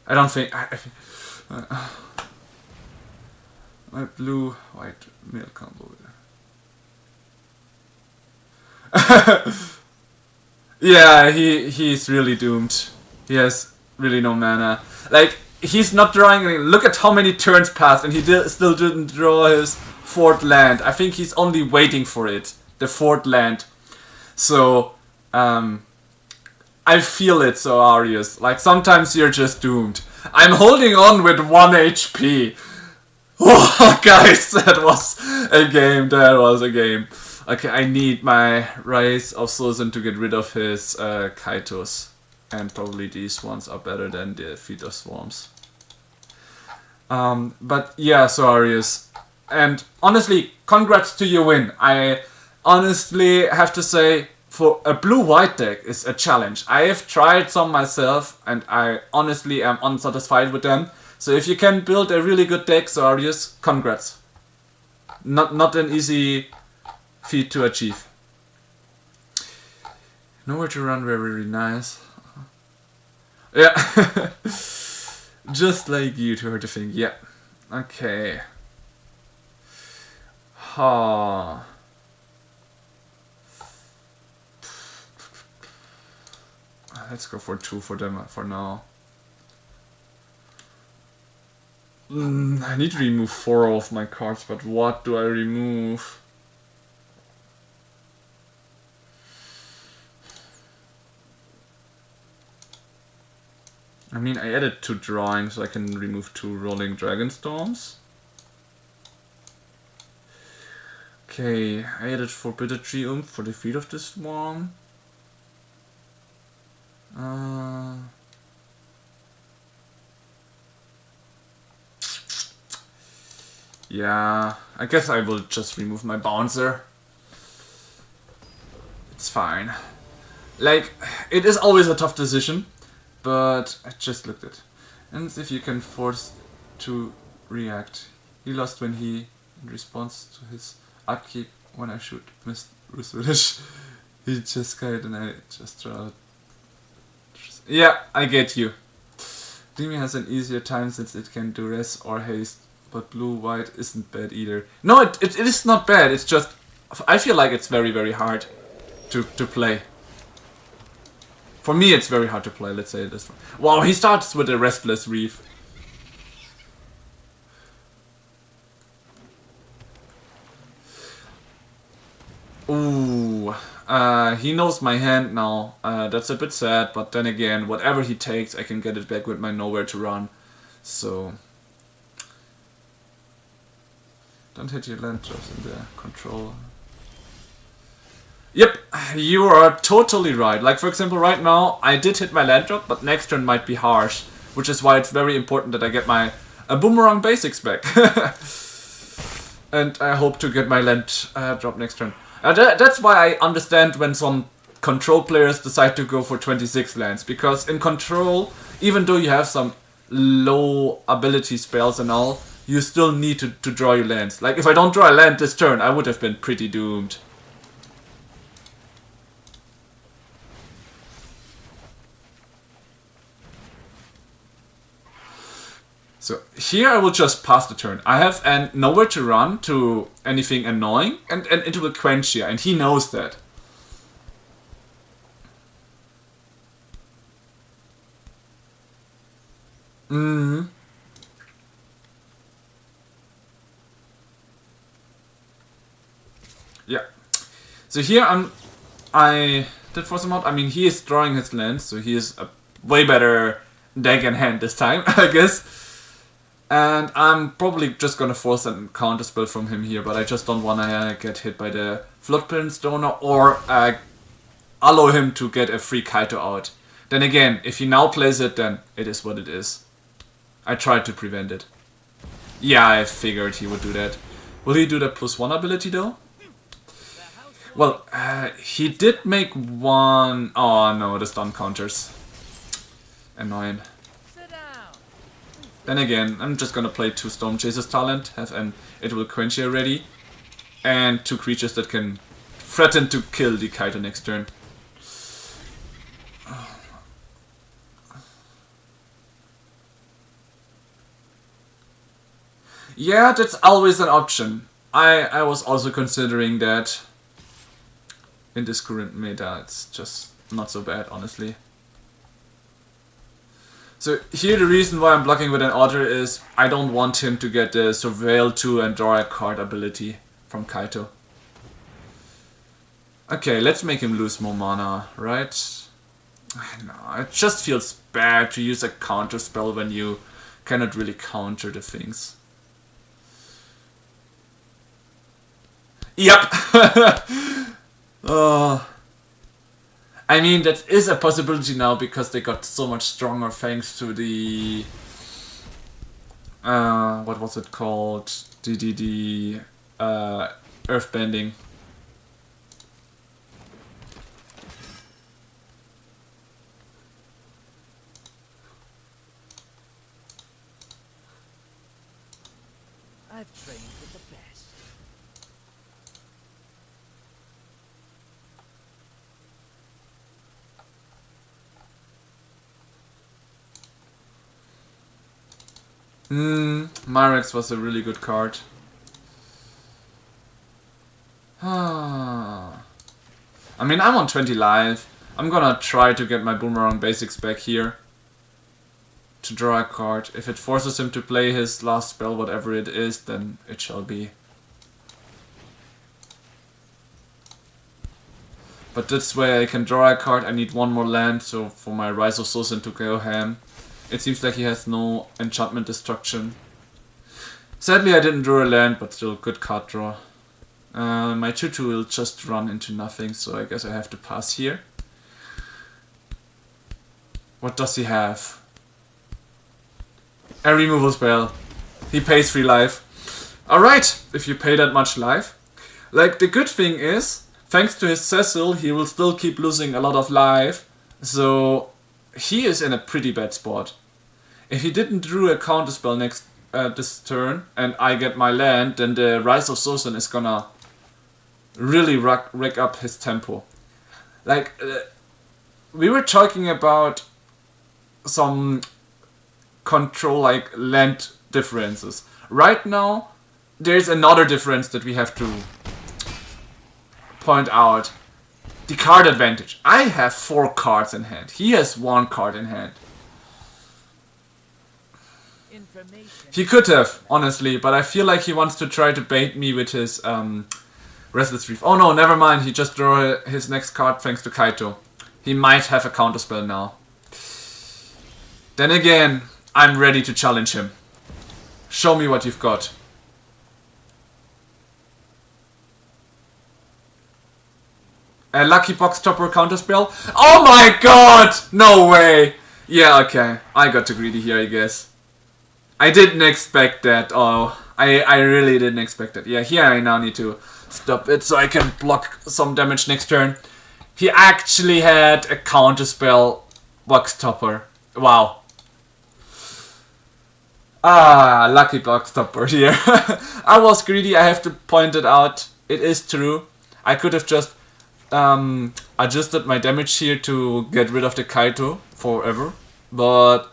Speaker 1: I don't think... my blue-white mill combo. Yeah, he's really doomed. He has really no mana. Like, he's not drawing any... Look at how many turns passed and he still didn't draw his 4th land. I think he's only waiting for it. The 4th land. So, I feel it, so Arius. Like, sometimes you're just doomed. I'm holding on with 1 HP. Oh, guys, that was a game. That was a game. Okay, I need my Rise of Sulzin to get rid of his Kaitos. And probably these ones are better than the Feet of Swarms. But yeah, so Arius. And honestly, congrats to your win. I honestly have to say, for a blue-white deck is a challenge. I have tried some myself, and I honestly am unsatisfied with them. So if you can build a really good deck, Arius, congrats. Not an easy feat to achieve. Nowhere to run, very nice. Yeah. Just like you to her to think, yeah. Okay. Ha. Let's go for 2 for them for now. I need to remove 4 of my cards, but what do I remove? I mean, I added 2 drawings, so I can remove 2 Rolling Dragon Storms. Okay, I added Forbidden Tree for the Feet of the Swarm. Yeah, I guess I will just remove my Bouncer. It's fine. Like, it is always a tough decision, but I just looked at it. And if you can force to react. He lost when he, in response to his upkeep, when I shoot Mr. Ruswish, he just got and I just draw. Yeah, I get you. Demi has an easier time since it can do res or haste, but blue-white isn't bad either. No, it is not bad, it's just... I feel like it's very hard to play. For me it's very hard to play, let's say this. Wow, he starts with a Restless Reef. Ooh, he knows my hand now. That's a bit sad, but then again, whatever he takes, I can get it back with my Nowhere to Run. So... Don't hit your land drops in the control. Yep, you are totally right. Like, for example, right now, I did hit my land drop, but next turn might be harsh. Which is why it's very important that I get my Boomerang Basics back. And I hope to get my land drop next turn. That's why I understand when some control players decide to go for 26 lands. Because in control, even though you have some low ability spells and all, you still need to draw your lands. Like, if I don't draw a land this turn, I would have been pretty doomed. So, here I will just pass the turn. I have nowhere to run to anything annoying, and it will quench here, and he knows that. Mm. Yeah. So here I did force him out. I mean, he is drawing his lands, so he is a way better deck in hand this time, I guess. And I'm probably just gonna force a counter spell from him here, but I just don't wanna get hit by the Floodprince Donor or allow him to get a free Kaito out. Then again, if he now plays it, then it is what it is. I tried to prevent it. Yeah, I figured he would do that. Will he do the +1 ability though? Well, he did make one... Oh no, the stun counters. Annoying. Then again, I'm just gonna play 2 Storm Chasers talent, have an It Will Quench here ready, and 2 creatures that can threaten to kill the Kaito next turn. Yeah, that's always an option. I was also considering that in this current meta. It's just not so bad, honestly. So here the reason why I'm blocking with an Otter is I don't want him to get the Surveil 2 and draw a card ability from Kaito. Okay, let's make him lose more mana, right? No, it just feels bad to use a counter spell when you cannot really counter the things. Yep! I mean, that is a possibility now because they got so much stronger thanks to the... what was it called? The earthbending.
Speaker 2: I've trained with the best.
Speaker 1: Myrex was a really good card. I mean, I'm on 20 life. I'm gonna try to get my Boomerang basics back here. To draw a card. If it forces him to play his last spell, whatever it is, then it shall be. But this way I can draw a card. I need one more land, so for my Rise of Sosin to go ham. It seems like he has no enchantment destruction. Sadly I didn't draw a land, but still good card draw. My 2/2 will just run into nothing, so I guess I have to pass here. What does he have? A removal spell. He pays 3 life. Alright, if you pay that much life. Like, the good thing is, thanks to his Cecil, he will still keep losing a lot of life. So, he is in a pretty bad spot. If he didn't draw a counterspell next this turn, and I get my land, then the Rise of Sosin is gonna really rack up his tempo. Like, we were talking about some control, like, land differences. Right now, there's another difference that we have to point out. The card advantage. I have 4 cards in hand. He has 1 card in hand. He could have, honestly, but I feel like he wants to try to bait me with his Restless Reef. Oh no, never mind. He just drew his next card thanks to Kaito. He might have a counterspell now. Then again, I'm ready to challenge him. Show me what you've got. A Lucky Box Topper counterspell? Oh my god! No way! Yeah, okay. I got too greedy here, I guess. I didn't expect that. Oh, I really didn't expect that. Yeah, here I now need to stop it so I can block some damage next turn. He actually had a counterspell Box Topper. Wow. Ah, Lucky Box Topper here. I was greedy, I have to point it out. It is true. I could have just adjusted my damage here to get rid of the Kaito forever. But...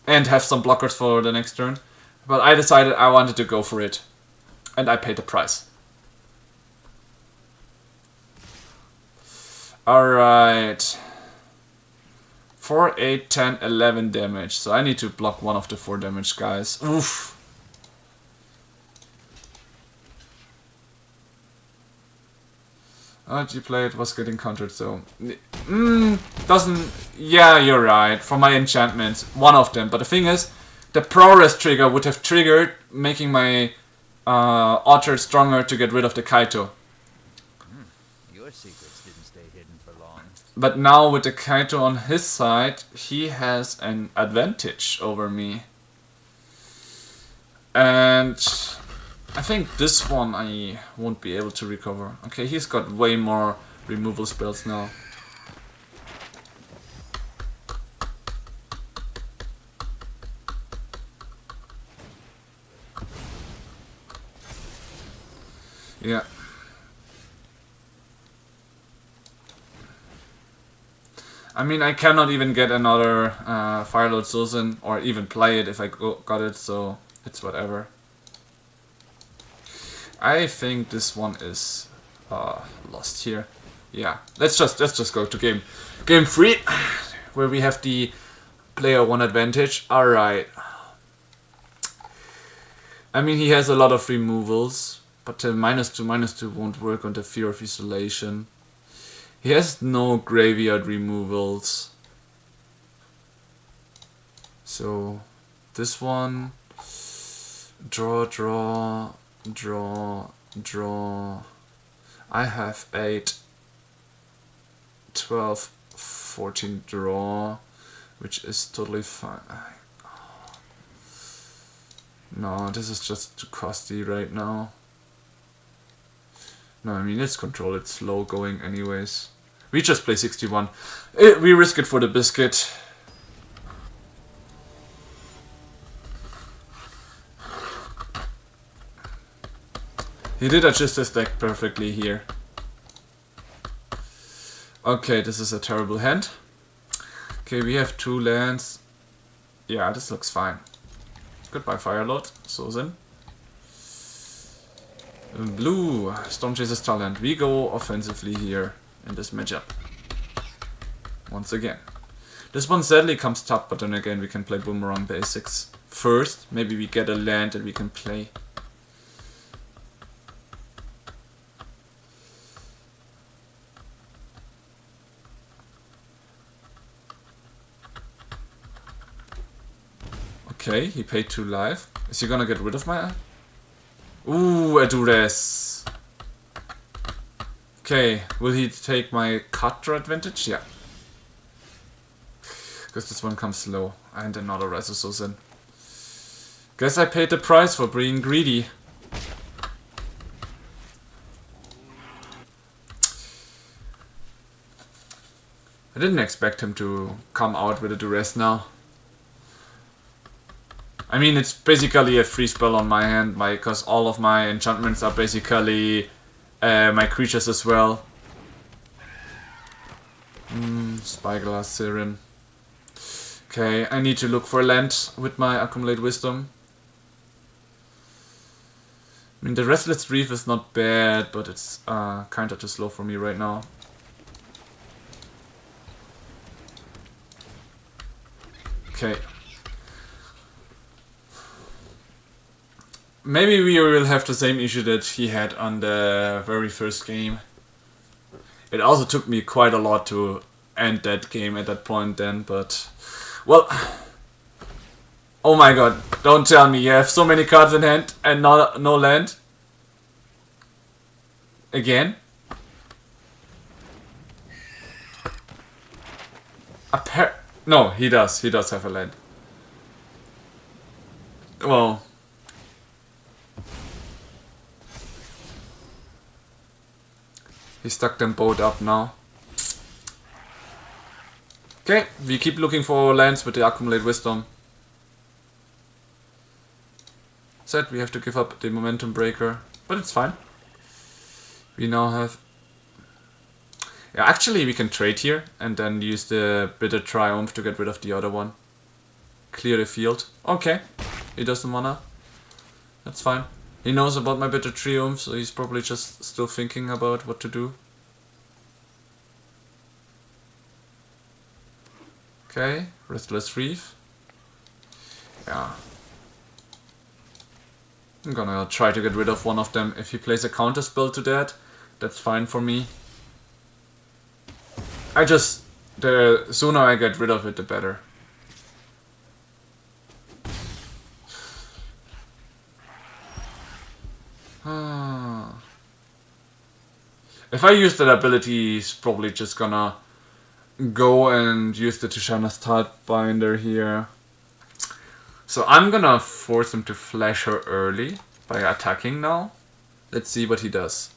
Speaker 1: and have some blockers for the next turn. But I decided I wanted to go for it. And I paid the price. Alright. 4, 8, 10, 11 damage. So I need to block one of the 4 damage guys. Oof. You play it was getting countered, so doesn't. Yeah, you're right. For my enchantments, one of them. But the thing is, the progress trigger would have triggered, making my otter stronger to get rid of the Kaito.
Speaker 2: Your secrets didn't stay hidden for long.
Speaker 1: But now with the Kaito on his side, he has an advantage over me. And I think this one I won't be able to recover. Okay, he's got way more removal spells now. Yeah. I mean, I cannot even get another Firelord Sulzin or even play it if I got it, so it's whatever. I think this one is lost here. Yeah, let's just go to game 3, where we have the player 1 advantage. All right. I mean, he has a lot of removals, but the -2/-2 won't work on the Fear of Isolation. He has no graveyard removals. So this one, draw. I have 8, 12, 14 draw, which is totally fine. No, this is just too costly right now. No, I mean, it's control, it's slow going anyways. We just play 61. We risk it for the biscuit. He did adjust his deck perfectly here. Okay, this is a terrible hand. Okay, we have 2 lands. Yeah, this looks fine. Goodbye, Firelord. Sulzin. Blue, Stormchaser's Talent. We go offensively here in this matchup. Once again. This one sadly comes top, but then again we can play Boomerang Basics first. Maybe we get a land that we can play. Okay, he paid 2 life. Is he gonna get rid of my... Ooh, a duress. Okay, will he take my Katra advantage? Yeah. Because this one comes slow. And another Resosusin. Guess I paid the price for being greedy. I didn't expect him to come out with a duress now. I mean, it's basically a free spell on my hand, because all of my enchantments are basically my creatures as well. Spyglass, Siren. Okay, I need to look for land with my Accumulate Wisdom. I mean, the Restless Reef is not bad, but it's kinda too slow for me right now. Okay. Maybe we will have the same issue that he had on the very first game. It also took me quite a lot to end that game at that point then, but... Well... Oh my god, don't tell me you have so many cards in hand and no land. Again? No, he does have a land. Well... He stuck them both up now. Okay, we keep looking for lands with the Accumulate Wisdom. Said we have to give up the Momentum Breaker, but it's fine. We now have... Yeah, actually we can trade here and then use the Bitter Triumph to get rid of the other one. Clear the field. Okay, he doesn't wanna. That's fine. He knows about my Bitter Triumph, so he's probably just still thinking about what to do. Okay, Restless Reef. Yeah. I'm gonna try to get rid of one of them. If he plays a counter spell to that, that's fine for me. The sooner I get rid of it, the better. If I use that ability, he's probably just gonna go and use the Tishana's Binder here. So I'm gonna force him to flash her early by attacking now. Let's see what he does.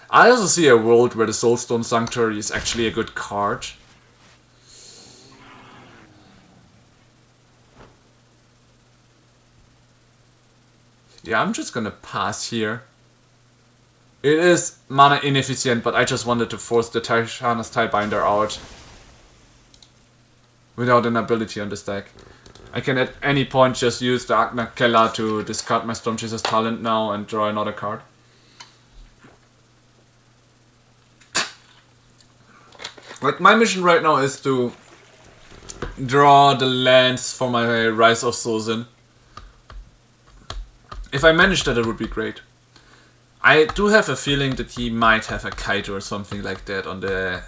Speaker 1: I also see a world where the Soulstone Sanctuary is actually a good card. Yeah, I'm just gonna pass here. It is mana inefficient, but I just wanted to force the Tishana's Binder out without an ability on the stack. I can at any point just use the Agna Kella to discard my Stormchaser's Talent now and draw another card. Like, my mission right now is to draw the lands for my Rise of Sozin. If I manage that, it would be great. I do have a feeling that he might have a Kite or something like that on the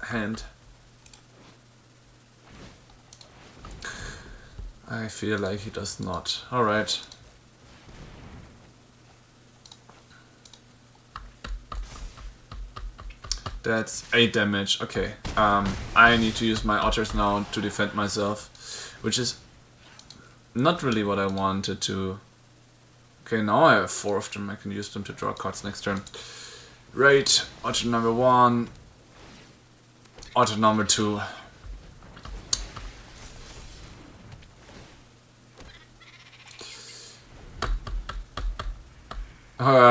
Speaker 1: hand. I feel like he does not. Alright. That's 8 damage. Okay. I need to use my otters now to defend myself, which is not really what I wanted to. Okay, now I have 4 of them. I can use them to draw cards next turn. Right. Otter number 1. Otter number 2.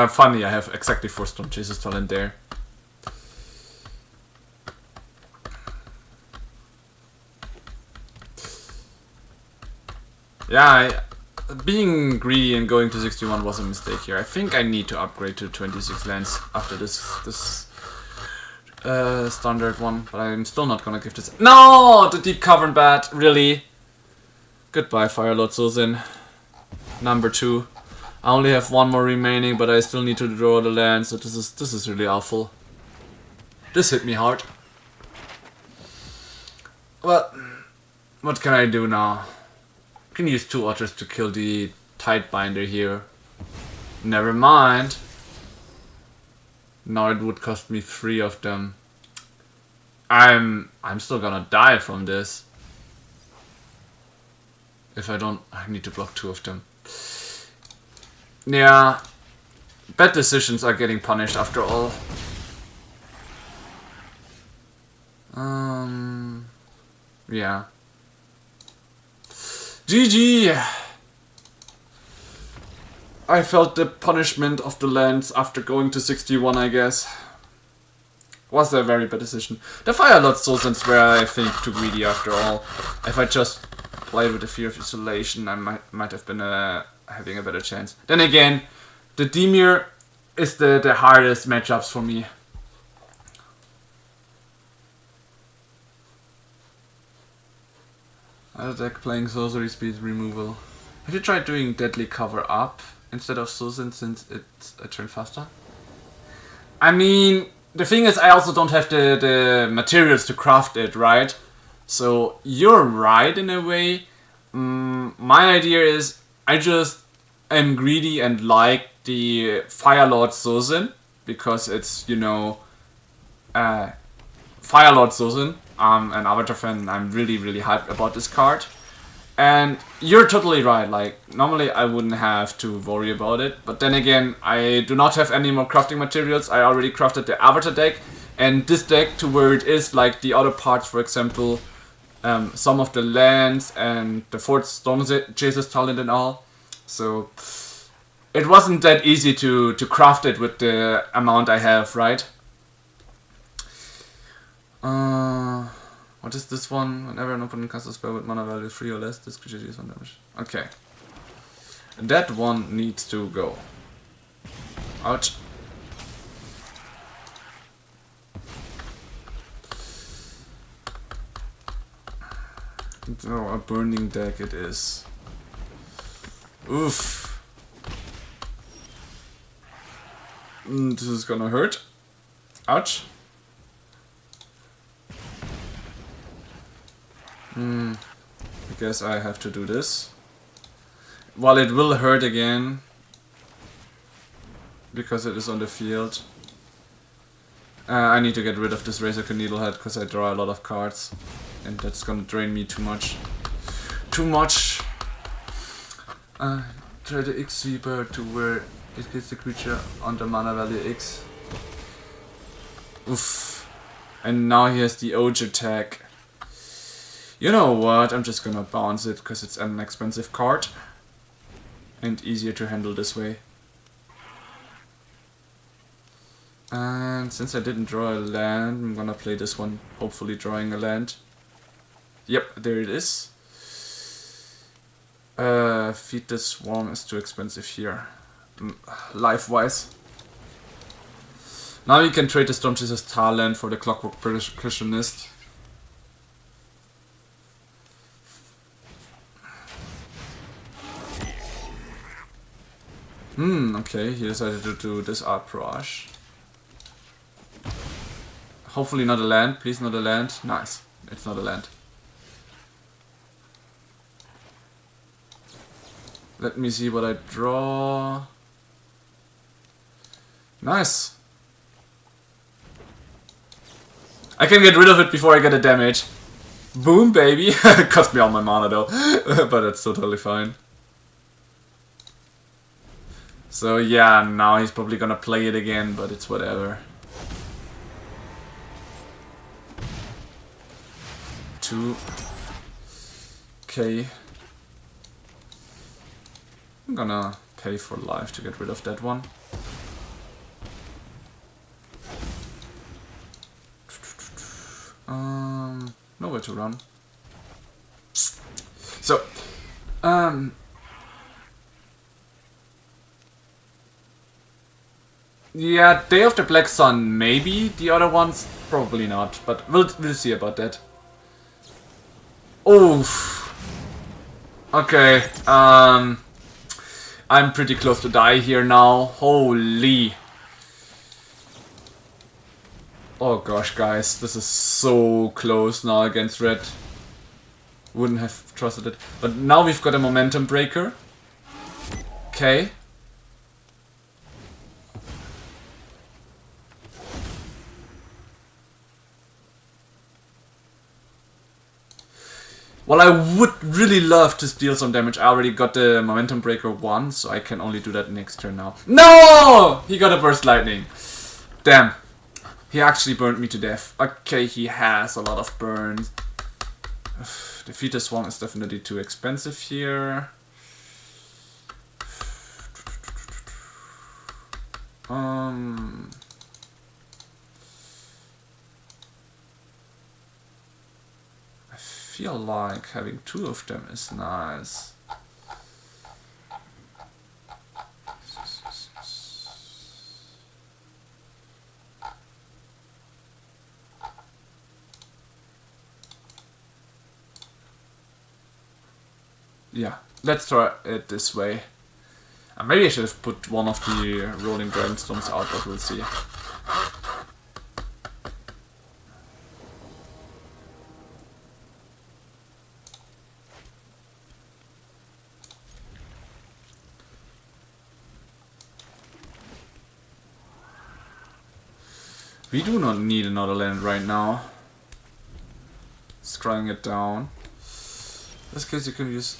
Speaker 1: Funny, I have exactly 4 Stormchaser's Talent there. Yeah, being greedy and going to 61 was a mistake here. I think I need to upgrade to 26 lands after this standard one, but I'm still not gonna give this. No, the Deep Cavern Bat, really? Goodbye, Firelord Sozin. Number 2. I only have 1 more remaining, but I still need to draw the land, so this is really awful. This hit me hard. Well, what can I do now? I can use 2 otters to kill the Tidebinder here. Never mind. Now it would cost me 3 of them. I'm still gonna die from this. If I don't, I need to block 2 of them. Yeah, bad decisions are getting punished after all. Yeah. GG! I felt the punishment of the lands after going to 61, I guess. Was a very bad decision. The Firelord Sozins were, I think, too greedy after all. If I just played with the Fear of Isolation, I might have been having a better chance. Then again, the Dimir is the hardest matchups for me. I like playing Sorcery Speed Removal. Have you tried doing Deadly Cover Up instead of Sozin since it's a turn faster? I mean, the thing is I also don't have the materials to craft it, right? So you're right in a way. My idea is I just am greedy and like the Firelord Sozin because it's, you know, Firelord Sozin. I'm an Avatar fan, I'm really hyped about this card. And you're totally right, like, normally I wouldn't have to worry about it. But then again, I do not have any more crafting materials. I already crafted the Avatar deck. And this deck, to where it is, like the other parts, for example, some of the lands and the 4th Stormchaser's Talent and all. So, it wasn't that easy to craft it with the amount I have, right? What is this one? Whenever an opponent casts a spell with mana value 3 or less, this creature deals 1 damage. Okay. That one needs to go. Ouch. Oh, a burning deck it is. Oof. This is gonna hurt. Ouch. I guess I have to do this. While it will hurt again, because it is on the field. I need to get rid of this Razorkin Needlehead because I draw a lot of cards. And that's gonna drain me too much. Too much! Try the X Sweeper to where it gets the creature under mana value X. Oof. And now he has the adjustet. You know what, I'm just gonna bounce it because it's an expensive card. And easier to handle this way. And since I didn't draw a land, I'm gonna play this one, hopefully drawing a land. Yep, there it is. Feed the Swarm is too expensive here, life-wise. Now you can trade the Stormchaser's Talent for the Clockwork Percussionist. Okay, he decided to do this Art Brush. Hopefully not a land, please not a land. Nice, it's not a land. Let me see what I draw. Nice. I can get rid of it before I get a damage. Boom, baby. It cost me all my mana though, but that's totally fine. So yeah, now he's probably gonna play it again, but it's whatever. 2. Okay. I'm gonna pay for life to get rid of that one. Nowhere to run. So, yeah, Day of the Black Sun, maybe. The other ones, probably not. But we'll see about that. Oof. Okay, I'm pretty close to die here now. Holy. Oh gosh, guys, this is so close now against red. Wouldn't have trusted it. But now we've got a momentum breaker. Okay. Well, I would really love to steal some damage. I already got the momentum breaker 1, so I can only do that next turn now. No! He got a burst lightning. Damn. He actually burned me to death. Okay, he has a lot of burns. Defeat the Swarm is definitely too expensive here. I feel like having 2 of them is nice. Yeah, let's try it this way. Maybe I should have put one of the Rolling Brainstorms out, but we'll see. We do not need another land right now. Scrying it down. In this case you can use...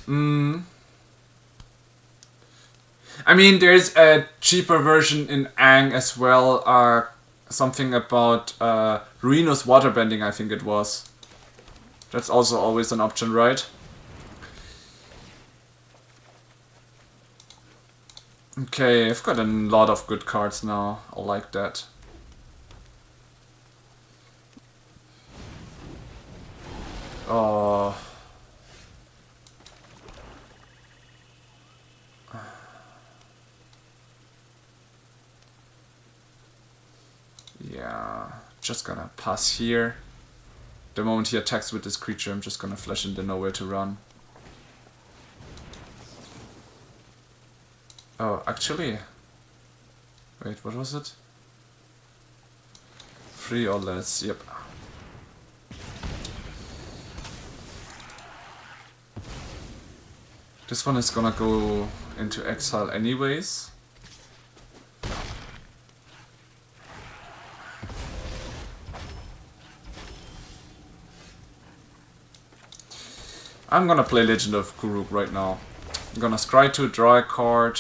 Speaker 1: I mean, there's a cheaper version in Aang as well. Something about Ruinos waterbending, I think it was. That's also always an option, right? Okay, I've got a lot of good cards now. I like that. Oh. Yeah, just gonna pass here. The moment he attacks with this creature, I'm just gonna flash into nowhere to run. Oh, actually... Wait, what was it? 3 or less, yep. This one is gonna go into exile anyways. I'm gonna play Legend of Kuruk right now. I'm gonna scry to draw a card.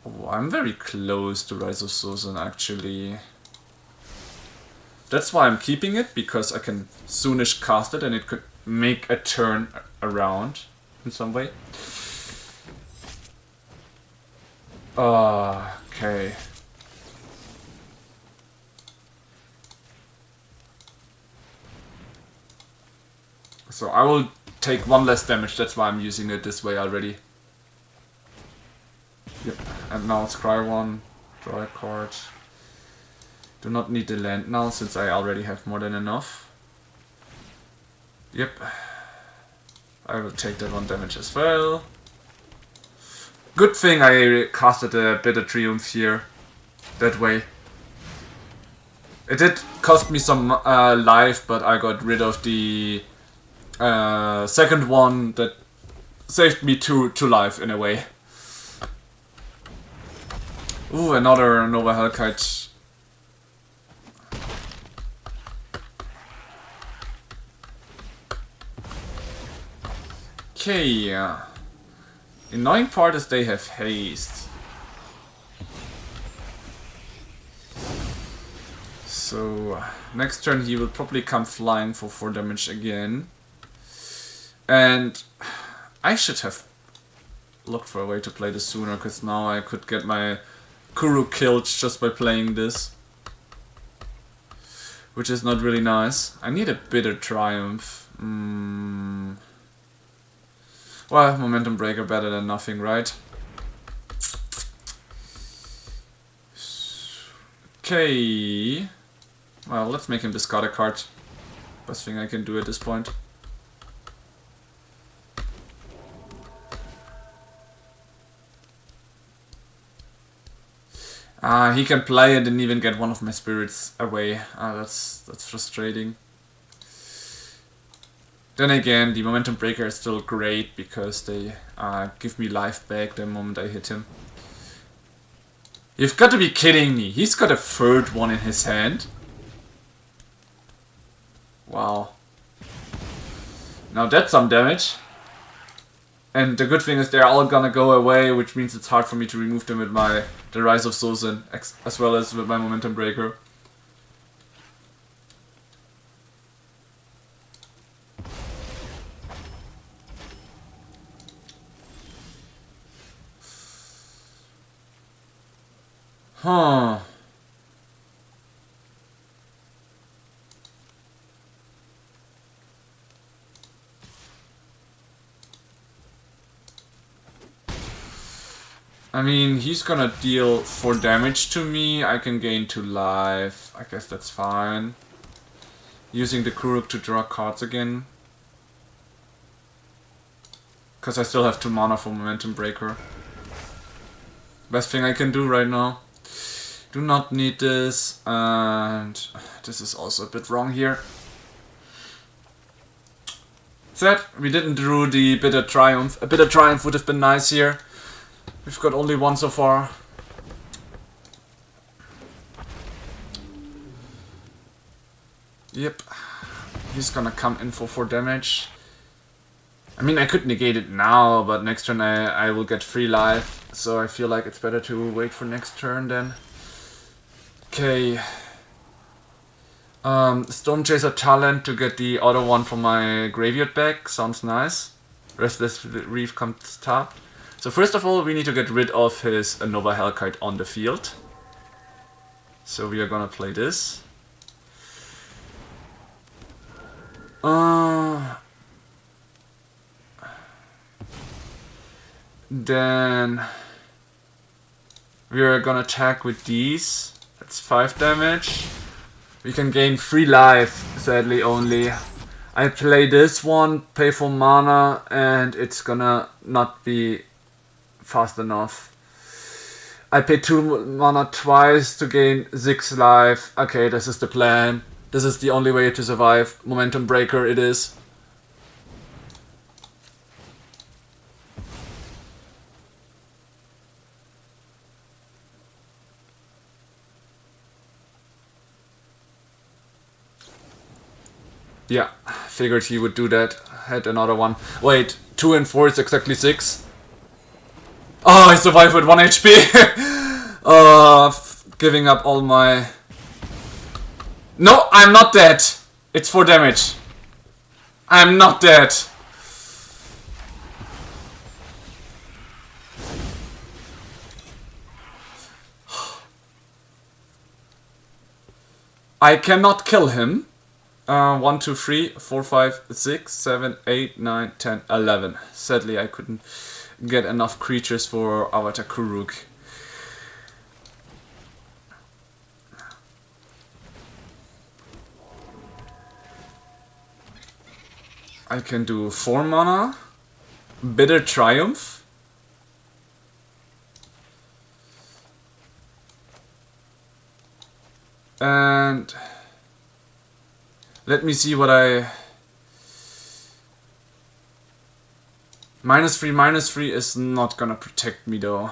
Speaker 1: Oh, I'm very close to Rise of Sozen actually. That's why I'm keeping it, because I can soonish cast it and it could make a turn around in some way. Okay. So I will take 1 less damage, that's why I'm using it this way already. Yep, and now scry 1, draw a card. Do not need the land now, since I already have more than enough. Yep. I will take that 1 damage as well. Good thing I casted a Bitter Triumph here. That way. It did cost me some life, but I got rid of the second one that saved me 2 life in a way. Ooh, another Nova Hellkite. Okay, annoying part is they have haste. So, next turn he will probably come flying for 4 damage again. And I should have looked for a way to play this sooner, because now I could get my Kuru killed just by playing this. Which is not really nice. I need a Bitter Triumph. Well, Momentum Breaker better than nothing, right? Okay. Well, let's make him discard a card. Best thing I can do at this point. He can play it and even get one of my spirits away. That's frustrating. Then again, the Momentum Breaker is still great because they give me life back the moment I hit him. You've got to be kidding me. He's got a 3rd one in his hand. Wow. Now that's some damage. And the good thing is they're all gonna go away, which means it's hard for me to remove them with the Rise of Sozen, as well as with my Momentum Breaker. Huh. I mean, he's gonna deal 4 damage to me. I can gain 2 life. I guess that's fine. Using the Kuruk to draw cards again. Because I still have 2 mana for Momentum Breaker. Best thing I can do right now. Do not need this, and this is also a bit wrong here. Sad, we didn't do the Bitter Triumph. A Bitter Triumph would have been nice here. We've got only 1 so far. Yep. He's gonna come in for 4 damage. I mean, I could negate it now, but next turn I will get 3 life. So I feel like it's better to wait for next turn then. Okay. Storm Chaser talent to get the other one from my graveyard back. Sounds nice. Restless Reef comes tapped. So first of all, we need to get rid of his Nova Hellkite on the field. So we are gonna play this. Then we are gonna attack with these. That's 5 damage. We can gain 3 life, sadly only. I play this one, pay for mana, and it's gonna not be fast enough. I pay 2 mana twice to gain 6 life. Okay, this is the plan. This is the only way to survive. Momentum breaker it is. Yeah, figured he would do that. Had another one. Wait, 2 and 4 is exactly 6. Oh, I survived with 1 HP! Giving up all my... No, I'm not dead! It's 4 damage. I'm not dead! I cannot kill him. 1, 2, 3, 4, 5, 6, 7, 8, 9, 10, 11. Sadly, I couldn't get enough creatures for Avatar Kuruk. I can do 4 mana. Bitter Triumph. And... let me see what I... -3 is not gonna protect me though.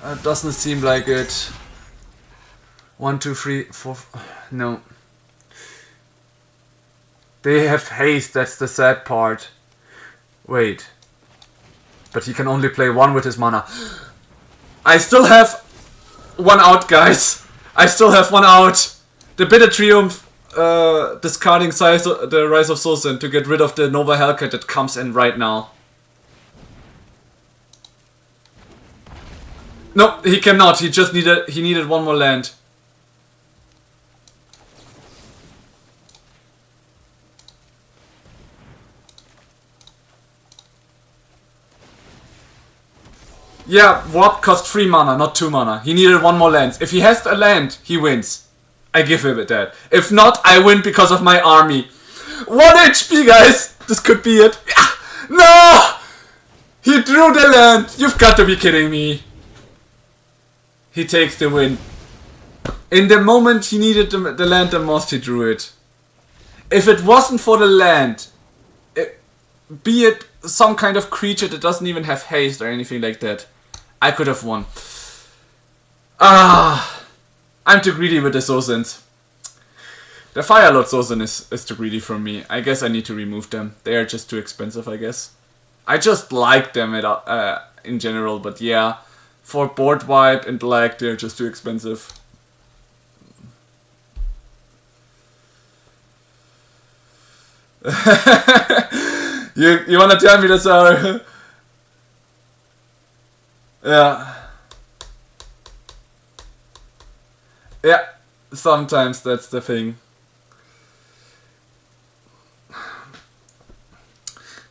Speaker 1: It doesn't seem like it. 1, 2, 3, 4... no. They have haste, that's the sad part. Wait. But he can only play 1 with his mana. I still have 1 out, guys. I still have 1 out. The Bitter Triumph, discarding the Rise of Soulsin to get rid of the Nova Hellcat that comes in right now. No, he cannot. He just needed 1 more land. Yeah, Warp cost 3 mana, not 2 mana. He needed 1 more land. If he has a land, he wins. I give him that. If not, I win because of my army. 1 HP, guys! This could be it. No! He drew the land! You've got to be kidding me. He takes the win. In the moment he needed the land the most, he drew it. If it wasn't for the land, be it some kind of creature that doesn't even have haste or anything like that, I could have won. I'm too greedy with the Soulsins. The Firelord Soulsin is too greedy for me. I guess I need to remove them. They are just too expensive, I guess. I just like them in general, but yeah. For board wipe and black, they're just too expensive. You wanna tell me this are... Yeah. Yeah, sometimes that's the thing.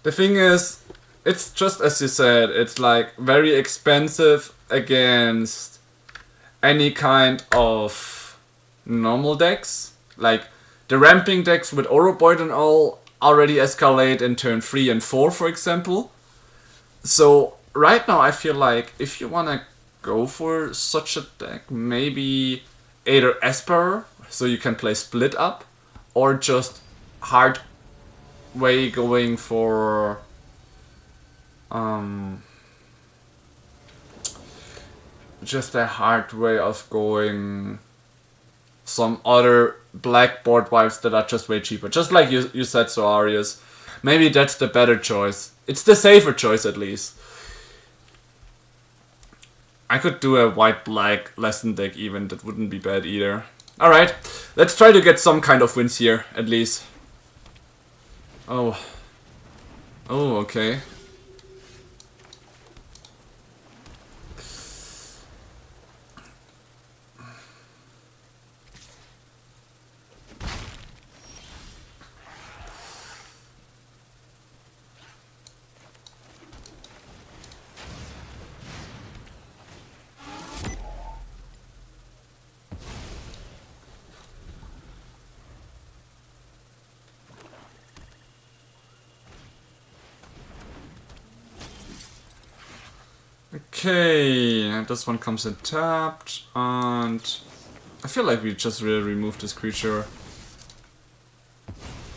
Speaker 1: The thing is, it's just as you said, it's like very expensive against any kind of normal decks. Like the ramping decks with Oroboid and all already escalate in turn 3 and 4, for example. So right now I feel like if you wanna go for such a deck, maybe either Esper, so you can play split up, or just hard way going for just a hard way of going some other black board wipes that are just way cheaper. Just like you said, Soarius. Maybe that's the better choice. It's the safer choice at least. I could do a white-black lesson deck even, that wouldn't be bad either. Alright, let's try to get some kind of wins here, at least. Oh. Oh, okay. Okay, this one comes in tapped, and I feel like we just really removed this creature.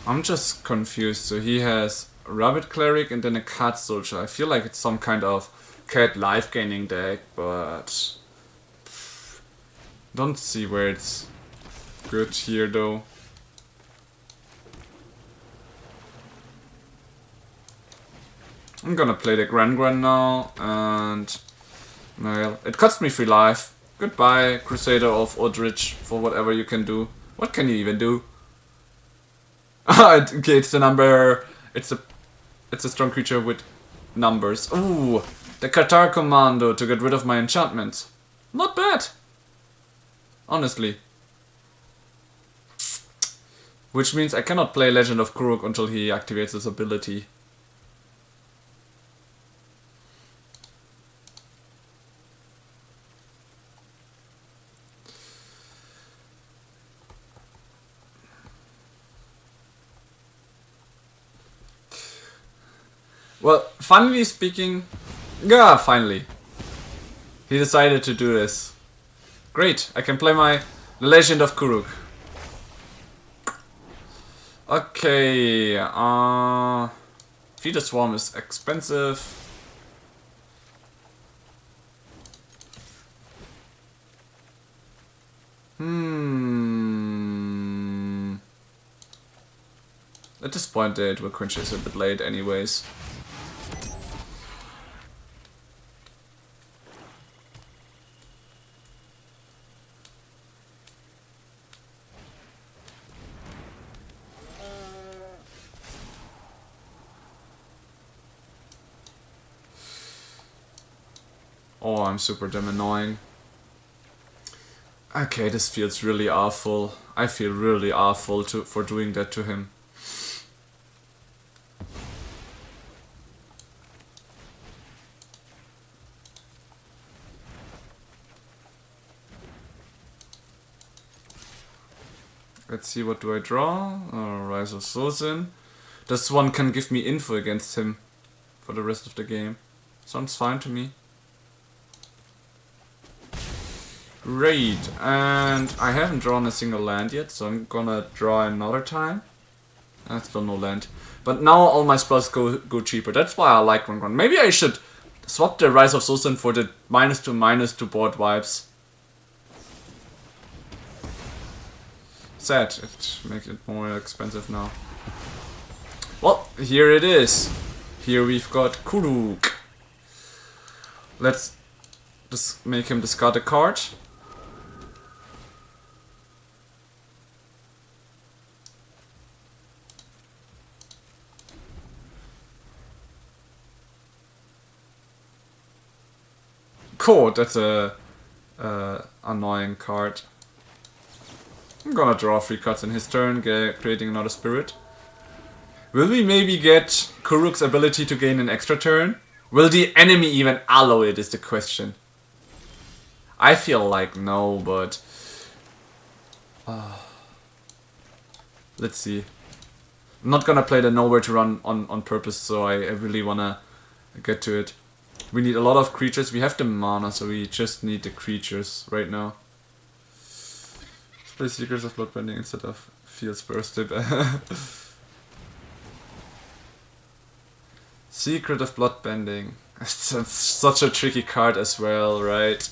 Speaker 1: I'm just confused. So he has a Rabbit Cleric and then a Cat Soldier. I feel like it's some kind of cat life gaining deck, but don't see where it's good here though. I'm gonna play the Gran now, and well, it cost me 3 life. Goodbye, Crusader of Odrich, for whatever you can do. What can you even do? Okay, it's the number. It's a strong creature with numbers. Ooh, the Qatar Commando to get rid of my enchantments. Not bad, honestly. Which means I cannot play Legend of Kuruk until he activates his ability. Well, finally speaking, yeah, finally. He decided to do this. Great, I can play my Legend of Kuruk. Okay, Feeder Swarm is expensive. At this point, it will quench is a bit late anyways. Oh, I'm super damn annoying. Okay, this feels really awful. I feel really awful for doing that to him. Let's see, what do I draw? Rise of Sozin. This one can give me info against him for the rest of the game. Sounds fine to me. Great, and I haven't drawn a single land yet, so I'm gonna draw another time. I still no land. But now all my spells go cheaper. That's why I like Ron. Maybe I should swap the Rise of Sozin for the -2/-2 board vibes. Sad, it makes it more expensive now. Well, here it is. Here we've got Kuruk. Let's just make him discard a card. Cool, that's a annoying card. I'm gonna draw 3 cards in his turn, creating another spirit. Will we maybe get Kuruk's ability to gain an extra turn? Will the enemy even allow it, is the question. I feel like no, but... let's see. I'm not gonna play the Nowhere to Run on purpose, so I really wanna get to it. We need a lot of creatures. We have the mana, so we just need the creatures right now. Let's play Secrets of Bloodbending instead of Field's Burst. Secret of Bloodbending. It's such a tricky card as well, right?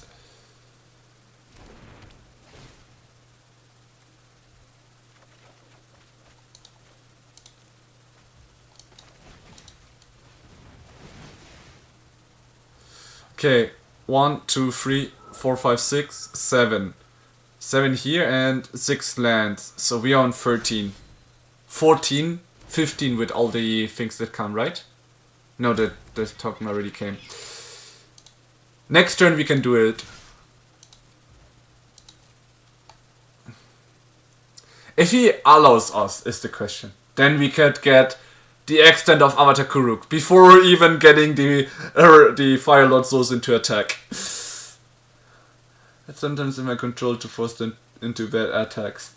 Speaker 1: Okay, 1, 2, 3, 4, 5, 6, 7. 7 here and 6 lands. So we are on 13. 14, 15 with all the things that come, right? No, the token already came. Next turn we can do it. If he allows us, is the question. Then we could get the extent of Avatar Kuruk before even getting the Fire Lord Souls into attack. It's sometimes in my control to force them into bad attacks.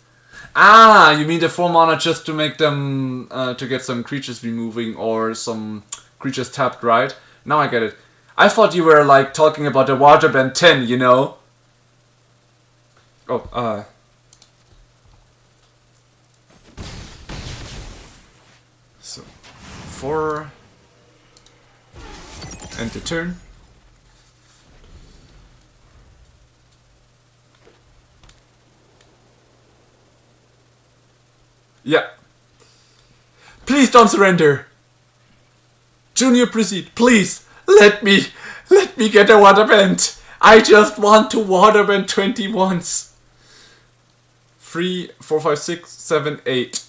Speaker 1: Ah, you mean the 4 mana just to make them to get some creatures removing or some creatures tapped, right? Now I get it. I thought you were like talking about the Waterbend 10, you know? Oh, so 4 end the turn. Yeah. Please don't surrender. Junior, proceed. Please, let me get a waterbend. I just want to waterbend 20 once. 3, 4, 5, 6, 7, 8,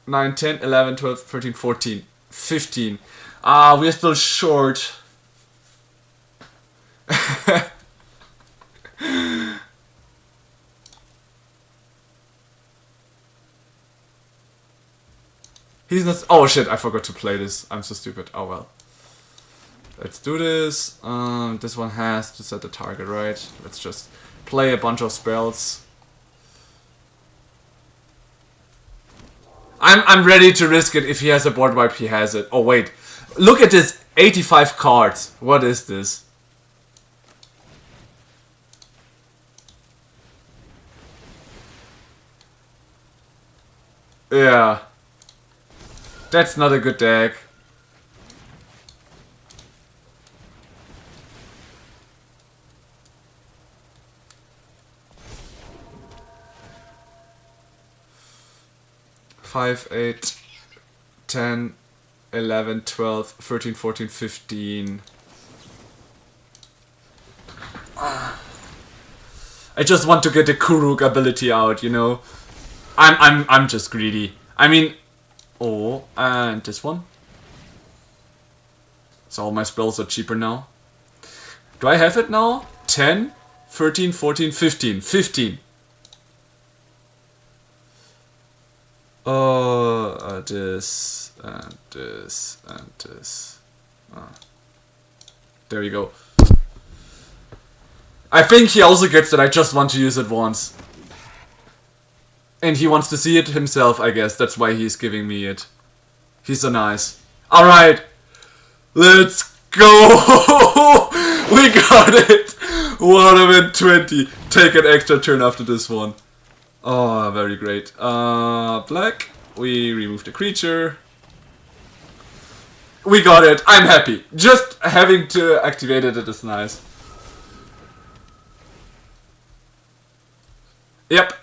Speaker 1: 9, 10, 11, 12, 13, 14, 15. Ah, we're still short. He's not. Oh shit! I forgot to play this. I'm so stupid. Oh well. Let's do this. This one has to set the target, right? Let's just play a bunch of spells. I'm ready to risk it. If he has a board wipe, he has it. Oh wait, look at this. 85 cards. What is this? Yeah. That's not a good deck. Five, 8, 10, 11, 12, 13, 14, 15. I just want to get the Kuruk ability out, you know. I'm just greedy. I mean, oh, and this one. So all my spells are cheaper now. Do I have it now? 10, 13, 14, 15. 15. This, and this, and this. There we go. I think he also gets that I just want to use it once. And he wants to see it himself, I guess. That's why he's giving me it. He's so nice. Alright. Let's go! We got it! Waterman 20. Take an extra turn after this one. Oh, very great. Black. We remove the creature. We got it. I'm happy. Just having to activate it is nice. Yep.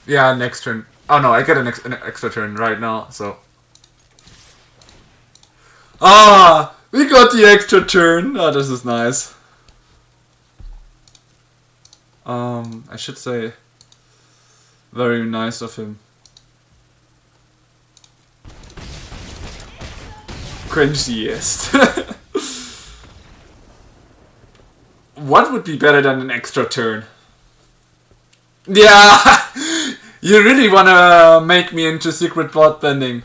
Speaker 1: Yeah, next turn. Oh no, I get an extra turn right now, so. Ah! We got the extra turn! Oh, this is nice. I should say, very nice of him. Cringiest. What would be better than an extra turn? Yeah! You really wanna make me into secret bloodbending.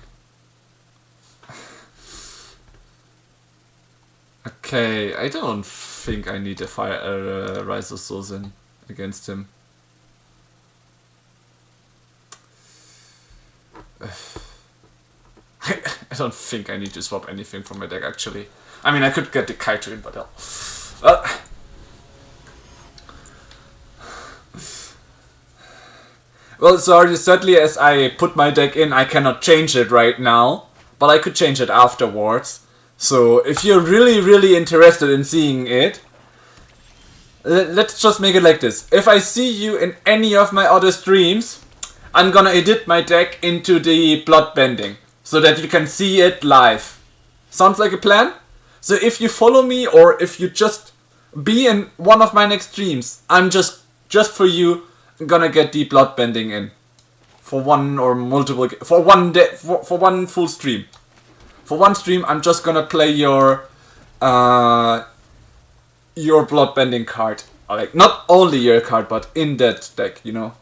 Speaker 1: Okay, I don't think I need a fire Rise of Souls in against him. I don't think I need to swap anything from my deck actually. I mean, I could get the Kaito in, but hell. Well, sorry, sadly as I put my deck in, I cannot change it right now. But I could change it afterwards. So, if you're really interested in seeing it, let's just make it like this. If I see you in any of my other streams, I'm gonna edit my deck into the bloodbending. So that you can see it live. Sounds like a plan? So if you follow me or if you just be in one of my next streams, I'm just for you gonna get the bloodbending in. For one or multiple, for one day, for one full stream. For one stream, I'm just gonna play your bloodbending card. Like, not only your card, but in that deck, you know.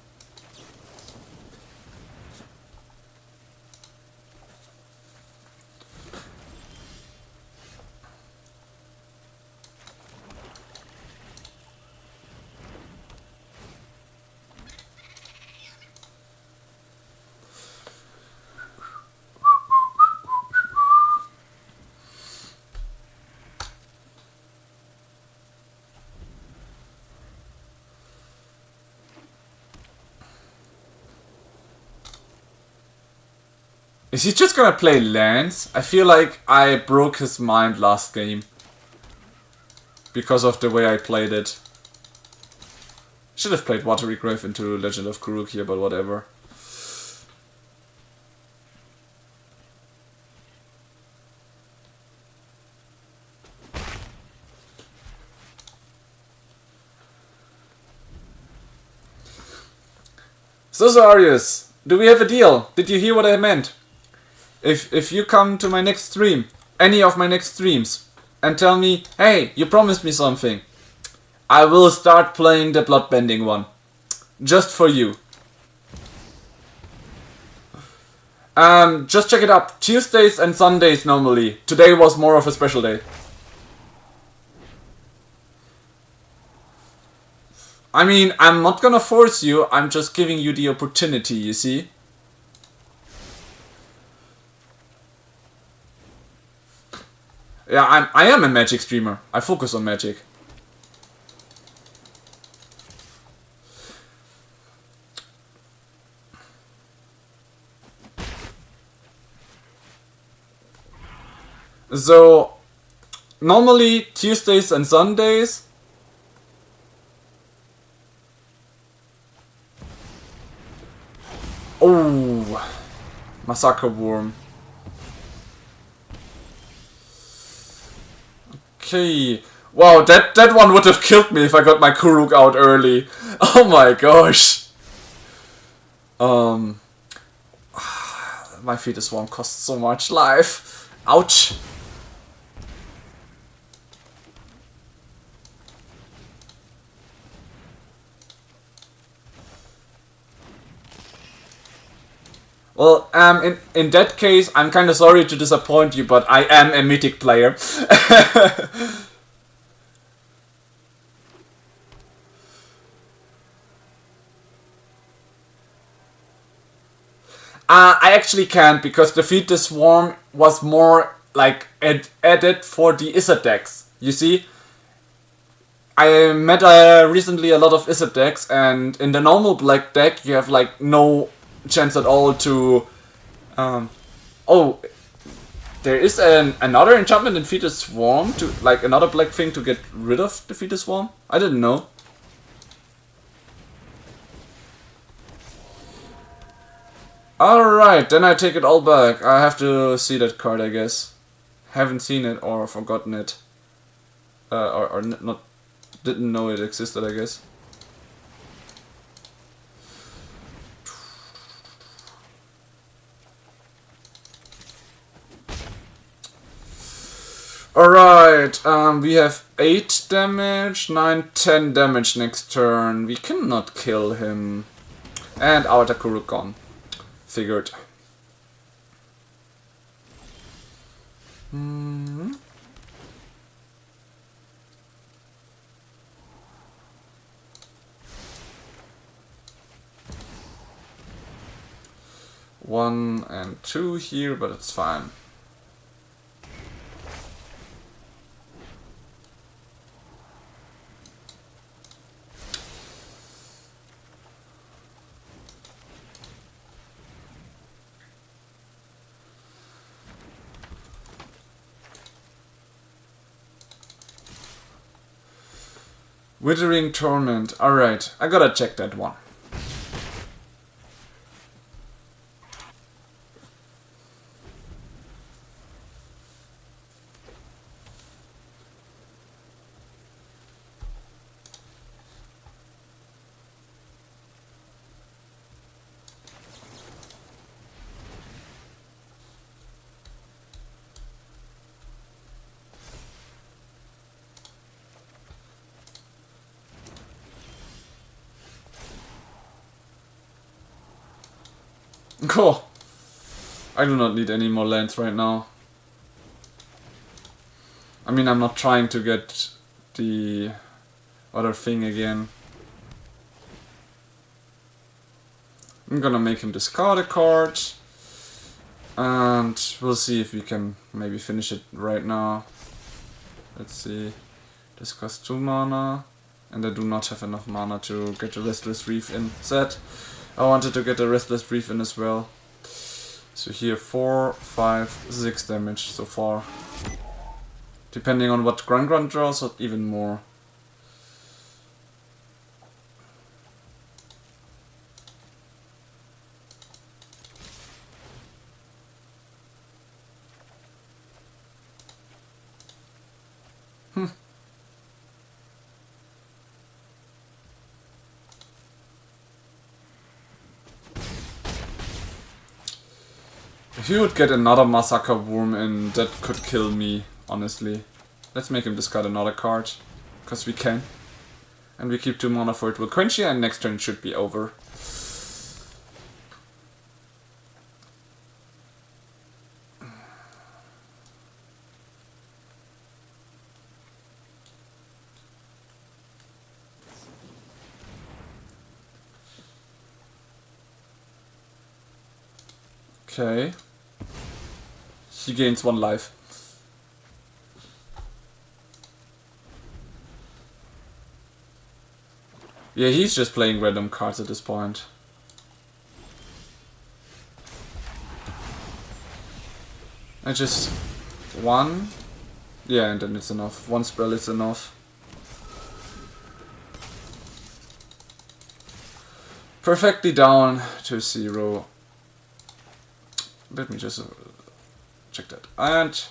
Speaker 1: Is he just gonna play lands? I feel like I broke his mind last game. Because of the way I played it. Should have played Watery Grave into Legend of Kuruk here, but whatever. So Zarius, do we have a deal? Did you hear what I meant? If you come to my next stream, any of my next streams, and tell me, hey, you promised me something, I will start playing the Bloodbending one. Just for you. Just check it up. Tuesdays and Sundays normally. Today was more of a special day. I mean, I'm not gonna force you, I'm just giving you the opportunity, you see? Yeah, I am a Magic streamer. I focus on Magic. So, normally Tuesdays and Sundays. Oh, Massacre Worm. Okay. Wow, that one would have killed me if I got my Kuruk out early. Oh my gosh. My Fetus Swarm costs so much life. Ouch. Well, in that case, I'm kind of sorry to disappoint you, but I am a Mythic player. I actually can't, because Defeat the Swarm was more like added for the Izzet decks. You see? I met recently a lot of Izzet decks, and in the normal black deck you have like no chance at all to... oh, there is another enchantment in Defeat the Swarm, to like another black thing to get rid of Defeat the Swarm? I didn't know. Alright, then I take it all back. I have to see that card, I guess. Haven't seen it or forgotten it. Or not, didn't know it existed, I guess. Alright, we have 8 damage, 9, 10 damage next turn. We cannot kill him. And our Kuruk gone. Figured. One and two here, but it's fine. Withering Torment. Alright, I gotta check that one. Cool. I do not need any more lands right now. I mean, I'm not trying to get the other thing again. I'm gonna make him discard a card. And we'll see if we can maybe finish it right now. Let's see. This costs 2 mana. And I do not have enough mana to get the Restless Reef in set. I wanted to get the Restless Reef in as well. So here 4, 5, 6 damage so far. Depending on what Grunt draws, or even more. If he would get another Massacre Worm in, that could kill me, honestly. Let's make him discard another card, because we can. And we keep 2 mana for it. Will Quenchia, and next turn should be over. Okay. He gains 1 life. Yeah, he's just playing random cards at this point. I just... 1. Yeah, and then it's enough. 1 spell is enough. Perfectly down to 0. Let me just check that. And...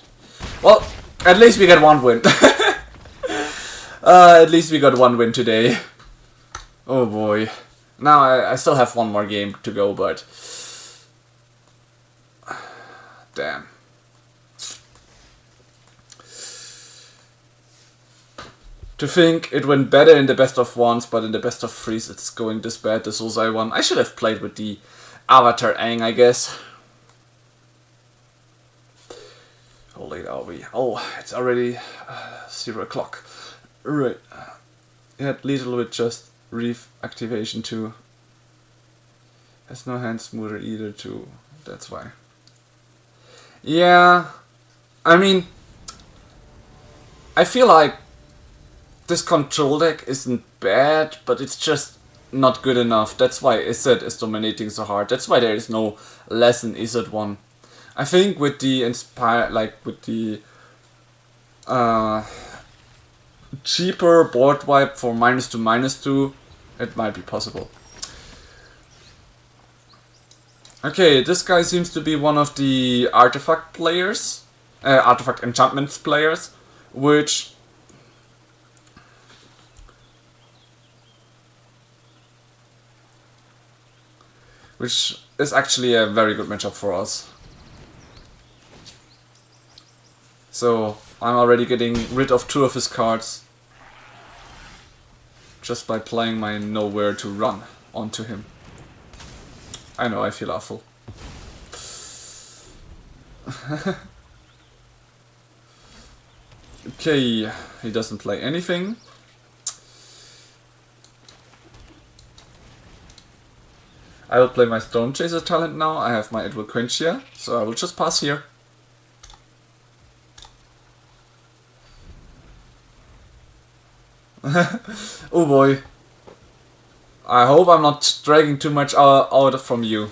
Speaker 1: well, at least we get 1 win. At least we got 1 win today. Oh boy. Now I still have 1 more game to go, but... damn. To think it went better in the best of 1s, but in the best of 3s it's going this bad, this Ozai one. I should have played with the Avatar Aang, I guess. How late are we? Oh, it's already 0 o'clock. Right. Had lethal with just Reef activation too. Has no hand smoother either too. That's why. Yeah. I mean, I feel like this control deck isn't bad, but it's just not good enough. That's why Izzet is dominating so hard. That's why there is no less in Izzet one. I think with the inspire, like with the cheaper board wipe for -2/-2, it might be possible. Okay, this guy seems to be one of the artifact players, artifact enchantments players, which is actually a very good matchup for us. So I'm already getting rid of 2 of his cards just by playing my Nowhere to Run onto him. I know, I feel awful. Okay, he doesn't play anything. I will play my Stone Chaser talent now. I have my Edward Quenchia, so I will just pass here. Oh boy. I hope I'm not dragging too much out from you.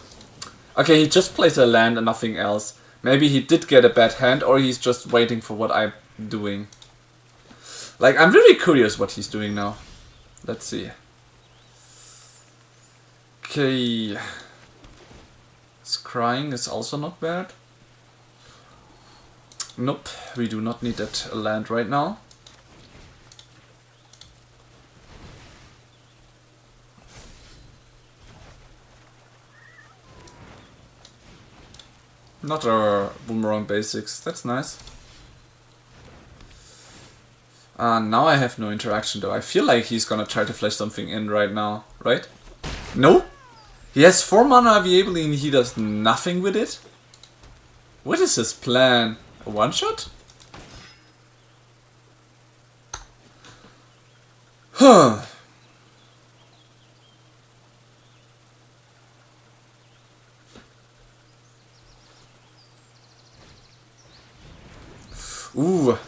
Speaker 1: Okay, he just plays a land and nothing else. Maybe he did get a bad hand, or he's just waiting for what I'm doing. Like, I'm really curious what he's doing now. Let's see. Okay. Scrying is also not bad. Nope, we do not need that land right now. Not our Boomerang basics, that's nice. Now I have no interaction though. I feel like he's gonna try to flash something in right now, right? No? He has 4 mana available and he does nothing with it? What is his plan? A one-shot? Huh. Ooh.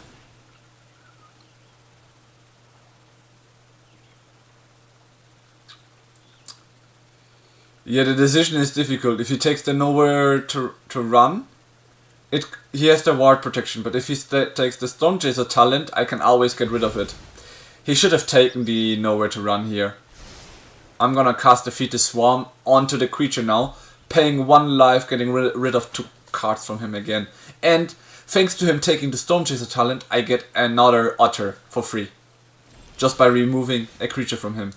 Speaker 1: Yeah, the decision is difficult. If he takes the nowhere to run, he has the ward protection. But if he takes the Storm Chaser talent, I can always get rid of it. He should have taken the nowhere to run here. I'm gonna cast Defeat the Swarm onto the creature now, paying 1 life, getting rid of 2 cards from him again. And thanks to him taking the Storm Chaser talent, I get another Otter for free. Just by removing a creature from him.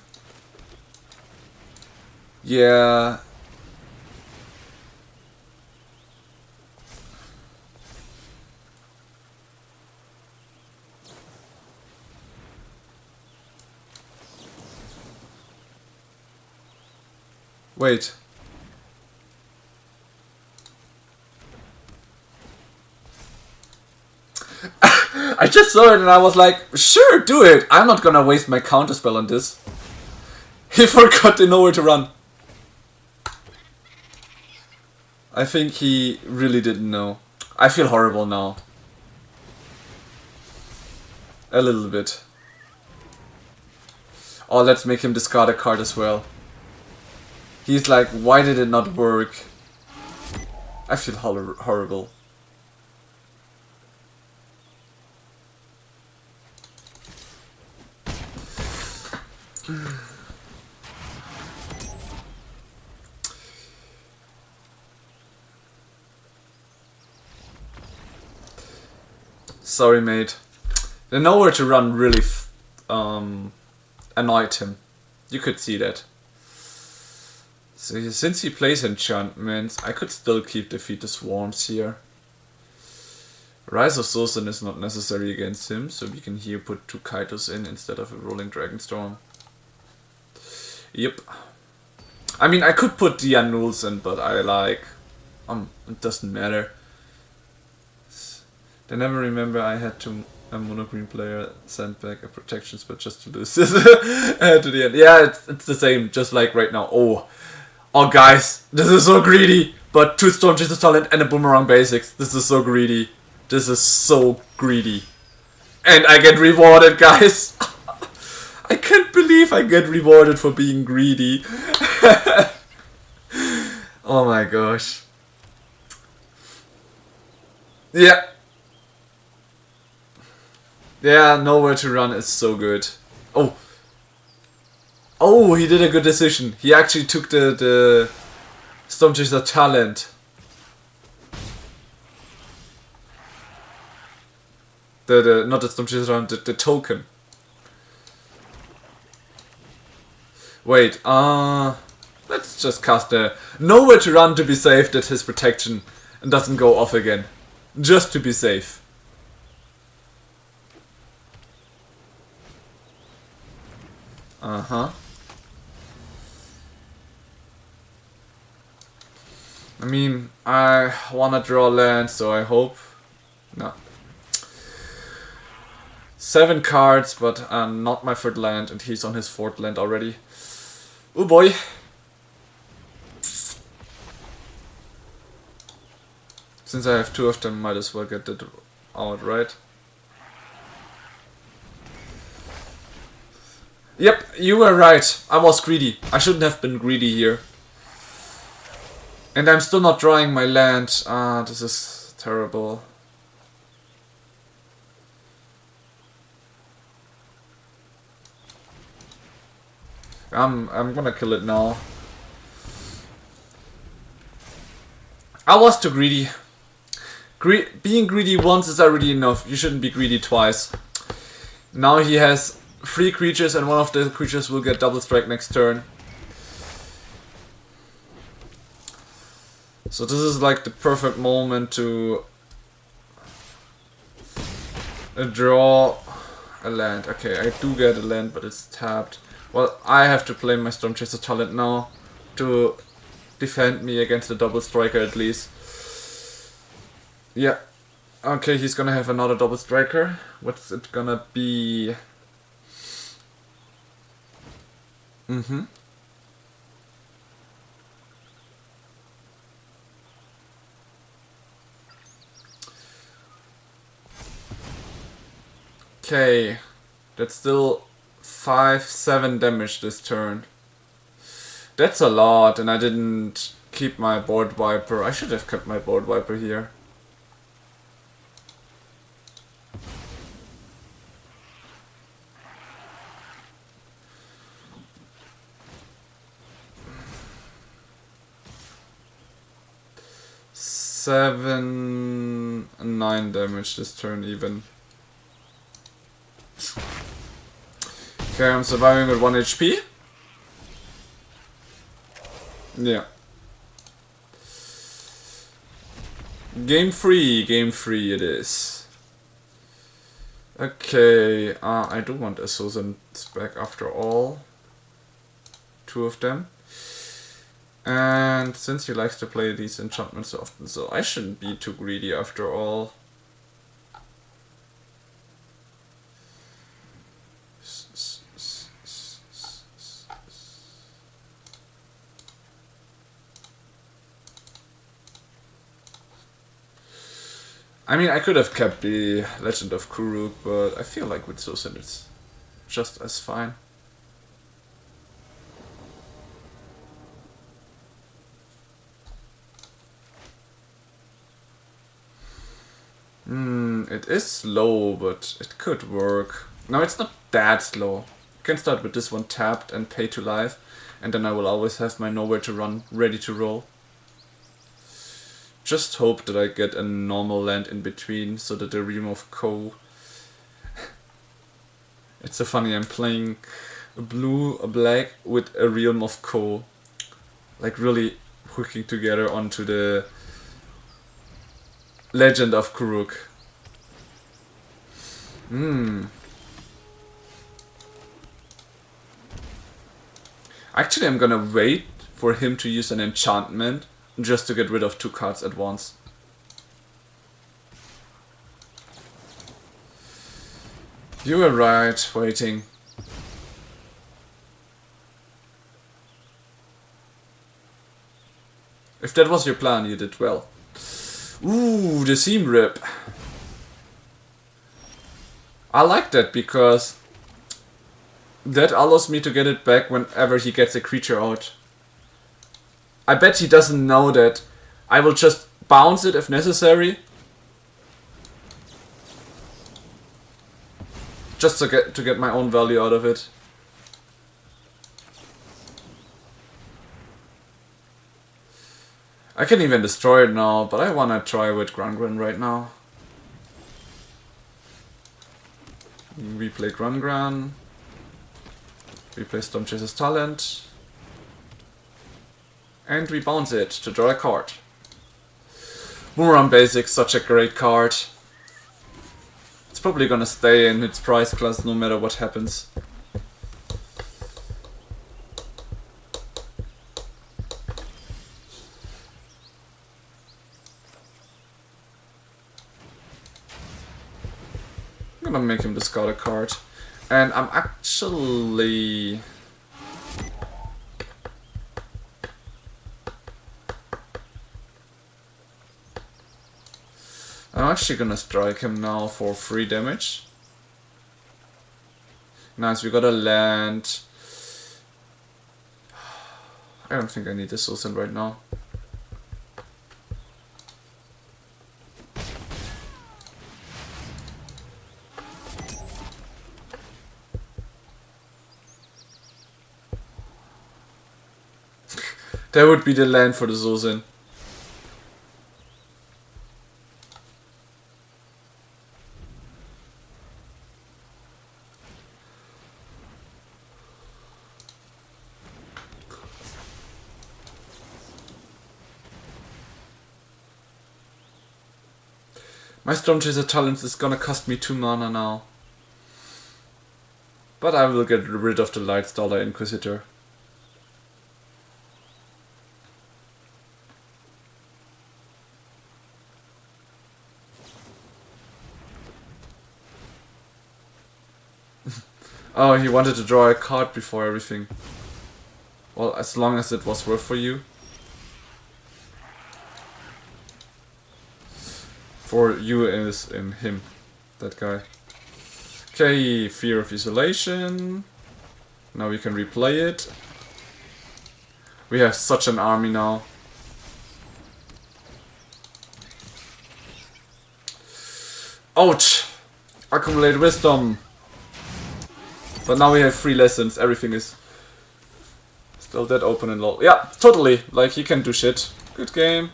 Speaker 1: Yeah. Wait. I just saw it and I was like, sure, do it. I'm not gonna waste my counterspell on this. He forgot to know where to run. I think he really didn't know. I feel horrible now. A little bit. Oh, let's make him discard a card as well. He's like, why did it not work? I feel horrible. Sorry, mate. The nowhere to run really annoyed him. You could see that. So since he plays enchantments, I could still keep Defeat the Swarms here. Rise of Sosin is not necessary against him, so we can here put 2 Kaitos in instead of a Rolling Dragonstorm. Yep. I mean, I could put the Annuls in, but I like... it doesn't matter. I never remember I had to... a mono-green player send back a protection spell just to lose this to the end. Yeah, it's the same, just like right now. Oh guys, this is so greedy! But 2 Storm Chaser talent and a Boomerang basics. This is so greedy. This is so greedy. And I get rewarded, guys! I can't believe I get rewarded for being greedy. Oh my gosh. Yeah. Yeah, nowhere to run is so good. Oh, he did a good decision. He actually took the Storm Chaser talent. Not the Storm Chaser talent, the token. Wait, let's just cast the nowhere to run to be safe that his protection doesn't go off again. Just to be safe. Uh-huh. I mean, I wanna draw land, so I hope... No. 7 cards, but not my 3rd land, and he's on his 4th land already. Oh boy. Since I have 2 of them, might as well get that out, right? Yep, you were right. I was greedy. I shouldn't have been greedy here. And I'm still not drawing my land. This is terrible. I'm gonna kill it now. I was too greedy. Being greedy once is already enough. You shouldn't be greedy twice. Now he has 3 creatures and one of the creatures will get double strike next turn. So this is like the perfect moment to draw a land. Okay, I do get a land, but it's tapped. Well, I have to play my Storm Chaser talent now to defend me against the double striker at least. Yeah. Okay, he's gonna have another double striker. What's it gonna be? Okay, that's still 5-7 damage this turn. That's a lot, and I didn't keep my board wiper. I should have kept my board wiper here. Seven, 9 damage this turn even. Okay, I'm surviving with 1 HP. Yeah. Game free it is. Okay, I do want Assassin's back after all. 2 of them. And since he likes to play these enchantments so often, so I shouldn't be too greedy after all. I mean, I could have kept the Legend of Kuruk, but I feel like with Sosin it's just as fine. It is slow, but it could work. No, it's not that slow. I can start with this one tapped and pay to life, and then I will always have my Nowhere to Run ready to roll. Just hope that I get a normal land in between, so that the Realm of Ko... It's so funny, I'm playing a blue, a black with a Realm of Ko. Like really hooking together onto the Legend of Kuruk. Actually, I'm gonna wait for him to use an enchantment just to get rid of 2 cards at once. You were right, waiting. If that was your plan, you did well. Ooh, the Seam Rip. I like that because that allows me to get it back whenever he gets a creature out. I bet he doesn't know that I will just bounce it if necessary. Just to get my own value out of it. I can even destroy it now, but I wanna try with Grungran right now. We play Grungran. We play Stormchaser's Talent. And we bounce it to draw a card. Boomerang Basic, such a great card. It's probably gonna stay in its price class no matter what happens. I'm gonna make him discard a card. And I'm actually... gonna strike him now for 3 damage. Nice, we got a land. I don't think I need this Sultan right now. That would be the land for the Zozin. My Stormchaser Talent is gonna cost me 2 mana now. But I will get rid of the Lightstalker Inquisitor. Oh, he wanted to draw a card before everything. Well, as long as it was worth for you. For you is in him, that guy. Okay, Fear of Isolation. Now we can replay it. We have such an army now. Ouch! Accumulate wisdom. But now we have 3 lessons. Everything is still dead open and low. Yeah, totally. Like, he can do shit. Good game.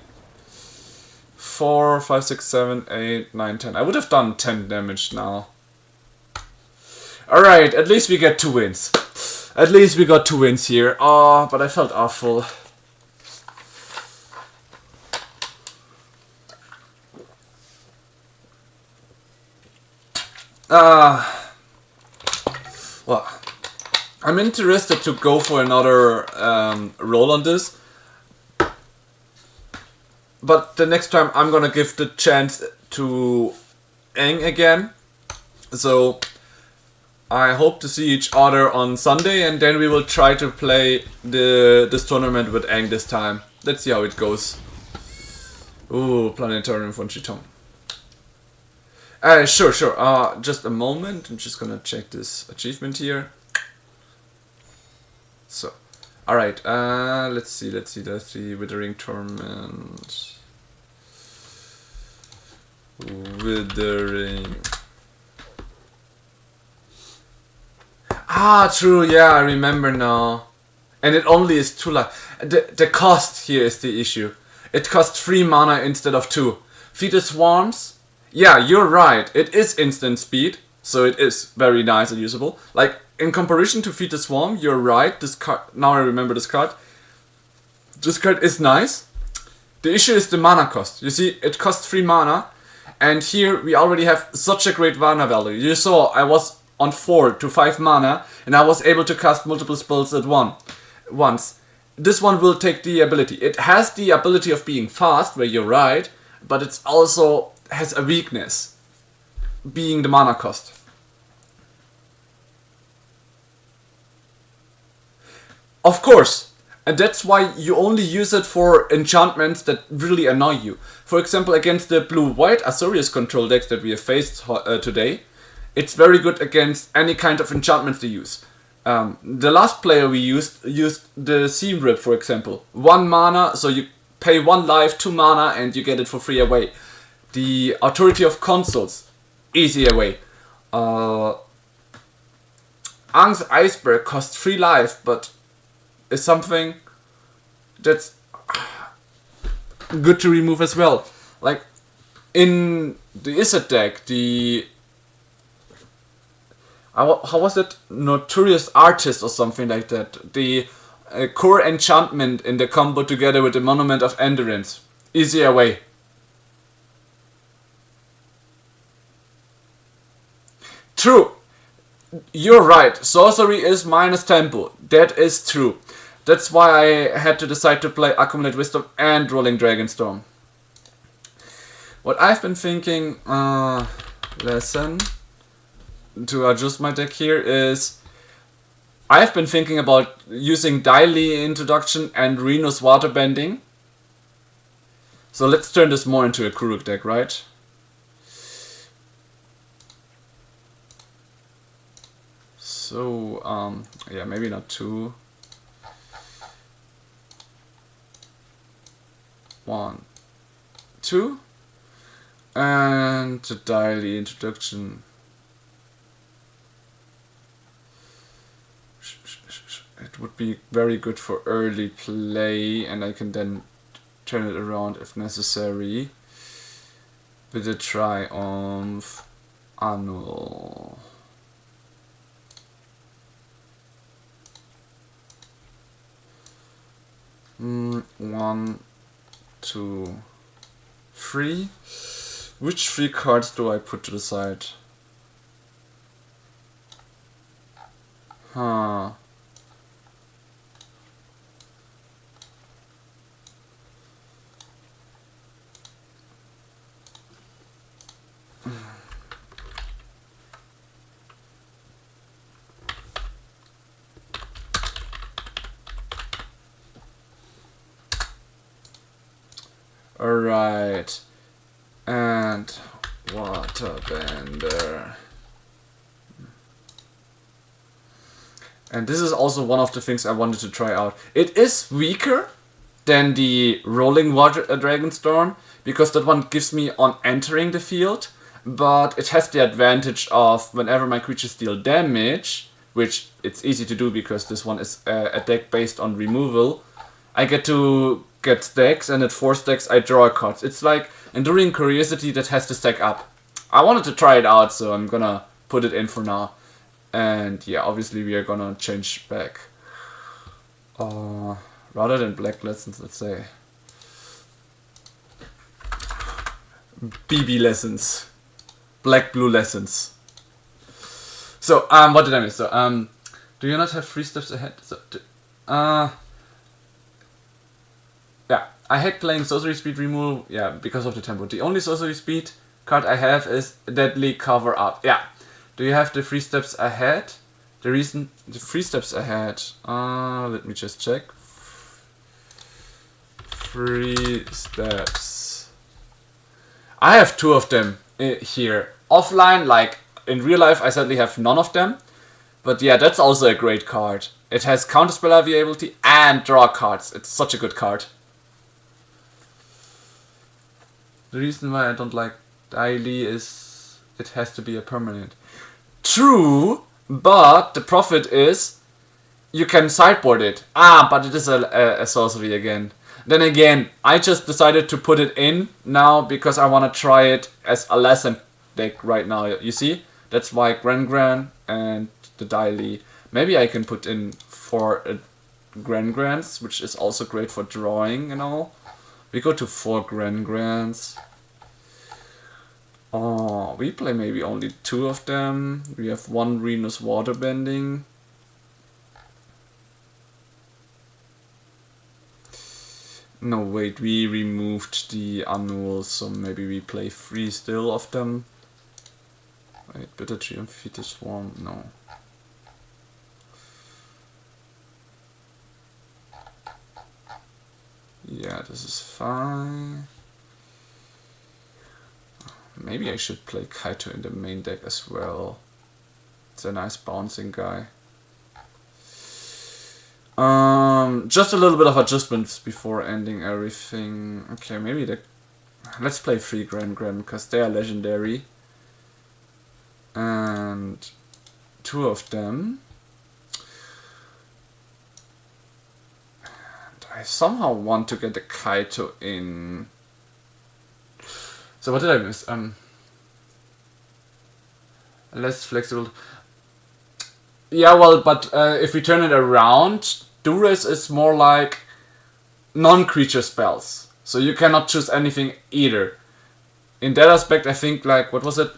Speaker 1: 4, 5, 6, 7, 8, 9, 10. I would have done 10 damage now. Alright, at least we get 2 wins. At least we got 2 wins here. Oh, but I felt awful. Well, I'm interested to go for another roll on this. But the next time I'm gonna give the chance to Aang again. So I hope to see each other on Sunday, and then we will try to play this tournament with Aang this time. Let's see how it goes. Ooh, Planetarium von Chitong. Sure. Just a moment. I'm just gonna check this achievement here. So, alright. Let's see. That's the Withering Torment. Withering. Ah, true. Yeah, I remember now. And it only is 2 life. The cost here is the issue. It costs 3 mana instead of 2. Feed the Swarms. Yeah, you're right. It is instant speed, so it is very nice and usable. Like, in comparison to Feed the Swarm, you're right. This card, now I remember this card. This card is nice. The issue is the mana cost. You see, it costs 3 mana, and here we already have such a great mana value. You saw I was on 4 to 5 mana, and I was able to cast multiple spells at once. This one will take the ability. It has the ability of being fast, where you're right, but it's also has a weakness, being the mana cost. Of course, and that's why you only use it for enchantments that really annoy you. For example, against the blue-white Azorius control decks that we have faced today, it's very good against any kind of enchantments they use. The last player we used the Seam Rip, for example. 1 mana, so you pay 1 life, 2 mana, and you get it for free away. The Authority of Consuls, easy away. Aang's Iceberg costs 3 life, but is something that's good to remove as well. Like, in the Izzet deck, how was it? Notorious Artist or something like that. The core enchantment in the combo together with the Monument of Endurance. Easy away. True. You're right. Sorcery is minus tempo. That is true. That's why I had to decide to play Accumulate Wisdom and Rolling Dragonstorm. What I've been thinking, lesson to adjust my deck here is I've been thinking about using Daily Introduction and Reno's Waterbending. So let's turn this more into a Kuruk deck, right? So, yeah, maybe not 2. 1, 2. And the Daily Introduction. It would be very good for early play, and I can then turn it around if necessary with a Triumph Annual. One, 2, 3. Which 3 cards do I put to the side? Huh. Alright. And Waterbender. And this is also one of the things I wanted to try out. It is weaker than the Rolling Water Dragon Storm, because that one gives me on entering the field, but it has the advantage of whenever my creatures deal damage, which it's easy to do because this one is a deck based on removal, I get to get stacks, and at 4 stacks I draw cards. It's like Enduring Curiosity that has to stack up. I wanted to try it out, so I'm gonna put it in for now. And yeah, obviously we are gonna change back. Rather than Black Lessons, let's say BB Lessons. Black-Blue Lessons. So, what did I miss? So, do you not have 3 steps ahead? So, yeah, I hate playing Sorcery Speed removal, yeah, because of the tempo. The only Sorcery Speed card I have is Deadly Cover Up. Yeah. Do you have the 3 steps ahead? The 3 steps ahead. Let me just check. 3 steps. I have 2 of them here. Offline, like in real life, I sadly have none of them. But yeah, that's also a great card. It has counterspell ability and draw cards. It's such a good card. The reason why I don't like Daily is it has to be a permanent. True, but the profit is you can sideboard it. But it is a sorcery again. Then again, I just decided to put it in now because I want to try it as a lesson deck right now. You see? That's why Gran and the Daily. Maybe I can put in 4 Grans, which is also great for drawing and all. We go to 4 Grans. Oh, we play maybe only 2 of them. We have 1 Renus Waterbending. No, wait, we removed the annuals, so maybe we play 3 still of them. Wait, Bitter Tree and Fetus Swarm, no. Yeah, this is fine. Maybe I should play Kaito in the main deck as well. It's a nice bouncing guy. Just a little bit of adjustments before ending everything. Okay, maybe let's play 3 Gran because they are legendary. And 2 of them. And I somehow want to get the Kaito in. So what did I miss? Less flexible. Yeah, well, but if we turn it around, Duress is more like non-creature spells. So you cannot choose anything either. In that aspect, I think, like, what was it?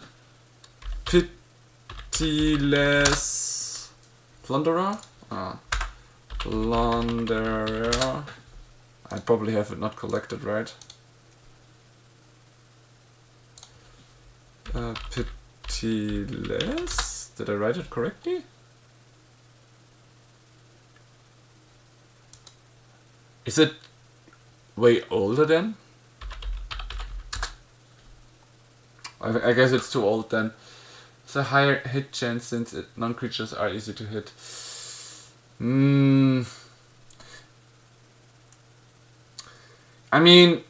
Speaker 1: Pitiless Plunderer? Plunderer. I probably have it not collected, right? Pitiless? Did I write it correctly? Is it way older then? I guess it's too old then. It's a higher hit chance since non-creatures are easy to hit. I mean,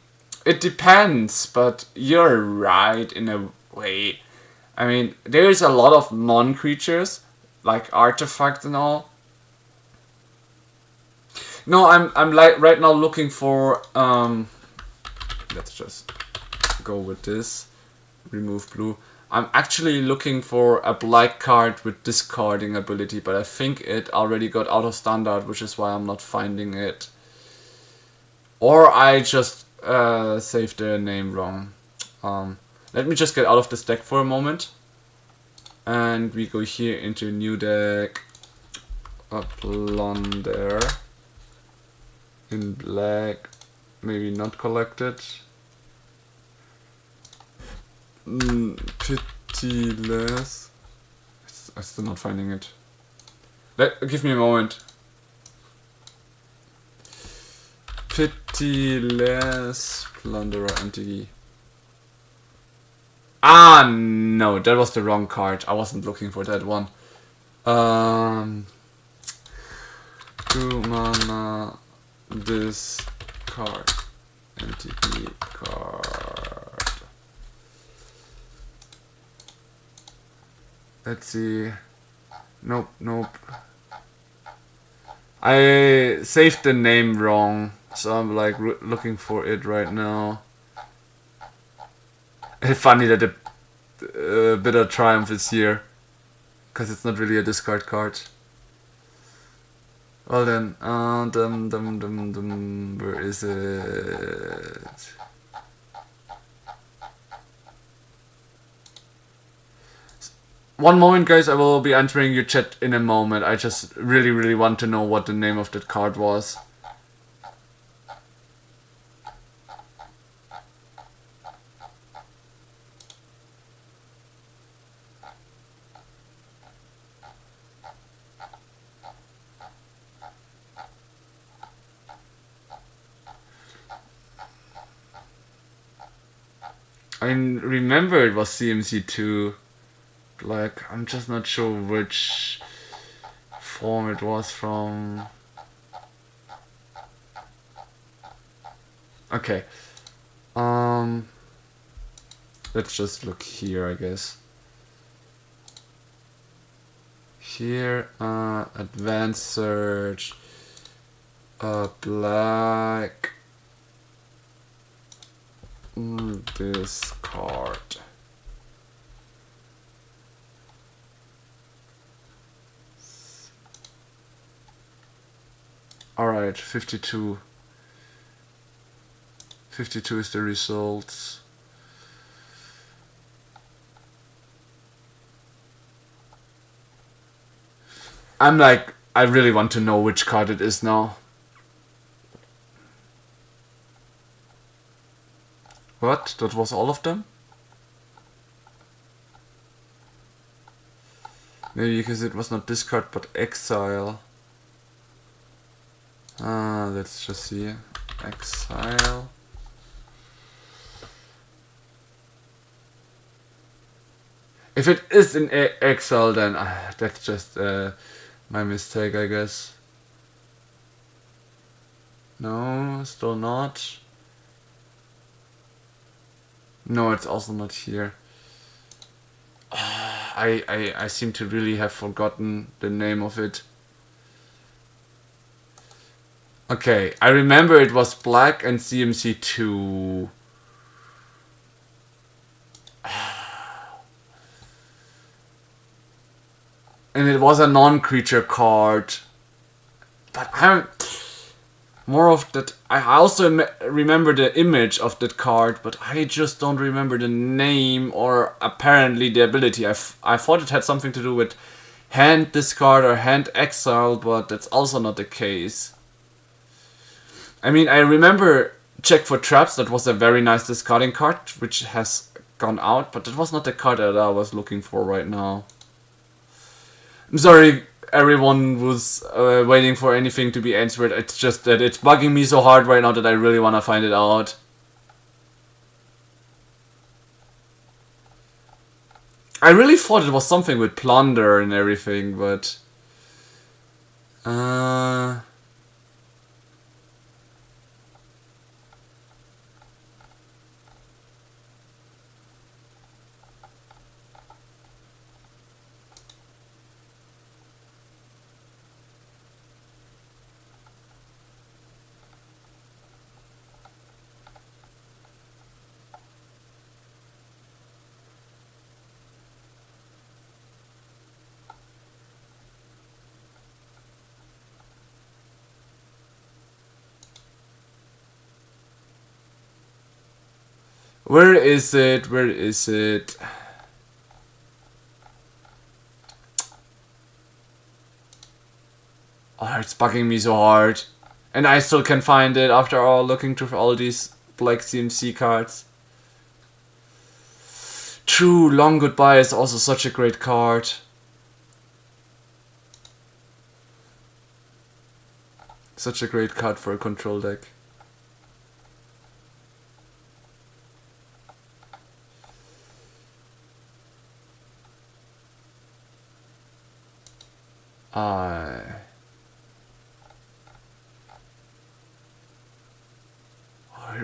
Speaker 1: it depends, but you're right in a way. I mean, there is a lot of non-creatures, like artifacts and all. No, I'm like right now looking for let's just go with this. Remove blue. I'm actually looking for a black card with discarding ability, but I think it already got out of standard, which is why I'm not finding it. Or I just saved the name wrong. Let me just get out of this deck for a moment. And we go here into new deck. A Plunder. In black. Maybe not collected. Pitiless. I'm still not finding it. Give me a moment. Pitiless Plunderer MTG. No, that was the wrong card. I wasn't looking for that one. 2 mana discard. Entity card. Let's see. Nope, nope. I saved the name wrong, so I'm like looking for it right now. It's funny that the Bitter Triumph is here, because it's not really a discard card. Well then, where is it? One moment, guys, I will be answering your chat in a moment. I just really want to know what the name of that card was. I remember it was CMC2. Like, I'm just not sure which form it was from. Okay. Let's just look here, I guess. Here, advanced search, black, discard. Alright, 52. 52 is the results. I'm like, I really want to know which card it is now. What? That was all of them? Maybe because it was not discard but exile. Let's just see. Exile. If it is in exile, then that's just my mistake, I guess. No, still not. No, it's also not here. I seem to really have forgotten the name of it. Okay, I remember it was black and CMC2. And it was a non-creature card. But I'm more of that. I also remember the image of that card, but I just don't remember the name or apparently the ability. I thought it had something to do with hand discard or hand exile, but that's also not the case. I mean, I remember Check for Traps. That was a very nice discarding card, which has gone out, but that was not the card that I was looking for right now. I'm sorry, everyone was waiting for anything to be answered. It's just that it's bugging me so hard right now that I really want to find it out. I really thought it was something with plunder and everything, but... Where is it? Where is it? Oh, it's bugging me so hard. And I still can't find it after all looking through all these black CMC cards. True, Long Goodbye is also such a great card. Such a great card for a control deck.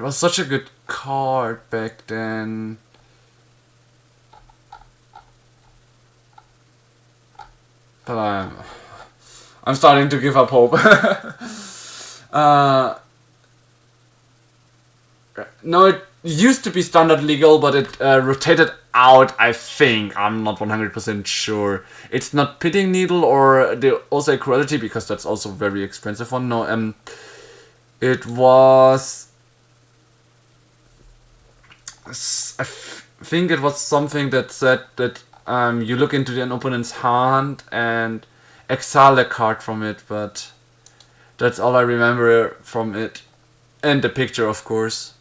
Speaker 1: was such a good card back then. But I'm starting to give up hope. No, it used to be standard legal, but it rotated out, I think. I'm not 100% sure. It's not pitting needle or the also equality, because that's also very expensive one. No, it was... I think it was something that said that you look into an opponent's hand and exile a card from it, but that's all I remember from it. And the picture, of course.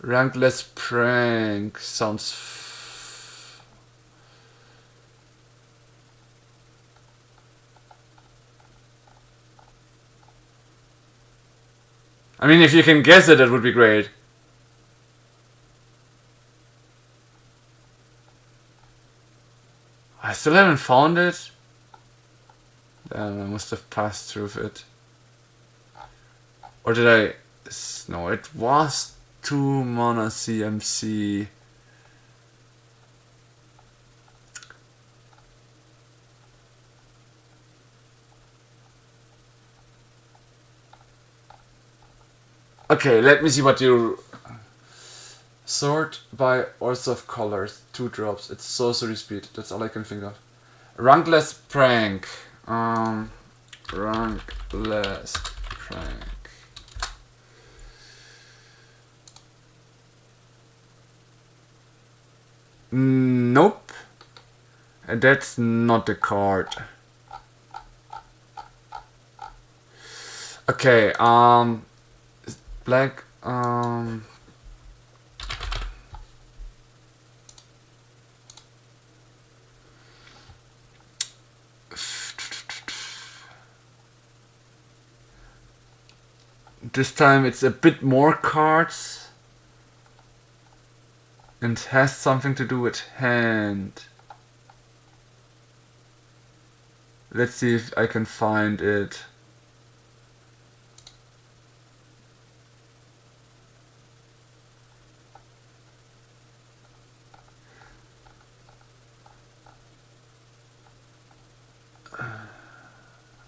Speaker 1: Rankless prank sounds... I mean, if you can guess it, that would be great. I still haven't found it. Damn, I must have passed through it. Or did I... No, it was 2 mana CMC. Okay, let me see what you... Sort by Ords of Colors. 2 drops. It's sorcery speed. That's all I can think of. Rankless prank. Rankless prank. Nope. That's not the card. Okay, black, this time it's a bit more cards and has something to do with hand. Let's see if I can find it.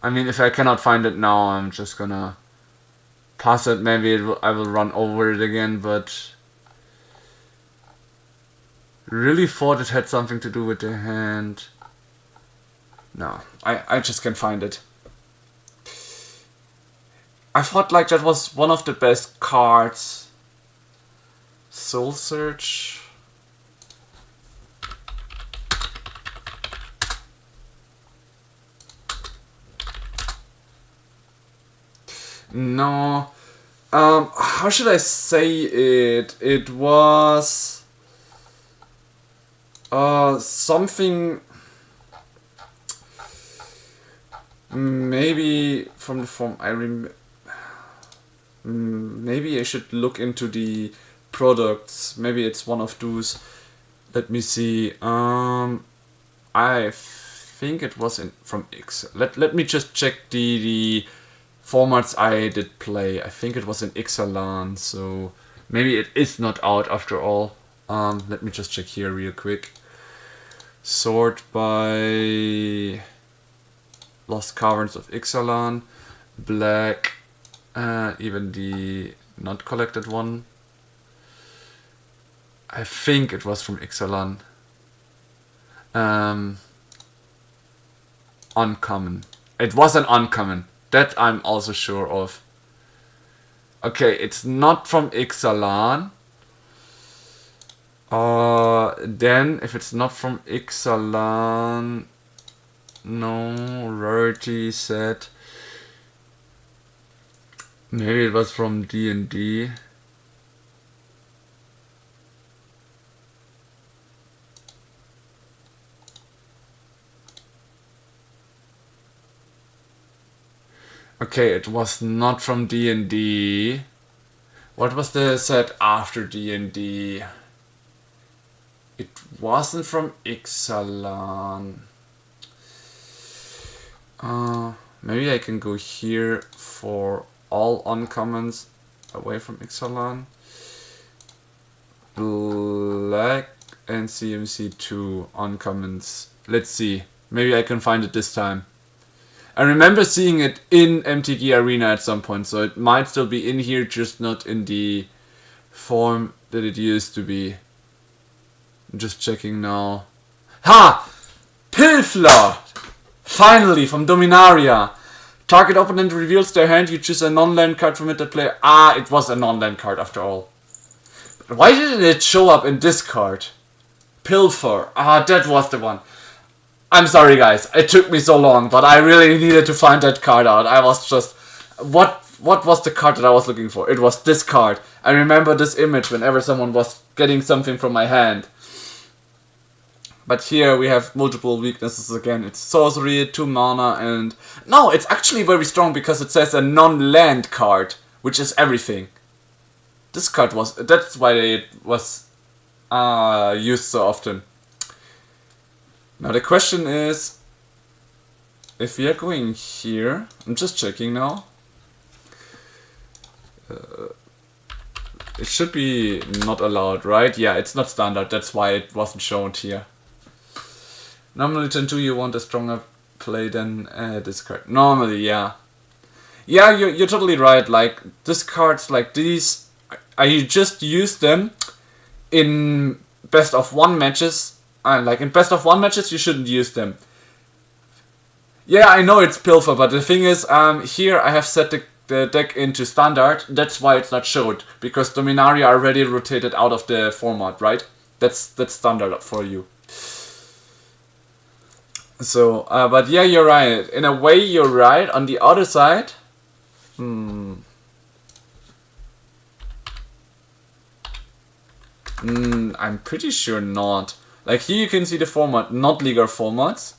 Speaker 1: I mean, if I cannot find it now, I'm just gonna pass it. Maybe I will run over it again, but really thought it had something to do with the hand. No, I just can't find it. I thought like that was one of the best cards. Soul Search. No. How should I say it? It was something maybe from the form maybe I should look into the products. Maybe it's one of those. Let me see. I think it was from X. Let me just check the formats I did play. I think it was in Ixalan, so maybe it is not out after all. Let me just check here real quick. Sort by Lost Caverns of Ixalan, Black, even the not collected one. I think it was from Ixalan. Uncommon. It was an uncommon. That I'm also sure of. Okay, it's not from Ixalan. Then if it's not from Ixalan, no, rarity set. Maybe it was from D&D. Okay, it was not from D&D. What was the set after D&D? It wasn't from Ixalan. Maybe I can go here for all uncommons away from Ixalan. Black and CMC2 uncommons. Let's see. Maybe I can find it this time. I remember seeing it in MTG Arena at some point, so it might still be in here, just not in the form that it used to be. I'm just checking now. Ha! Pilfler! Finally, from Dominaria. Target opponent reveals their hand, you choose a non-land card from it that player. Ah, it was a non-land card after all. But why didn't it show up in this card? Pilfer. Ah, that was the one. I'm sorry guys, it took me so long, but I really needed to find that card out. I was just... What was the card that I was looking for? It was this card. I remember this image whenever someone was getting something from my hand. But here we have multiple weaknesses again. It's sorcery, 2 mana, and... No, it's actually very strong because it says a non-land card, which is everything. This card was... That's why it was used so often. Now the question is... If we are going here... I'm just checking now. It should be not allowed, right? Yeah, it's not standard. That's why it wasn't shown here. Normally turn 2 you want a stronger play than this card. Normally, yeah. Yeah, you're totally right. Like, these cards like these, I just use them in best of 1 matches. Like, in best of 1 matches, you shouldn't use them. Yeah, I know it's Pilfer, but the thing is, here I have set the deck into standard. That's why it's not showed. Because Dominaria already rotated out of the format, right? That's standard for you. So, but yeah, you're right. In a way, you're right. On the other side, I'm pretty sure not. Like here you can see the format, not legal formats.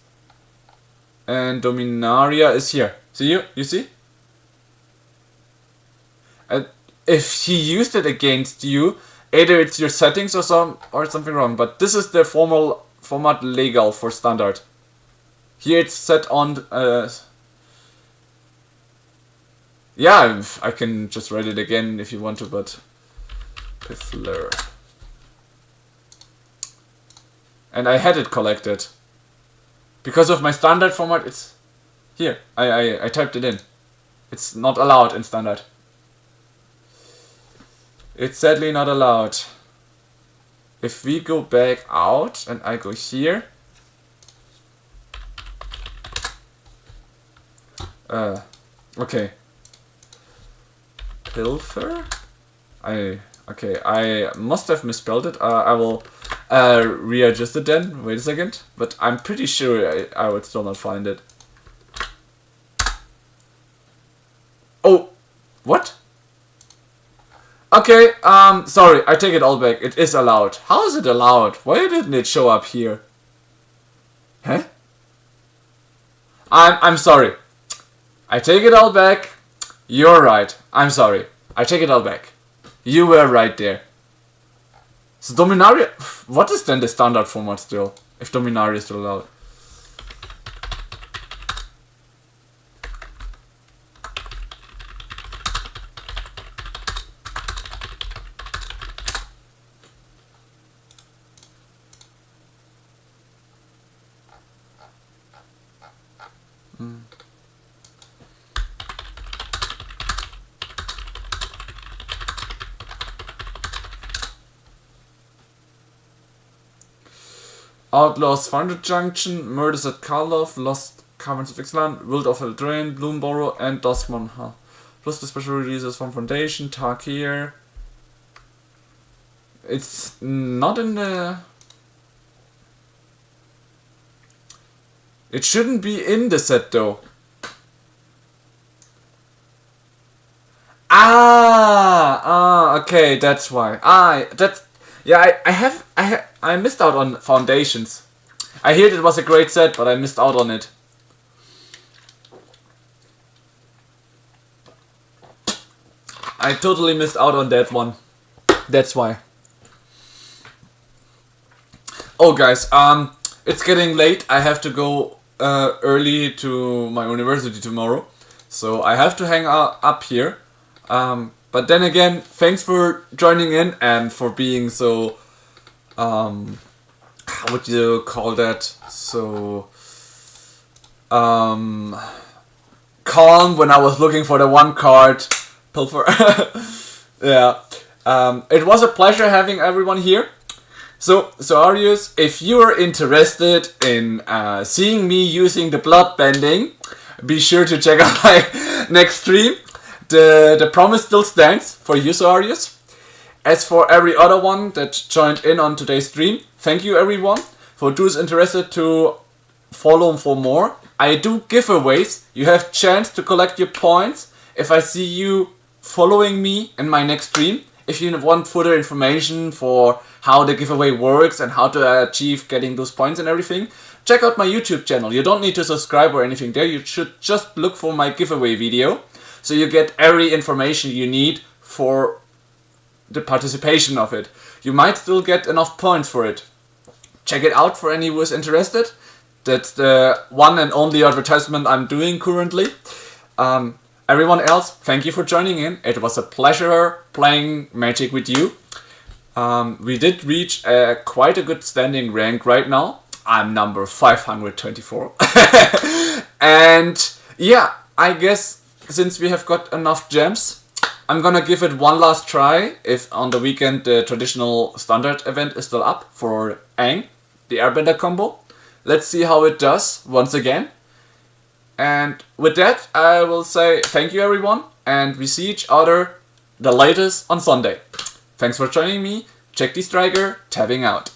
Speaker 1: And Dominaria is here. See you see? And if he used it against you, either it's your settings or something wrong. But this is the format legal for standard. Here it's set on, yeah, I can just write it again if you want to, but Piffler. And I had it collected. Because of my standard format, it's here. I typed it in. It's not allowed in standard. It's sadly not allowed. If we go back out and I go here, okay. Pilfer? I must have misspelled it. I will readjust it then. Wait a second. But I'm pretty sure I would still not find it. Oh! What? Okay, sorry, I take it all back. It is allowed. How is it allowed? Why didn't it show up here? Huh? I'm sorry. I take it all back. You're right. I'm sorry. I take it all back. You were right there. So Dominaria... What is then the standard format still? If Dominaria is still allowed. Outlaws Founded Junction, Murders at Karlov, Lost Caverns of Ixalan, Wild of Eldraine, Bloomborough, and Dustmon. Plus the special releases from Foundation, Tarkir. It's not in the... It shouldn't be in the set though. Okay, that's why. Yeah, I missed out on Foundations. I heard it was a great set, but I missed out on it. I totally missed out on that one. That's why. Oh guys, it's getting late. I have to go early to my university tomorrow, so I have to hang up here. But then again, thanks for joining in and for being so how would you call that? So calm when I was looking for the one card pilfer. Yeah. It was a pleasure having everyone here. So Arius, if you're interested in seeing me using the blood bending, be sure to check out my next stream. The promise still stands for you, Arius. As for every other one that joined in on today's stream, thank you everyone. For those interested to follow for more, I do giveaways. You have chance to collect your points if I see you following me in my next stream. If you want further information for how the giveaway works and how to achieve getting those points and everything, check out my YouTube channel. You don't need to subscribe or anything there. You should just look for my giveaway video, so you get every information you need for the participation of it. You might still get enough points for it. Check it out for any who is interested. That's the one and only advertisement I'm doing currently. Everyone else, thank you for joining in. It was a pleasure playing Magic with you. We did reach quite a good standing rank right now. I'm number 524. And yeah, I guess since we have got enough gems, I'm gonna give it one last try. If on the weekend the traditional standard event is still up for Aang, the Airbender combo. Let's see how it does once again. And with that, I will say thank you everyone, and we see each other the latest on Sunday. Thanks for joining me. Check the Striker, tabbing out.